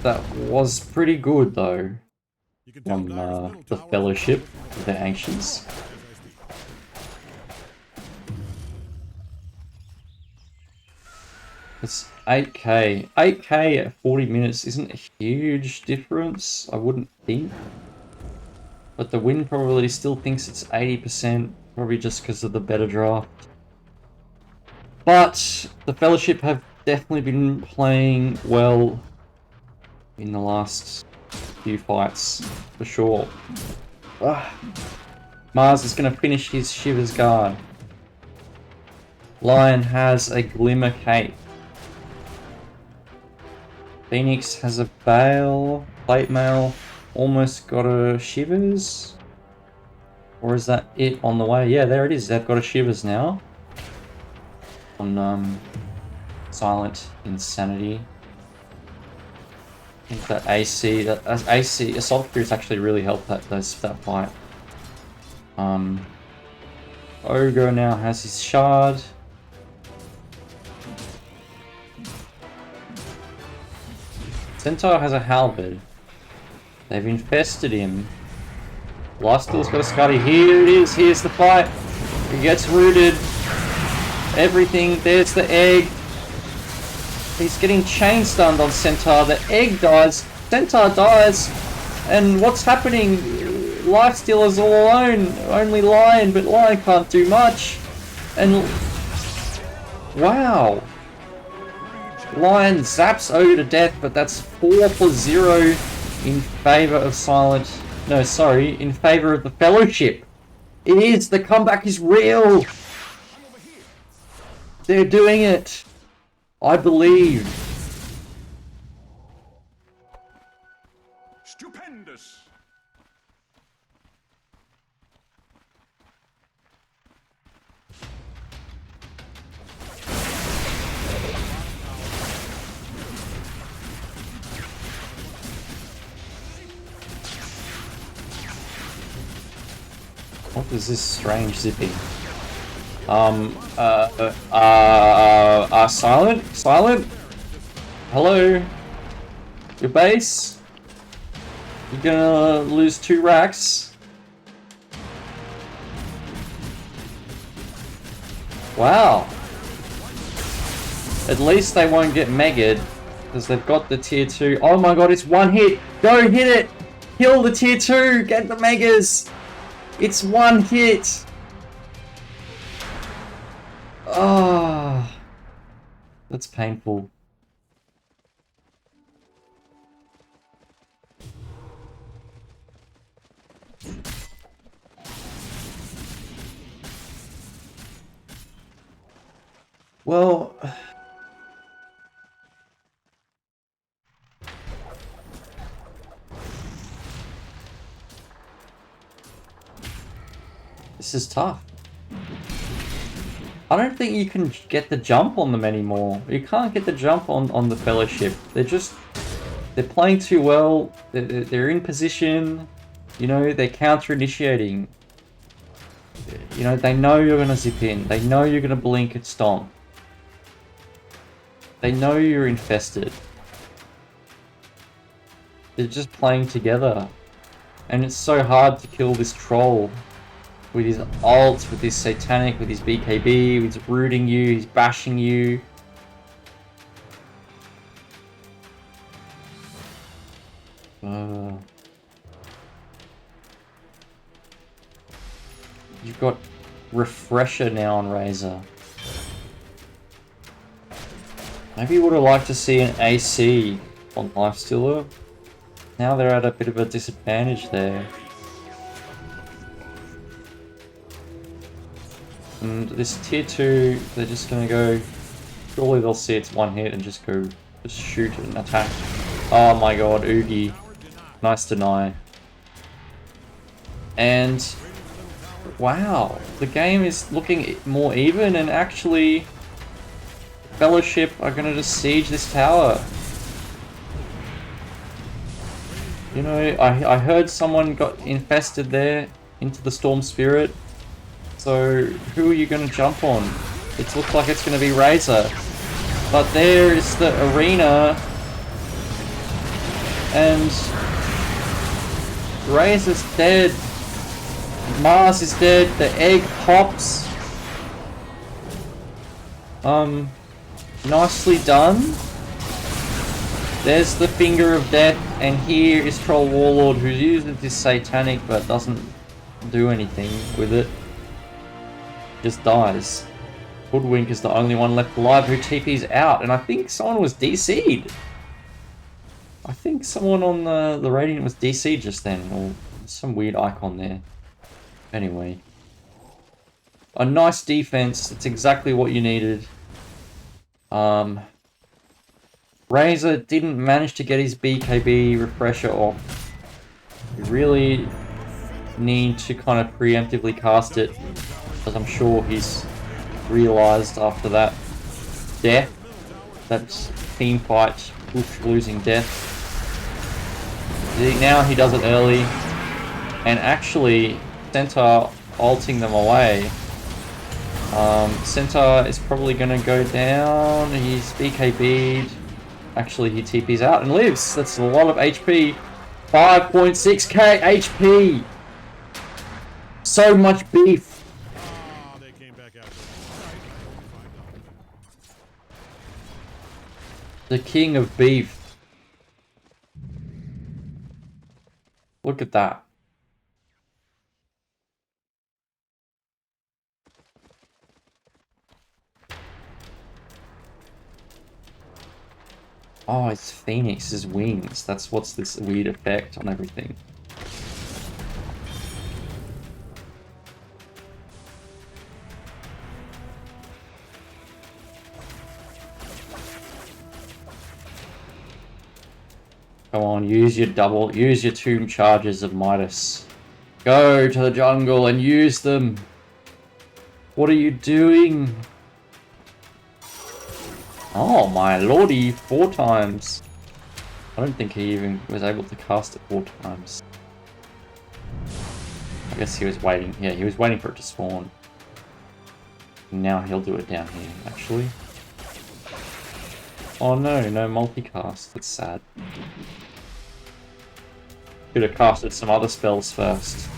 that was pretty good though. From the Fellowship of the Ancients. 8k. 8k at 40 minutes isn't a huge difference, I wouldn't think. But the win probability still thinks it's 80%, probably just because of the better draft. But the Fellowship have definitely been playing well in the last few fights, for sure. Mars is going to finish his Shiver's Guard. Lion has a Glimmer Cape. Phoenix has a Bale, Plate Mail, almost got a Shivers. Or is that it on the way? Yeah, there it is. They've got a Shivers now. On Silent Insanity. I think that AC Assault Fury's actually really helped that fight. Ogre now has his shard. Centaur has a halberd. They've infested him. Lifesteal's got a Scuddy. Here it is. Here's the fight. He gets rooted. Everything. There's the egg. He's getting chain stunned on Centaur. The egg dies. Centaur dies. And what's happening? Lifesteal is all alone. Only Lion, but Lion can't do much. And wow. Lion zaps Ogre to death, but that's 4 for 0 in favor of Silent. No, sorry, in favor of the Fellowship. It is. The comeback is real. They're doing it. I believe. Stupendous. What is this strange zipping? Silent? Silent? Hello? Your base? You're gonna lose 2 racks? Wow. At least they won't get megaed, because they've got the tier 2. Oh my god, it's 1 hit! Go hit it! Kill the tier 2! Get the megas! It's 1 hit! Ah, oh, that's painful. Well, this is tough. I don't think you can get the jump on them anymore. You can't get the jump on the Fellowship. They're playing too well. They're in position. You know, they're counter-initiating. You know, they know you're gonna zip in. They know you're gonna blink and stomp. They know you're infested. They're just playing together. And it's so hard to kill this troll. With his ult, with his satanic, with his BKB, he's rooting you, he's bashing you. You've got Refresher now on Razor. Maybe you would have liked to see an AC on Lifestealer. Now they're at a bit of a disadvantage there. And this tier 2, they're just gonna go. Surely they'll see it's 1 hit and just shoot and attack. Oh my god, Oogie. Nice deny. And wow, the game is looking more even, and actually Fellowship are gonna just siege this tower. You know, I heard someone got infested there into the Storm Spirit. So, who are you going to jump on? It looks like it's going to be Razor. But there is the arena. And Razor's dead. Mars is dead. The egg pops. Nicely done. There's the Finger of Death, and here is Troll Warlord, who uses this Satanic but doesn't do anything with it. Just dies. Hoodwink is the only one left alive who TP's out, and I think someone was DC'd. I think someone on the Radiant was DC'd just then, or some weird icon there. Anyway. A nice defense, it's exactly what you needed. Razor didn't manage to get his BKB refresher off. You really need to kind of preemptively cast it, as I'm sure he's realised after that death, that team fight, losing death. Now he does it early, and actually Centaur ulting them away. Centaur is probably going to go down. He's BKB'd. Actually, he TP's out and lives. That's a lot of HP. 5.6k HP. So much beef. They came back out. The king of beef. Look at that. Oh, it's Phoenix's wings. That's what's this weird effect on everything. Come on, use your two charges of Midas. Go to the jungle and use them. What are you doing? Oh my lordy, 4 times. I don't think he even was able to cast it 4 times. I guess he was waiting. Yeah, he was waiting for it to spawn. Now he'll do it down here, actually. Oh no, no multicast. That's sad. Should have casted some other spells first.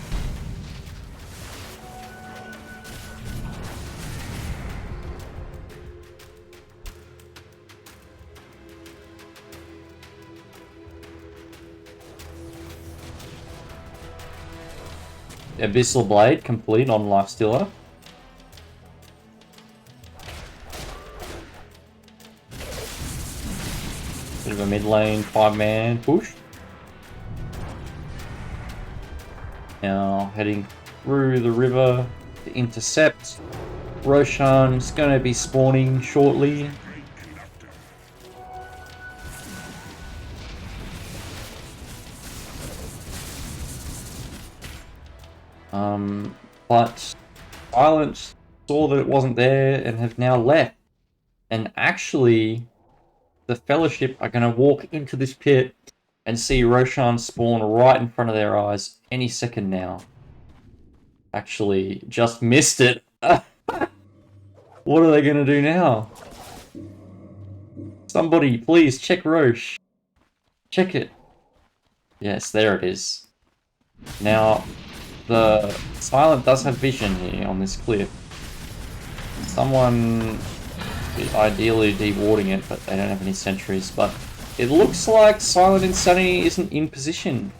Abyssal Blade complete on Lifestealer. Bit of a mid lane 5-man push. Now heading through the river to intercept. Roshan's going to be spawning shortly. But Silent saw that it wasn't there and have now left. And actually, the Fellowship are going to walk into this pit and see Roshan spawn right in front of their eyes any second now. Actually, just missed it. What are they going to do now? Somebody, please, check Roche. Check it. Yes, there it is. Now, the Silent does have vision here on this cliff. Someone ideally dewarding it, but they don't have any sentries. But it looks like Silent Insanity isn't in position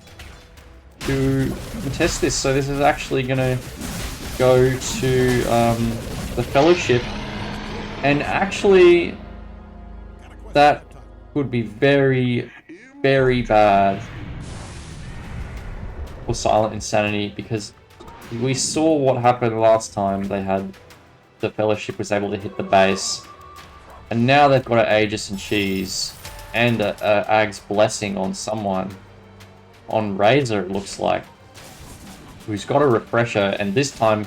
to contest this, so this is actually going to go to the Fellowship, and actually that could be very, very bad for Silent Insanity, because we saw what happened last time they had the Fellowship was able to hit the base, and now they've got an Aegis and Cheese and a Ag's Blessing on someone. On Razor, it looks like, who's got a refresher, and this time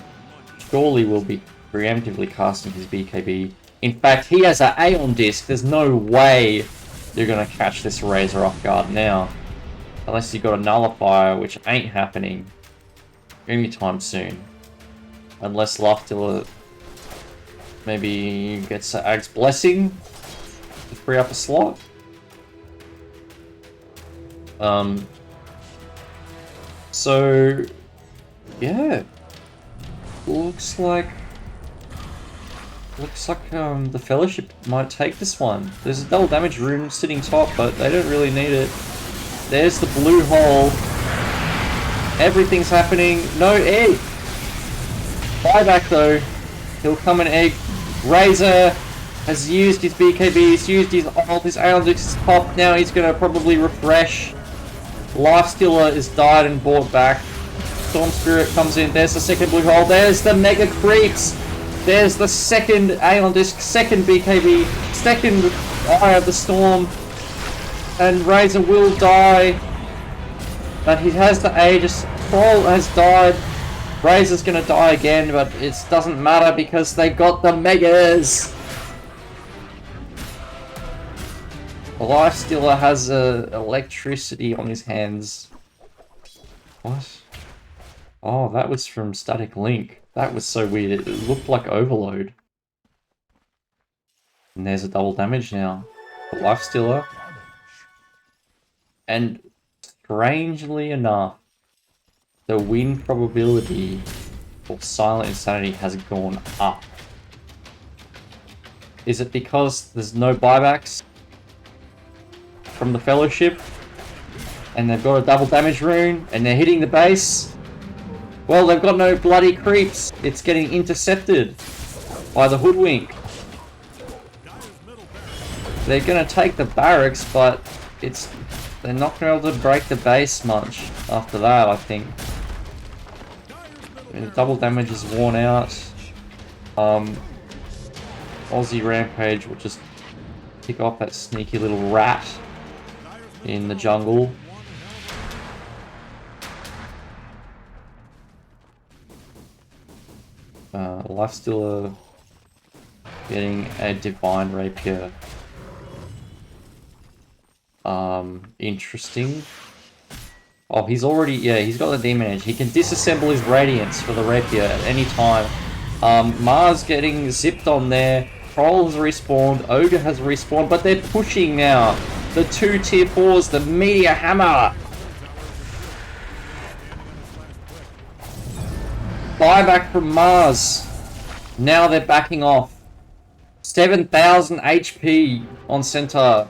surely will be preemptively casting his BKB. In fact, he has an Aeon Disc. There's no way you're going to catch this Razor off guard now. Unless you've got a Nullifier, which ain't happening anytime soon. Unless Lifestealer maybe gets an Ag's Blessing to free up a slot. So, yeah, looks like Looks like the Fellowship might take this one. There's a double damage rune sitting top, but they don't really need it. There's the blue hole. Everything's happening. No egg. Buyback though. He'll come an egg. Razor has used his BKB. He's used his ult. His Aeon is popped. Now he's gonna probably refresh. Lifestealer is died and bought back. Storm Spirit comes in. There's the second blue hole. There's the Mega Creeps. There's the second Aeon Disc, second BKB, second Eye of the Storm. And Razor will die. But he has the Aegis. Troll has died. Razor's gonna die again, but it doesn't matter because they got the Megas. The Lifestealer has electricity on his hands. What? Oh, that was from Static Link. That was so weird. It looked like Overload. And there's a double damage now. The Lifestealer. And strangely enough, the win probability for Silent Insanity has gone up. Is it because there's no buybacks from the Fellowship? And they've got a double damage rune and they're hitting the base? Well, they've got no bloody creeps. It's getting intercepted by the Hoodwink. They're gonna take the barracks, but they're not gonna be able to break the base much after that, I think. And the double damage is worn out. Aussie Rampage will just pick off that sneaky little rat in the jungle. Lifestealer getting a Divine Rapier. Interesting. Oh, he's already, yeah, he's got the Demon Edge. He can disassemble his Radiance for the Rapier at any time. Mars getting zipped on there. Troll has respawned. Ogre has respawned, but they're pushing now. The two tier 4s, the Meteor Hammer. Buyback from Mars. Now they're backing off. 7,000 HP on Centaur.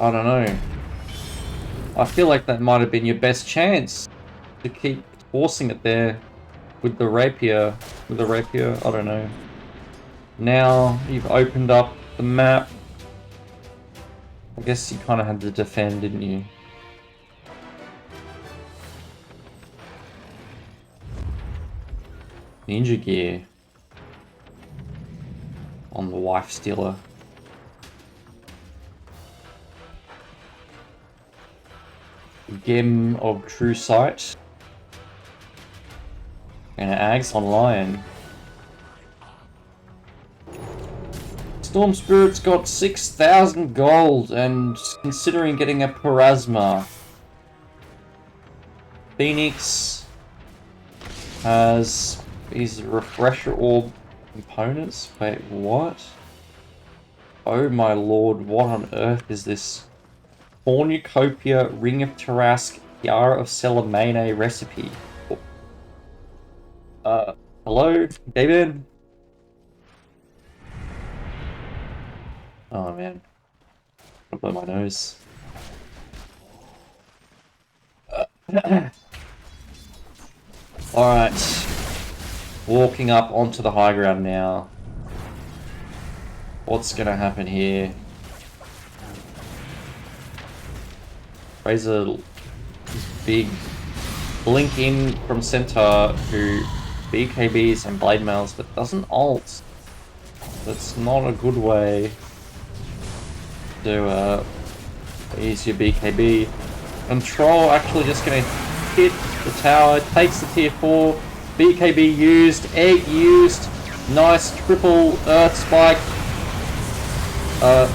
I don't know. I feel like that might have been your best chance to keep forcing it there with the rapier. With the rapier, I don't know. Now you've opened up the map. I guess you kind of had to defend, didn't you? Ninja gear on the Wife Stealer. Gem of True Sight. And Ags on Lion. Storm Spirit's got 6,000 gold and considering getting a Parasma. Phoenix has his Refresher Orb components. Wait, what? Oh my lord, what on earth is this? Cornucopia, Ring of Tarask, Tiara of Celamene recipe. Hello, David? Oh man, I'll blow my nose. Alright, walking up onto the high ground now. What's gonna happen here? Razor is big. Blink in from Centaur, who BKBs and Blade Mails, but doesn't ult. That's not a good way to use your BKB. And Troll actually just gonna hit the tower, takes the tier 4, BKB used, egg used, nice triple Earth Spike,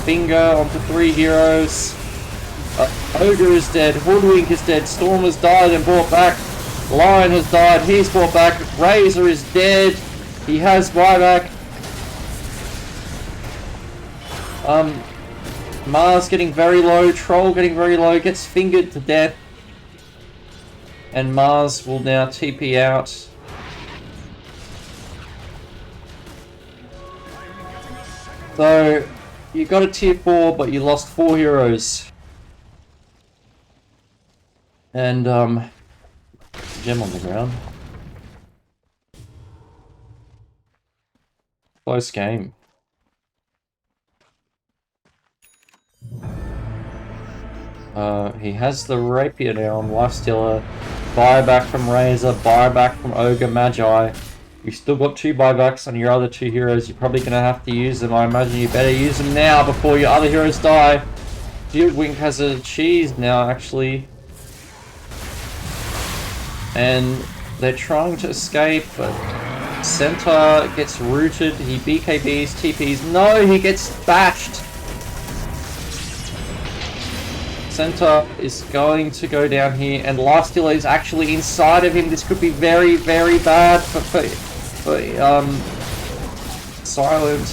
finger onto 3 heroes. Ogre is dead, Hoodwink is dead, Storm has died and brought back, Lion has died, he's brought back, Razor is dead, he has buyback. Mars getting very low, Troll getting very low, gets fingered to death. And Mars will now TP out. So, you got a tier 4, but you lost 4 heroes. And, gem on the ground. Close game. He has the Rapier now on Lifestealer. Buyback from Razor, buyback from Ogre Magi. You still got 2 buybacks on your other 2 heroes. You're probably going to have to use them. I imagine you better use them now before your other heroes die. Shield Wink has a cheese now, actually. And they're trying to escape, but Centaur gets rooted. He BKBs, TPs. No, he gets bashed. Centaur is going to go down here, and Lifestealer is actually inside of him. This could be very, very bad for Silent.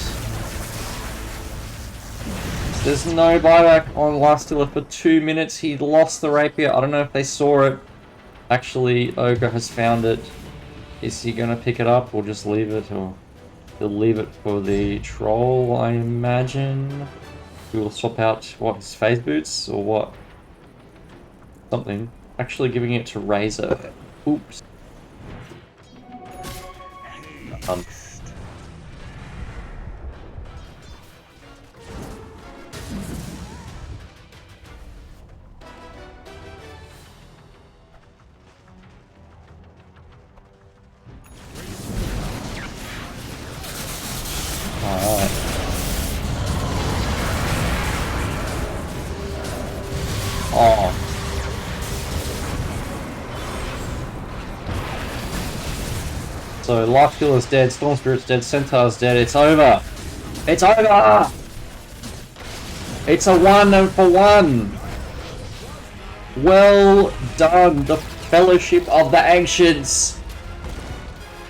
There's no buyback on Lifestealer for 2 minutes. He lost the Rapier. I don't know if they saw it. Actually, Ogre has found it. Is he gonna pick it up or just leave it? Or he'll leave it for the Troll, I imagine. We will swap out, what, his phase boots, or what? Something. Actually giving it to Razor. Oops. Alright. Oh. So Lifestealer's dead, Storm Spirit's dead, Centaur's dead, it's over! It's over! It's a 1-for-1! Well done, the Fellowship of the Ancients!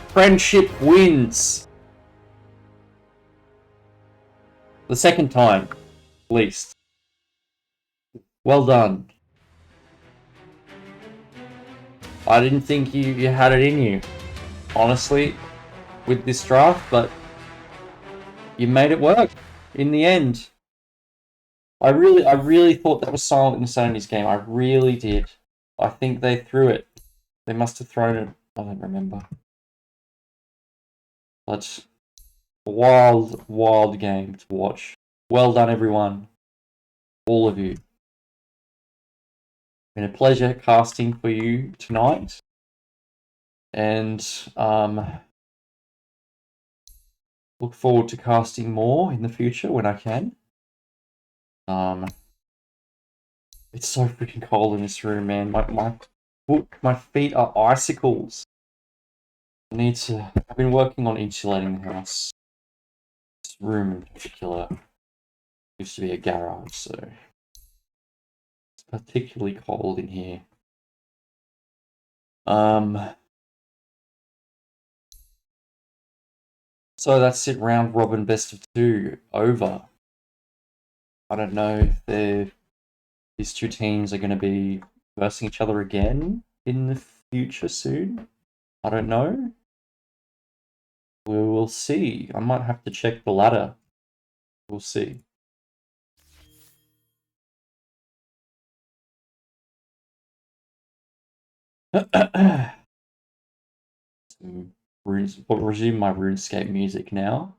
Friendship wins! The second time, at least. Well done. I didn't think you had it in you, honestly, with this draft, but you made it work in the end. I really thought that was Silent Insanity's game. I really did. I think they threw it. They must have thrown it. I don't remember. But wild, wild game to watch. Well done, everyone. All of you. Been a pleasure casting for you tonight. And look forward to casting more in the future when I can. It's so freaking cold in this room, man. My feet are icicles. I've been working on insulating the house. This room in particular used to be a garage, so it's particularly cold in here. So that's it, round robin best of 2 over. I don't know if these 2 teams are going to be versing each other again in the future soon. I don't know. We will see. I might have to check the ladder. We'll see. I'll resume my RuneScape music now.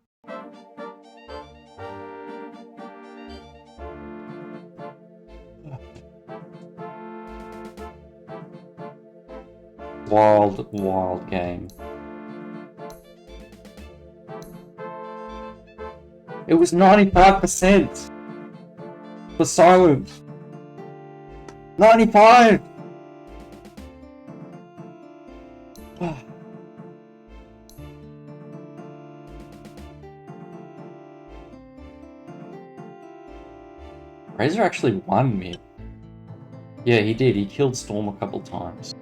Wild, wild game. It was 95% for Silent. 95! Razor actually won mid. Yeah, he did. He killed Storm a couple times.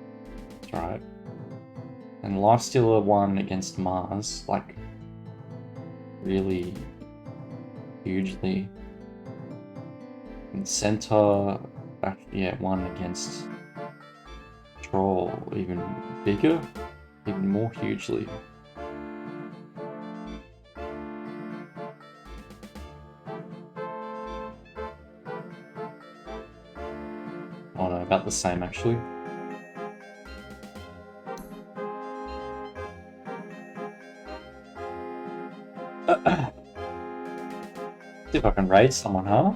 That's right. And Lifestealer won against Mars, like, really hugely. In center, yeah, one against Troll, even bigger, even more hugely. Oh no, about the same actually. See if I can raid someone, huh?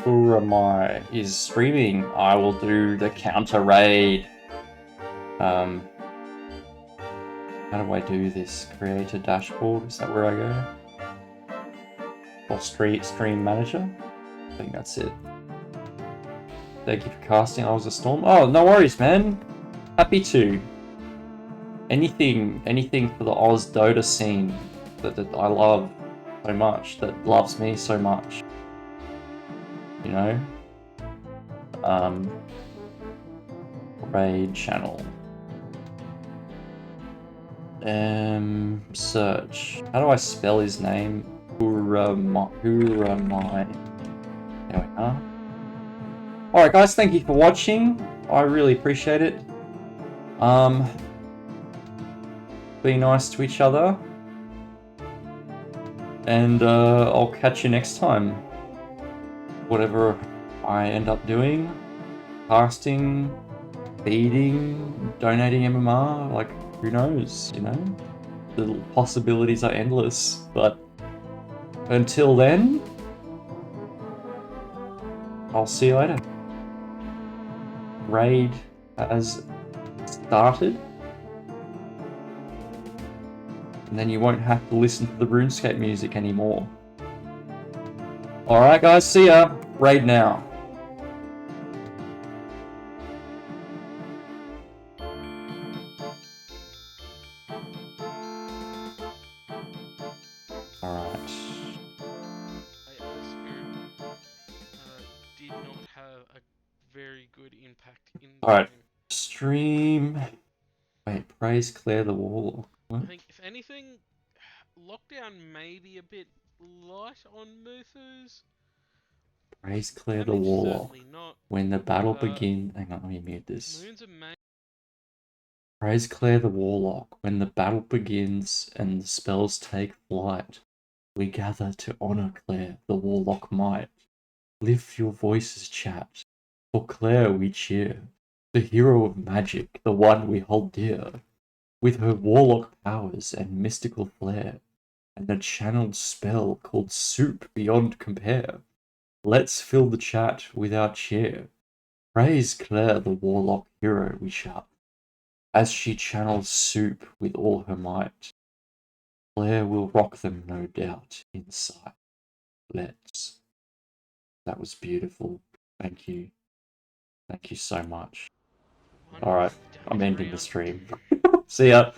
Who am I? Is streaming. I will do the counter raid. How do I do this? Create a dashboard. Is that where I go? Or stream manager? I think that's it. Thank you for casting. I was a storm. Oh, no worries, man. Happy to. Anything for the Oz Dota scene that I love so much, that loves me so much. You know? Raid channel. Search. How do I spell his name? Huramai. There we are. Alright guys, thank you for watching. I really appreciate it. Be nice to each other. And I'll catch you next time. Whatever I end up doing. Casting, feeding, donating MMR, like, who knows, you know? The possibilities are endless, but until then, I'll see you later. Raid has started. And then you won't have to listen to the RuneScape music anymore. Alright guys, see ya! Raid now. Alright. Did not have a very good impact in the Alright. game. Stream. Wait, praise Claire the Warlock. What? I think, if anything, Lockdown may be a bit light on Muthus. Praise Claire the Damage Warlock. certainly not. When the battle But, begins. Hang on, let me mute this. Moon's amazing. Praise Claire the Warlock. When the battle begins and the spells take flight, we gather to honor Claire the Warlock might. Lift your voices, chat. For Claire we cheer. The hero of magic, the one we hold dear. With her warlock powers and mystical flair, and a channeled spell called Soup beyond compare. Let's fill the chat with our cheer. Praise Claire the warlock hero, we shout, as she channels Soup with all her might. Claire will rock them, no doubt, in sight. Let's. That was beautiful. Thank you. Thank you so much. Alright, I'm ending the stream. See ya.